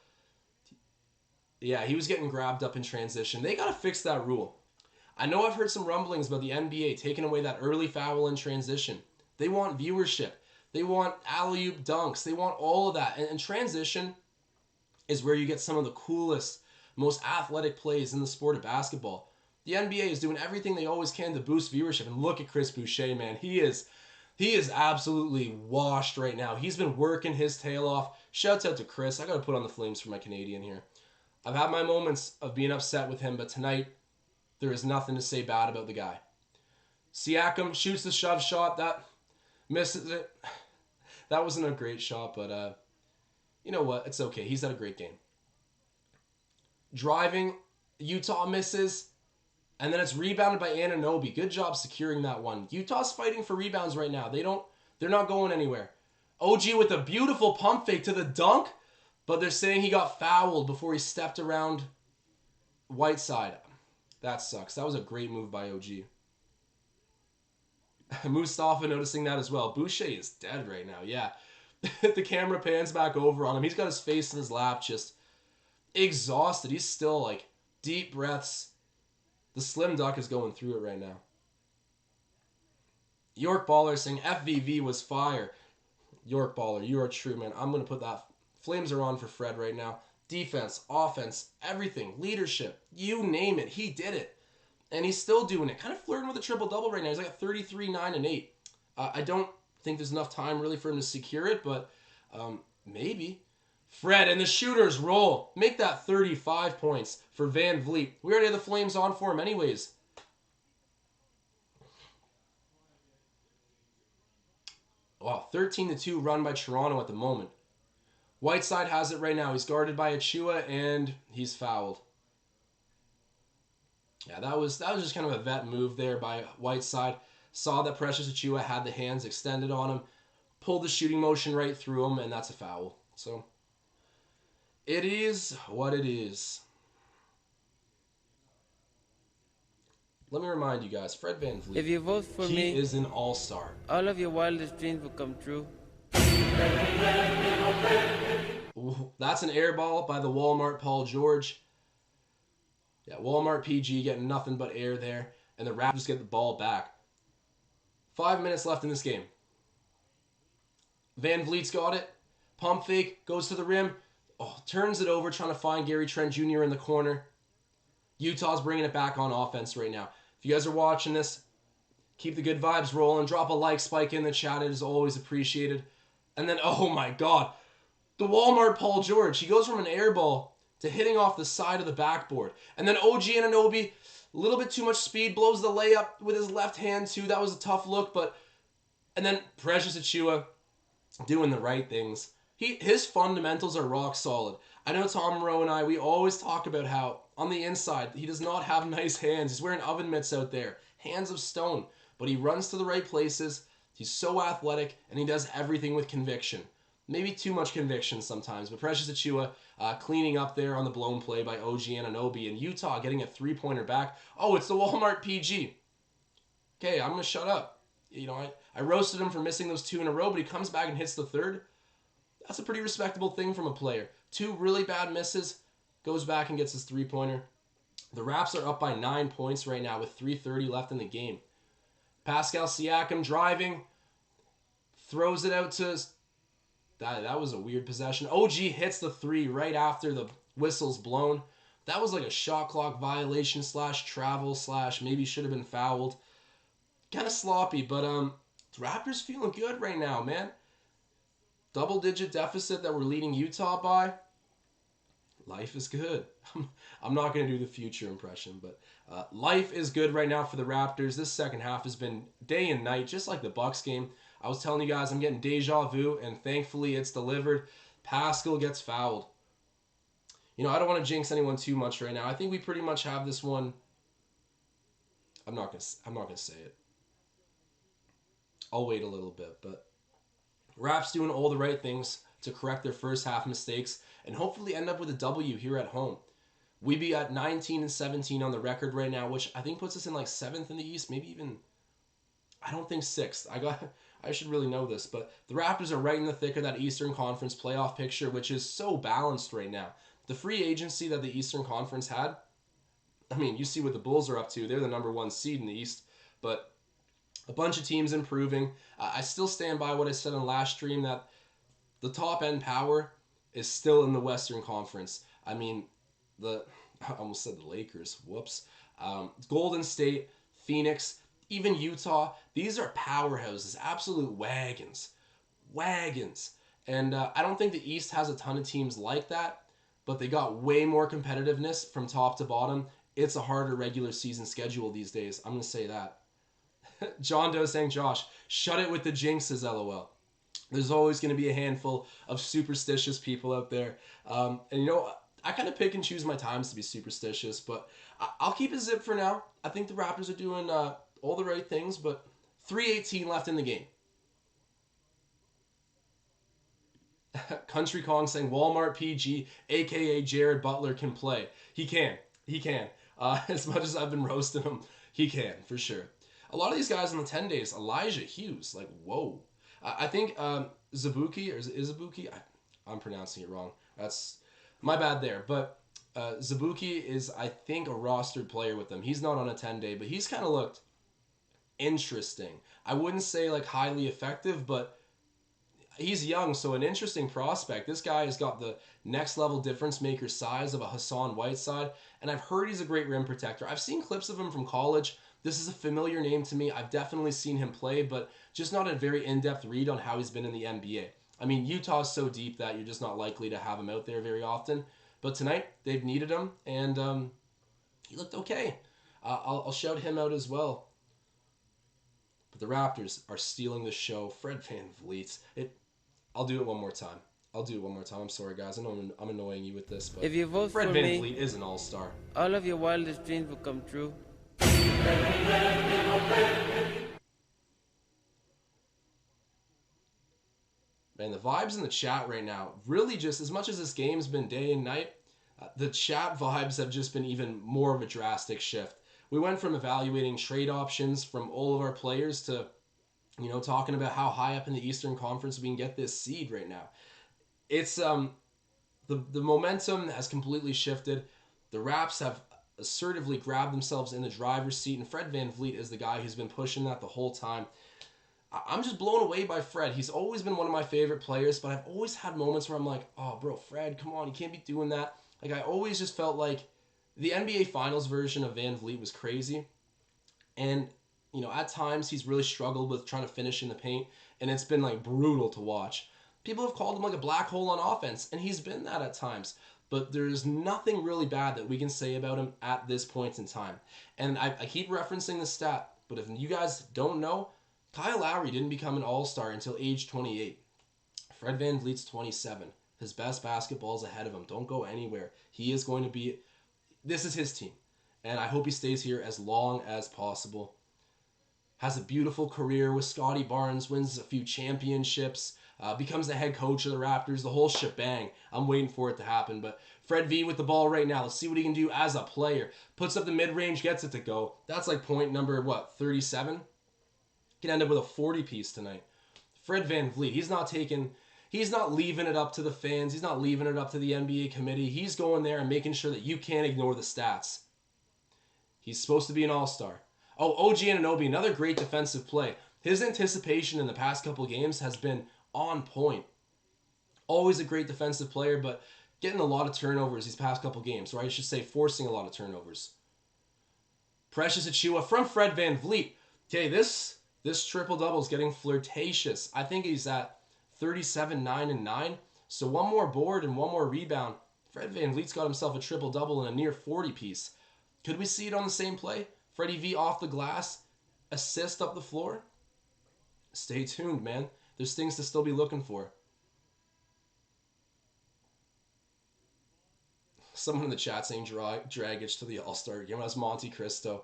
Yeah, he was getting grabbed up in transition. They got to fix that rule. I know I've heard some rumblings about the NBA taking away that early foul in transition. They want viewership. They want alley-oop dunks. They want all of that. And transition is where you get some of the coolest, most athletic plays in the sport of basketball. The NBA is doing everything they always can to boost viewership. And look at Chris Boucher, man. He is absolutely washed right now. He's been working his tail off. Shouts out to Chris. I got to put on the Flames for my Canadian here. I've had my moments of being upset with him, but tonight there is nothing to say bad about the guy. Siakam shoots the shove shot. That misses it. That wasn't a great shot, but you know what? It's okay. He's had a great game. Driving, Utah misses. And then it's rebounded by Anunoby. Good job securing that one. Utah's fighting for rebounds right now. They're not going anywhere. OG with a beautiful pump fake to the dunk, but they're saying he got fouled before he stepped around Whiteside. That sucks. That was a great move by OG. Mustafa noticing that as well. Boucher is dead right now. Yeah. The camera pans back over on him. He's got his face in his lap, just exhausted. He's still like deep breaths. The Slim Duck is going through it right now. York Baller saying FVV was fire. York Baller, you are true, man. I'm going to put that. Flames are on for Fred right now. Defense, offense, everything, leadership, you name it. He did it. And he's still doing it. Kind of flirting with a triple-double right now. He's like at 33, 9, and 8. I don't think there's enough time really for him to secure it, but maybe. Fred and the shooters roll. Make that 35 points for Van Vliet. We already had the Flames on for him anyways. Wow, 13-2 run by Toronto at the moment. Whiteside has it right now. He's guarded by Achiuwa, and he's fouled. Yeah, that was just kind of a vet move there by Whiteside. Saw that Precious Achiuwa had the hands extended on him. Pulled the shooting motion right through him, and that's a foul. So it is what it is. Let me remind you guys, Fred Van Vliet, If you vote for he me, is an all-star. all of your wildest dreams will come true. Ooh, that's an air ball by the Walmart Paul George. Yeah, Walmart PG getting nothing but air there. And the Raptors get the ball back. 5 minutes left in this game. Van Vliet's got it. Pump fake, goes to the rim. Oh, turns it over, trying to find Gary Trent Jr. in the corner. Utah's bringing it back on offense right now. If you guys are watching this, keep the good vibes rolling. Drop a like spike in the chat. It is always appreciated. And then, oh my God, the Walmart Paul George. He goes from an air ball to hitting off the side of the backboard. And then OG Anunoby, a little bit too much speed, blows the layup with his left hand too. That was a tough look, but... And then Precious Achiuwa doing the right things. His fundamentals are rock solid. I know Tom Moreau and I, we always talk about how on the inside, he does not have nice hands. He's wearing oven mitts out there. Hands of stone. But he runs to the right places. He's so athletic, and he does everything with conviction. Maybe too much conviction sometimes, but Precious Achiuwa cleaning up there on the blown play by OG Anunoby, and Utah getting a three-pointer back. Oh, it's the Walmart PG. okay, I'm going to shut up. You know, I roasted him for missing those 2 in a row, but he comes back and hits the third. That's a pretty respectable thing from a player. 2 really bad misses, goes back and gets his 3-pointer. The Raps are up by 9 points right now with 3:30 left in the game. Pascal Siakam driving, throws it out to... That was a weird possession. OG hits the 3 right after the whistle's blown. That was like a shot clock violation / travel / maybe should have been fouled. Kind of sloppy, but the Raptors feeling good right now, man. Double-digit deficit that we're leading Utah by. Life is good. I'm not going to do the future impression, but life is good right now for the Raptors. This second half has been day and night, just like the Bucks game. I was telling you guys I'm getting deja vu, and thankfully it's delivered. Pascal gets fouled. You know, I don't want to jinx anyone too much right now. I think we pretty much have this one. I'm not gonna say it. I'll wait a little bit, but Raps doing all the right things to correct their first half mistakes and hopefully end up with a W here at home. We be at 19-17 on the record right now, which I think puts us in like 7th in the East, maybe even, I don't think 6th. I should really know this, but the Raptors are right in the thick of that Eastern Conference playoff picture, which is so balanced right now. The free agency that the Eastern Conference had, I mean, you see what the Bulls are up to. They're the number 1 seed in the East, but a bunch of teams improving. I still stand by what I said on last stream that the top end power is still in the Western Conference. I mean, I almost said the Lakers. Whoops. Golden State, Phoenix, even Utah. These are powerhouses, absolute wagons. And I don't think the East has a ton of teams like that, but they got way more competitiveness from top to bottom. It's a harder regular season schedule these days. I'm going to say that. John Doe saying, Josh, shut it with the jinxes, LOL. There's always going to be a handful of superstitious people out there. And you know, I kind of pick and choose my times to be superstitious, but I'll keep it zip for now. I think the Raptors are doing all the right things, but 3:18 left in the game. Country Kong saying Walmart PG, aka Jared Butler, can play. He can. As much as I've been roasting him, he can, for sure. A lot of these guys in the 10 days, Elijah Hughes, like, whoa. I think Zabuki, or Izabuki, I'm pronouncing it wrong. That's my bad there. But Zabuki is, I think, a rostered player with them. He's not on a 10-day, but he's kind of looked interesting. I wouldn't say, like, highly effective, but he's young, so an interesting prospect. This guy has got the next level difference maker size of a Hassan Whiteside, and I've heard he's a great rim protector. I've seen clips of him from college. This is a familiar name to me. I've definitely seen him play, but just not a very in-depth read on how he's been in the NBA. I mean, Utah's so deep that you're just not likely to have him out there very often. But tonight, they've needed him, and he looked okay. I'll shout him out as well. But the Raptors are stealing the show. Fred VanVleet. I'll do it one more time. I'm sorry, guys. I know I'm annoying you with this, but If you vote Fred for VanVleet me, is an all-star. all of your wildest dreams will come true. Man, the vibes in the chat right now, really just, as much as this game's been day and night, the chat vibes have just been even more of a drastic shift. We went from evaluating trade options from all of our players to, you know, talking about how high up in the Eastern Conference we can get this seed right now. It's, the momentum has completely shifted. The Raps have assertively grabbed themselves in the driver's seat, and Fred VanVleet is the guy who's been pushing that the whole time. I'm just blown away by Fred. He's always been one of my favorite players, but I've always had moments where I'm like, oh, bro, Fred, come on, you can't be doing that. Like, I always just felt like the NBA Finals version of VanVleet was crazy, and, you know, at times he's really struggled with trying to finish in the paint, and it's been, like, brutal to watch. People have called him, like, a black hole on offense, and he's been that at times. But there's nothing really bad that we can say about him at this point in time. And I keep referencing the stat, but if you guys don't know, Kyle Lowry didn't become an all-star until age 28. Fred VanVleet's 27. His best basketball's ahead of him. Don't go anywhere. He is going to be... This is his team. And I hope he stays here as long as possible. Has a beautiful career with Scotty Barnes, wins a few championships. becomes the head coach of the Raptors, the whole shebang. I'm waiting for it to happen. But Fred V with the ball right now. Let's see what he can do as a player. Puts up the mid-range, gets it to go. That's like point number, 37? Can end up with a 40-piece tonight. Fred VanVleet, he's not leaving it up to the fans. He's not leaving it up to the NBA committee. He's going there and making sure that you can't ignore the stats. He's supposed to be an all-star. Oh, OG Anunoby, another great defensive play. His anticipation in the past couple games has been on point. Always a great defensive player, but getting a lot of turnovers these past couple games, or I should say forcing a lot of turnovers. Precious Achiuwa from Fred VanVleet. Okay, this triple-double is getting flirtatious. I think he's at 37, 9, and 9. So one more board and one more rebound. Fred VanVleet's got himself a triple-double and a near 40-piece. Could we see it on the same play? Freddie V off the glass, assist up the floor? Stay tuned, man. There's things to still be looking for. Someone in the chat saying Dragic to the All-Star game. That's Monte Cristo.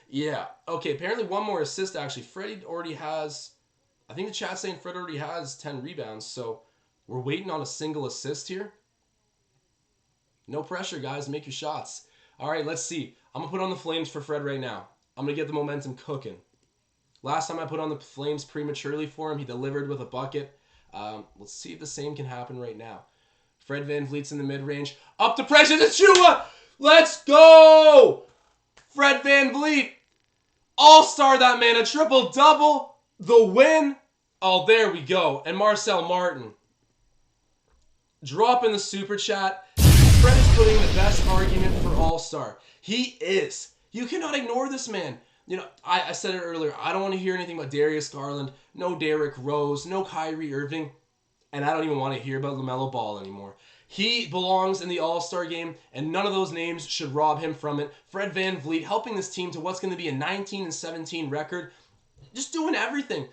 Yeah. Okay, apparently one more assist, actually. Freddie already has... I think the chat's saying Fred already has 10 rebounds, so we're waiting on a single assist here. No pressure, guys. Make your shots. All right, let's see. I'm going to put on the Flames for Fred right now. I'm going to get the momentum cooking. Last time I put on the Flames prematurely for him, he delivered with a bucket. Let's see if the same can happen right now. Fred VanVleet's in the mid-range. Up to Precious Achiuwa! Let's go! Fred VanVleet. All-star that man. A triple-double. The win. Oh, there we go. And Marcel Martin. Drop in the super chat. Fred is putting the best argument for All-Star. He is. You cannot ignore this man. You know, I said it earlier. I don't want to hear anything about Darius Garland. No Derrick Rose. No Kyrie Irving. And I don't even want to hear about LaMelo Ball anymore. He belongs in the All-Star game, and none of those names should rob him from it. Fred VanVleet helping this team to what's going to be a 19-17 record. Just doing everything.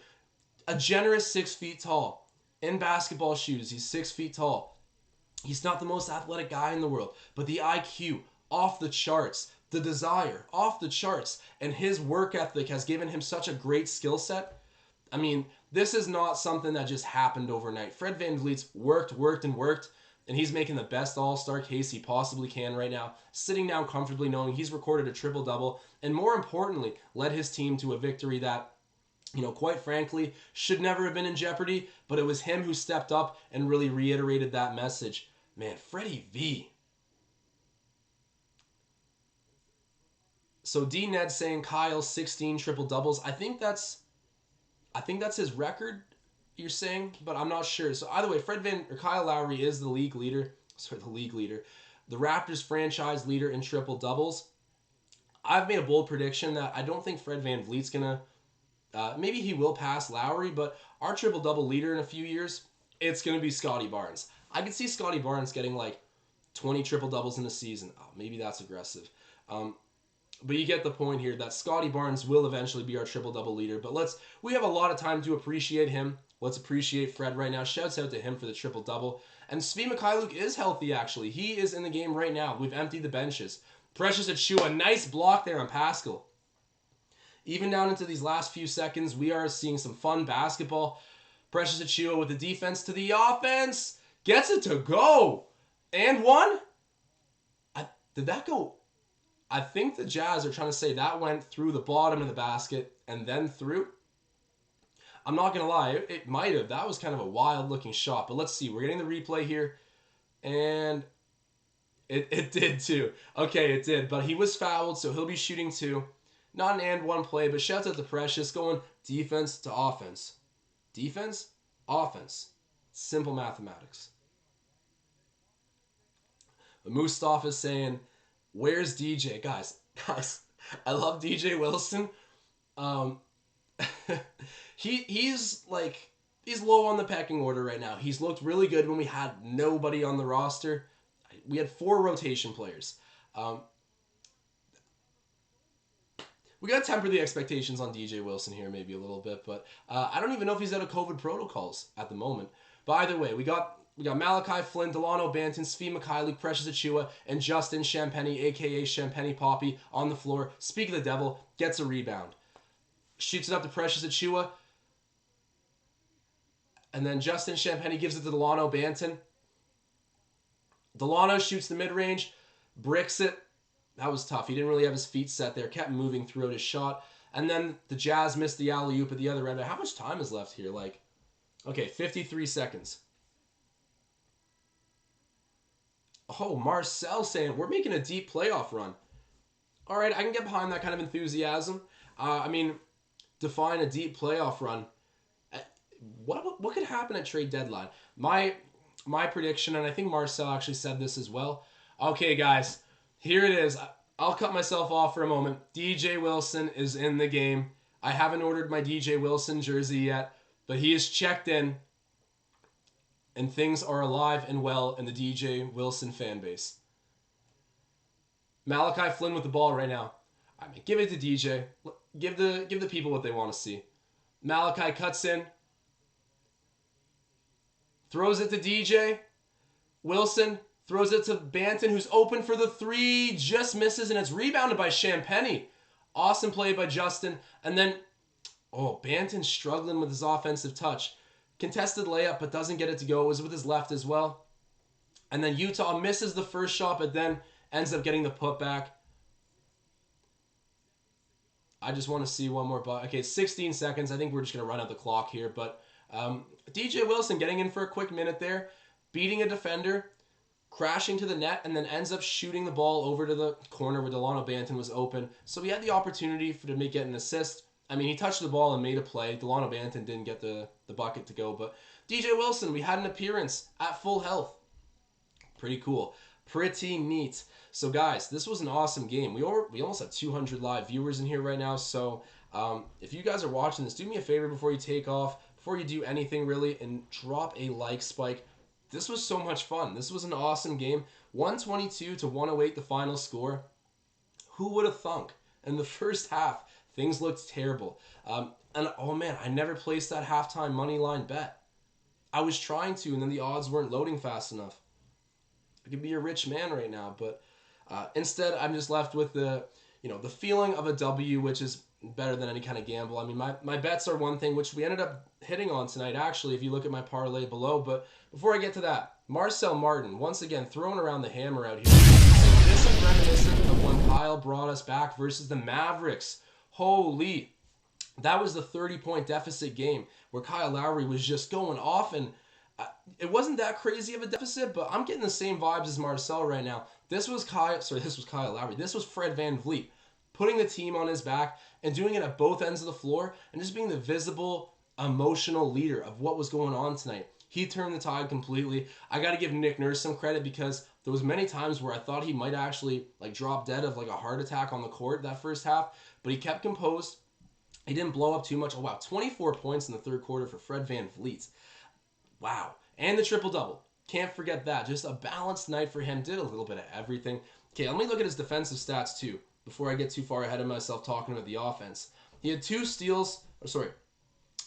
A generous 6 feet tall. In basketball shoes, he's 6 feet tall. He's not the most athletic guy in the world, but the IQ, off the charts. The desire, off the charts. And his work ethic has given him such a great skill set. I mean, this is not something that just happened overnight. Fred VanVleet's worked, and he's making the best All-Star case he possibly can right now, sitting down comfortably knowing he's recorded a triple-double, and more importantly, led his team to a victory that, you know, quite frankly, should never have been in jeopardy, but it was him who stepped up and really reiterated that message. Man, Freddie V. So D-Ned saying Kyle 16 triple-doubles. I think that's his record, you're saying, but I'm not sure. So either way, Kyle Lowry is the league leader. The Raptors franchise leader in triple-doubles. I've made a bold prediction that I don't think Fred VanVleet's going to... maybe he will pass Lowry, but our triple-double leader in a few years, it's going to be Scotty Barnes. I could see Scotty Barnes getting like 20 triple-doubles in a season. Oh, maybe that's aggressive. But you get the point here that Scotty Barnes will eventually be our triple-double leader. But we have a lot of time to appreciate him. Let's appreciate Fred right now. Shouts out to him for the triple-double. And Svi Mikhailuk is healthy, actually. He is in the game right now. We've emptied the benches. Precious Achiuwa, nice block there on Pascal. Even down into these last few seconds, we are seeing some fun basketball. Precious Achiuwa with the defense to the offense. Gets it to go. And one. Did that go... I think the Jazz are trying to say that went through the bottom of the basket and then through. I'm not going to lie. It might have. That was kind of a wild-looking shot. But let's see. We're getting the replay here. And it did too. Okay, it did. But he was fouled, so he'll be shooting two. Not an and one play, but shouts out to Precious going defense to offense. Defense, offense. Simple mathematics. Mustafa is saying... Where's DJ? Guys, I love DJ Wilson. He's low on the pecking order right now. He's looked really good when we had nobody on the roster. We had 4 rotation players. We got to temper the expectations on DJ Wilson here maybe a little bit, but I don't even know if he's out of COVID protocols at the moment. But either way, we got Malachi Flynn, Delano Banton, Svi Mikhailuk, Precious Achiuwa, and Justin Champagny, a.k.a. Champagny Poppy, on the floor. Speak of the devil, gets a rebound. Shoots it up to Precious Achiuwa. And then Justin Champagny gives it to Delano Banton. Delano shoots the mid-range, bricks it. That was tough. He didn't really have his feet set there. Kept moving throughout his shot. And then the Jazz missed the alley-oop at the other end. How much time is left here? Like, okay, 53 seconds. Oh, Marcel saying, we're making a deep playoff run. All right, I can get behind that kind of enthusiasm. Define a deep playoff run. What could happen at trade deadline? My prediction, and I think Marcel actually said this as well. Okay, guys, here it is. I'll cut myself off for a moment. DJ Wilson is in the game. I haven't ordered my DJ Wilson jersey yet, but he is checked in, and things are alive and well in the DJ Wilson fan base. Malachi Flynn with the ball right now. I mean, give it to DJ. Give the people what they want to see. Malachi cuts in. Throws it to DJ. Wilson throws it to Banton, who's open for the three. Just misses, and it's rebounded by Champagny. Awesome play by Justin. And then, Banton struggling with his offensive touch. Contested layup, but doesn't get it to go. It was with his left as well. And then Utah misses the first shot, but then ends up getting the putback. I just want to see one more. Okay, 16 seconds. I think we're just going to run out the clock here. But DJ Wilson getting in for a quick minute there, beating a defender, crashing to the net, and then ends up shooting the ball over to the corner where Delano Banton was open. So he had the opportunity to get an assist. I mean, he touched the ball and made a play. Delano Banton didn't get the bucket to go. But DJ Wilson, we had an appearance at full health. Pretty cool. Pretty neat. So, guys, this was an awesome game. We almost have 200 live viewers in here right now. So, if you guys are watching this, do me a favor before you take off, before you do anything really, and drop a like spike. This was so much fun. This was an awesome game. 122 to 108 the final score. Who would have thunk? In the first half, things looked terrible. And oh man, I never placed that halftime money line bet. I was trying to, and then the odds weren't loading fast enough. I could be a rich man right now, but instead I'm just left with the feeling of a W, which is better than any kind of gamble. I mean, my bets are one thing, which we ended up hitting on tonight, actually, if you look at my parlay below. But before I get to that, Marcel Martin, once again, throwing around the hammer out here. This is reminiscent of when Kyle brought us back versus the Mavericks. Holy, that was the 30-point deficit game where Kyle Lowry was just going off, and it wasn't that crazy of a deficit, but I'm getting the same vibes as Marcel right now. This was Kyle Lowry. This was Fred VanVleet putting the team on his back and doing it at both ends of the floor and just being the visible, emotional leader of what was going on tonight. He turned the tide completely. I got to give Nick Nurse some credit because there was many times where I thought he might actually drop dead of a heart attack on the court that first half, but he kept composed. He didn't blow up too much. Oh wow, 24 points in the third quarter for Fred VanVleet. Wow. And the triple-double. Can't forget that. Just a balanced night for him. Did a little bit of everything. Okay, let me look at his defensive stats too before I get too far ahead of myself talking about the offense. He had 2 steals.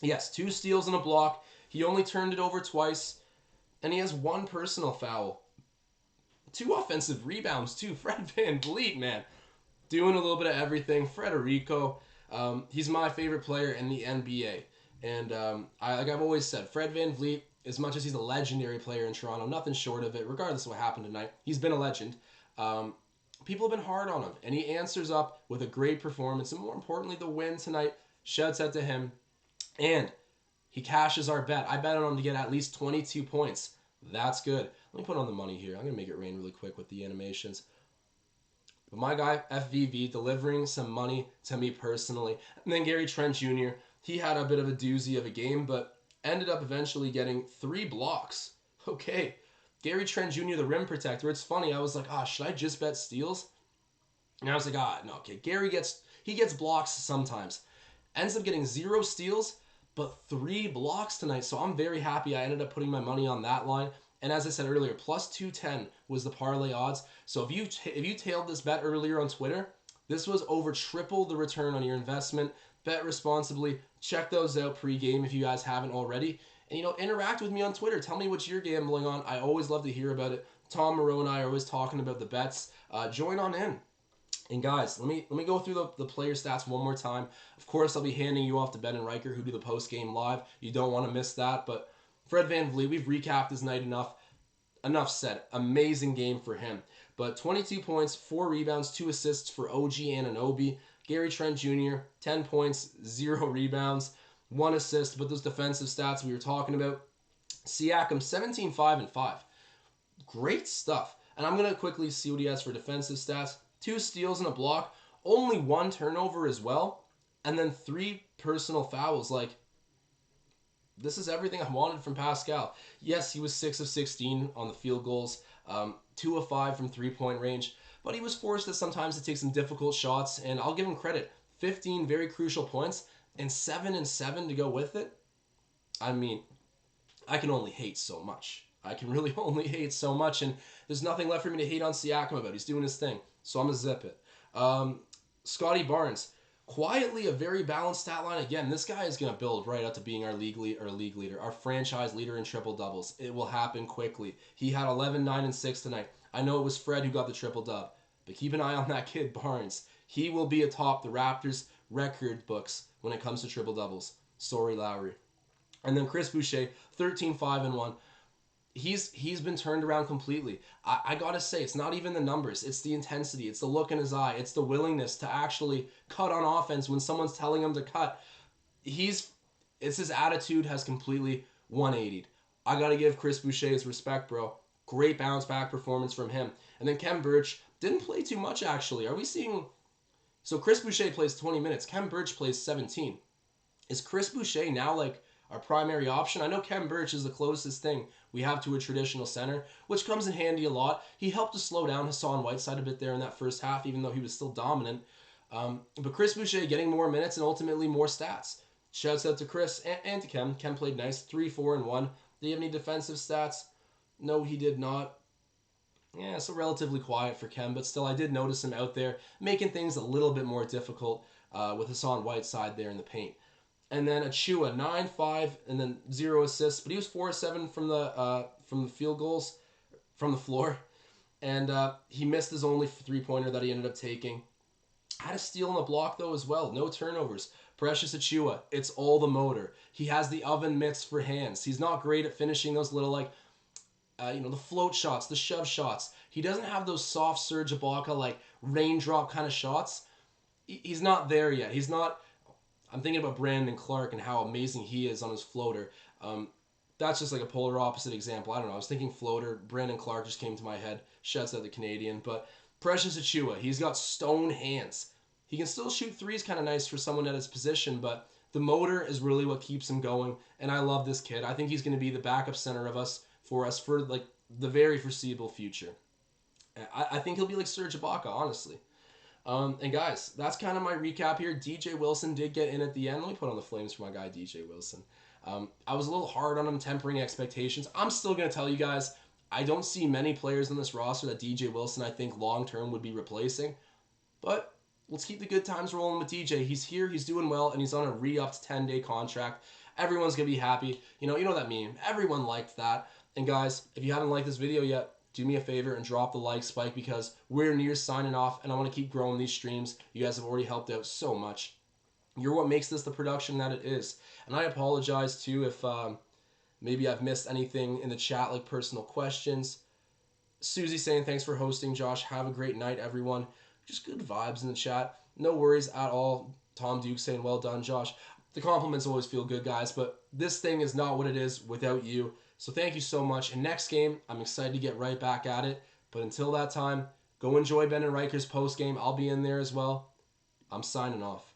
Yes, 2 steals and a block. He only turned it over twice. And he has 1 personal foul. 2 offensive rebounds too. Fred VanVleet, man. Doing a little bit of everything. Federico. He's my favorite player in the NBA. And I've always said, Fred VanVleet, as much as he's a legendary player in Toronto, nothing short of it, regardless of what happened tonight, he's been a legend. People have been hard on him, and he answers up with a great performance, and more importantly, the win tonight. Shouts out to him. And he cashes our bet. I bet on him to get at least 22 points. That's good. Let me put on the money here. I'm going to make it rain really quick with the animations. But my guy, FVV, delivering some money to me personally. And then Gary Trent Jr., he had a bit of a doozy of a game, but ended up eventually getting 3 blocks. Okay. Gary Trent Jr., the rim protector. It's funny. I was like, should I just bet steals? And I was like, no, okay. Gary gets blocks sometimes. Ends up getting 0 steals, but 3 blocks tonight. So I'm very happy I ended up putting my money on that line. And as I said earlier, plus 210 was the parlay odds. So if you tailed this bet earlier on Twitter, this was over triple the return on your investment. Bet responsibly. Check those out pre-game if you guys haven't already. And, interact with me on Twitter. Tell me what you're gambling on. I always love to hear about it. Tom Moreau and I are always talking about the bets. Join on in. And guys, let me go through the player stats one more time. Of course, I'll be handing you off to Ben and Riker, who do the post-game live. You don't want to miss that. But Fred VanVleet, we've recapped his night enough. Enough said. Amazing game for him. But 22 points, 4 rebounds, 2 assists for OG Anunoby. Gary Trent Jr., 10 points, 0 rebounds, 1 assist. But those defensive stats we were talking about. Siakam, 17, 5, and 5. Great stuff. And I'm going to quickly see what he has for defensive stats. 2 steals and a block. Only 1 turnover as well. And then 3 personal fouls. Like, this is everything I wanted from Pascal. Yes, he was 6 of 16 on the field goals, 2 of 5 from three-point range, but he was forced at sometimes to take some difficult shots, and I'll give him credit. 15 very crucial points, and 7 and 7 to go with it. I mean, I can only hate so much. I can really only hate so much, and there's nothing left for me to hate on Siakam about. He's doing his thing, so I'm going to zip it. Scotty Barnes. Quietly, a very balanced stat line. Again, this guy is going to build right up to being our league leader, our franchise leader in triple-doubles. It will happen quickly. He had 11, 9, and 6 tonight. I know it was Fred who got the triple-dub, but keep an eye on that kid, Barnes. He will be atop the Raptors record books when it comes to triple-doubles. Sorry, Lowry. And then Chris Boucher, 13, 5, and 1. He's been turned around completely. I gotta say, it's not even the numbers. It's the intensity. It's the look in his eye. It's the willingness to actually cut on offense when someone's telling him to cut. It's his attitude has completely 180'd. I gotta give Chris Boucher his respect, bro. Great bounce back performance from him. And then Kem Birch didn't play too much, actually. Are we seeing... So Chris Boucher plays 20 minutes. Kem Birch plays 17. Is Chris Boucher now like our primary option? I know Kem Birch is the closest thing we have to a traditional center, which comes in handy a lot. He helped to slow down Hassan Whiteside a bit there in that first half, even though he was still dominant. But Chris Boucher getting more minutes and ultimately more stats. Shouts out to Chris and to Kem. Kem played nice, 3, 4, and 1. Did he have any defensive stats? No, he did not. Yeah, so relatively quiet for Kem, but still I did notice him out there making things a little bit more difficult with Hassan Whiteside there in the paint. And then Achua, 9, 5, and then 0 assists. But he was 4 7 from the field goals, from the floor. And he missed his only three-pointer that he ended up taking. Had a steal and a block, though, as well. No turnovers. Precious Achua, it's all the motor. He has the oven mitts for hands. He's not great at finishing those little, the float shots, the shove shots. He doesn't have those soft Serge Ibaka, raindrop kind of shots. He's not there yet. He's not... I'm thinking about Brandon Clark and how amazing he is on his floater. That's just like a polar opposite example. I don't know. I was thinking floater. Brandon Clark just came to my head. Shouts out the Canadian. But Precious Achua, he's got stone hands. He can still shoot threes kind of nice for someone at his position, but the motor is really what keeps him going. And I love this kid. I think he's going to be the backup center for us for the very foreseeable future. I think he'll be like Serge Ibaka, honestly. And guys, that's kind of my recap here. DJ Wilson did get in at the end. Let me put on the flames for my guy, DJ Wilson. I was a little hard on him, tempering expectations. I'm still going to tell you guys, I don't see many players on this roster that DJ Wilson, I think, long-term would be replacing. But let's keep the good times rolling with DJ. He's here, he's doing well, and he's on a re-upped 10-day contract. Everyone's going to be happy. You know that meme. Everyone liked that. And guys, if you haven't liked this video yet, do me a favor and drop the like spike because we're near signing off and I want to keep growing these streams. You guys have already helped out so much. You're what makes this the production that it is. And I apologize too if maybe I've missed anything in the chat, like personal questions. Susie saying thanks for hosting, Josh. Have a great night, everyone. Just good vibes in the chat. No worries at all. Tom Duke saying well done, Josh. The compliments always feel good, guys, but this thing is not what it is without you. So thank you so much. And next game, I'm excited to get right back at it. But until that time, go enjoy Ben and Riker's post game. I'll be in there as well. I'm signing off.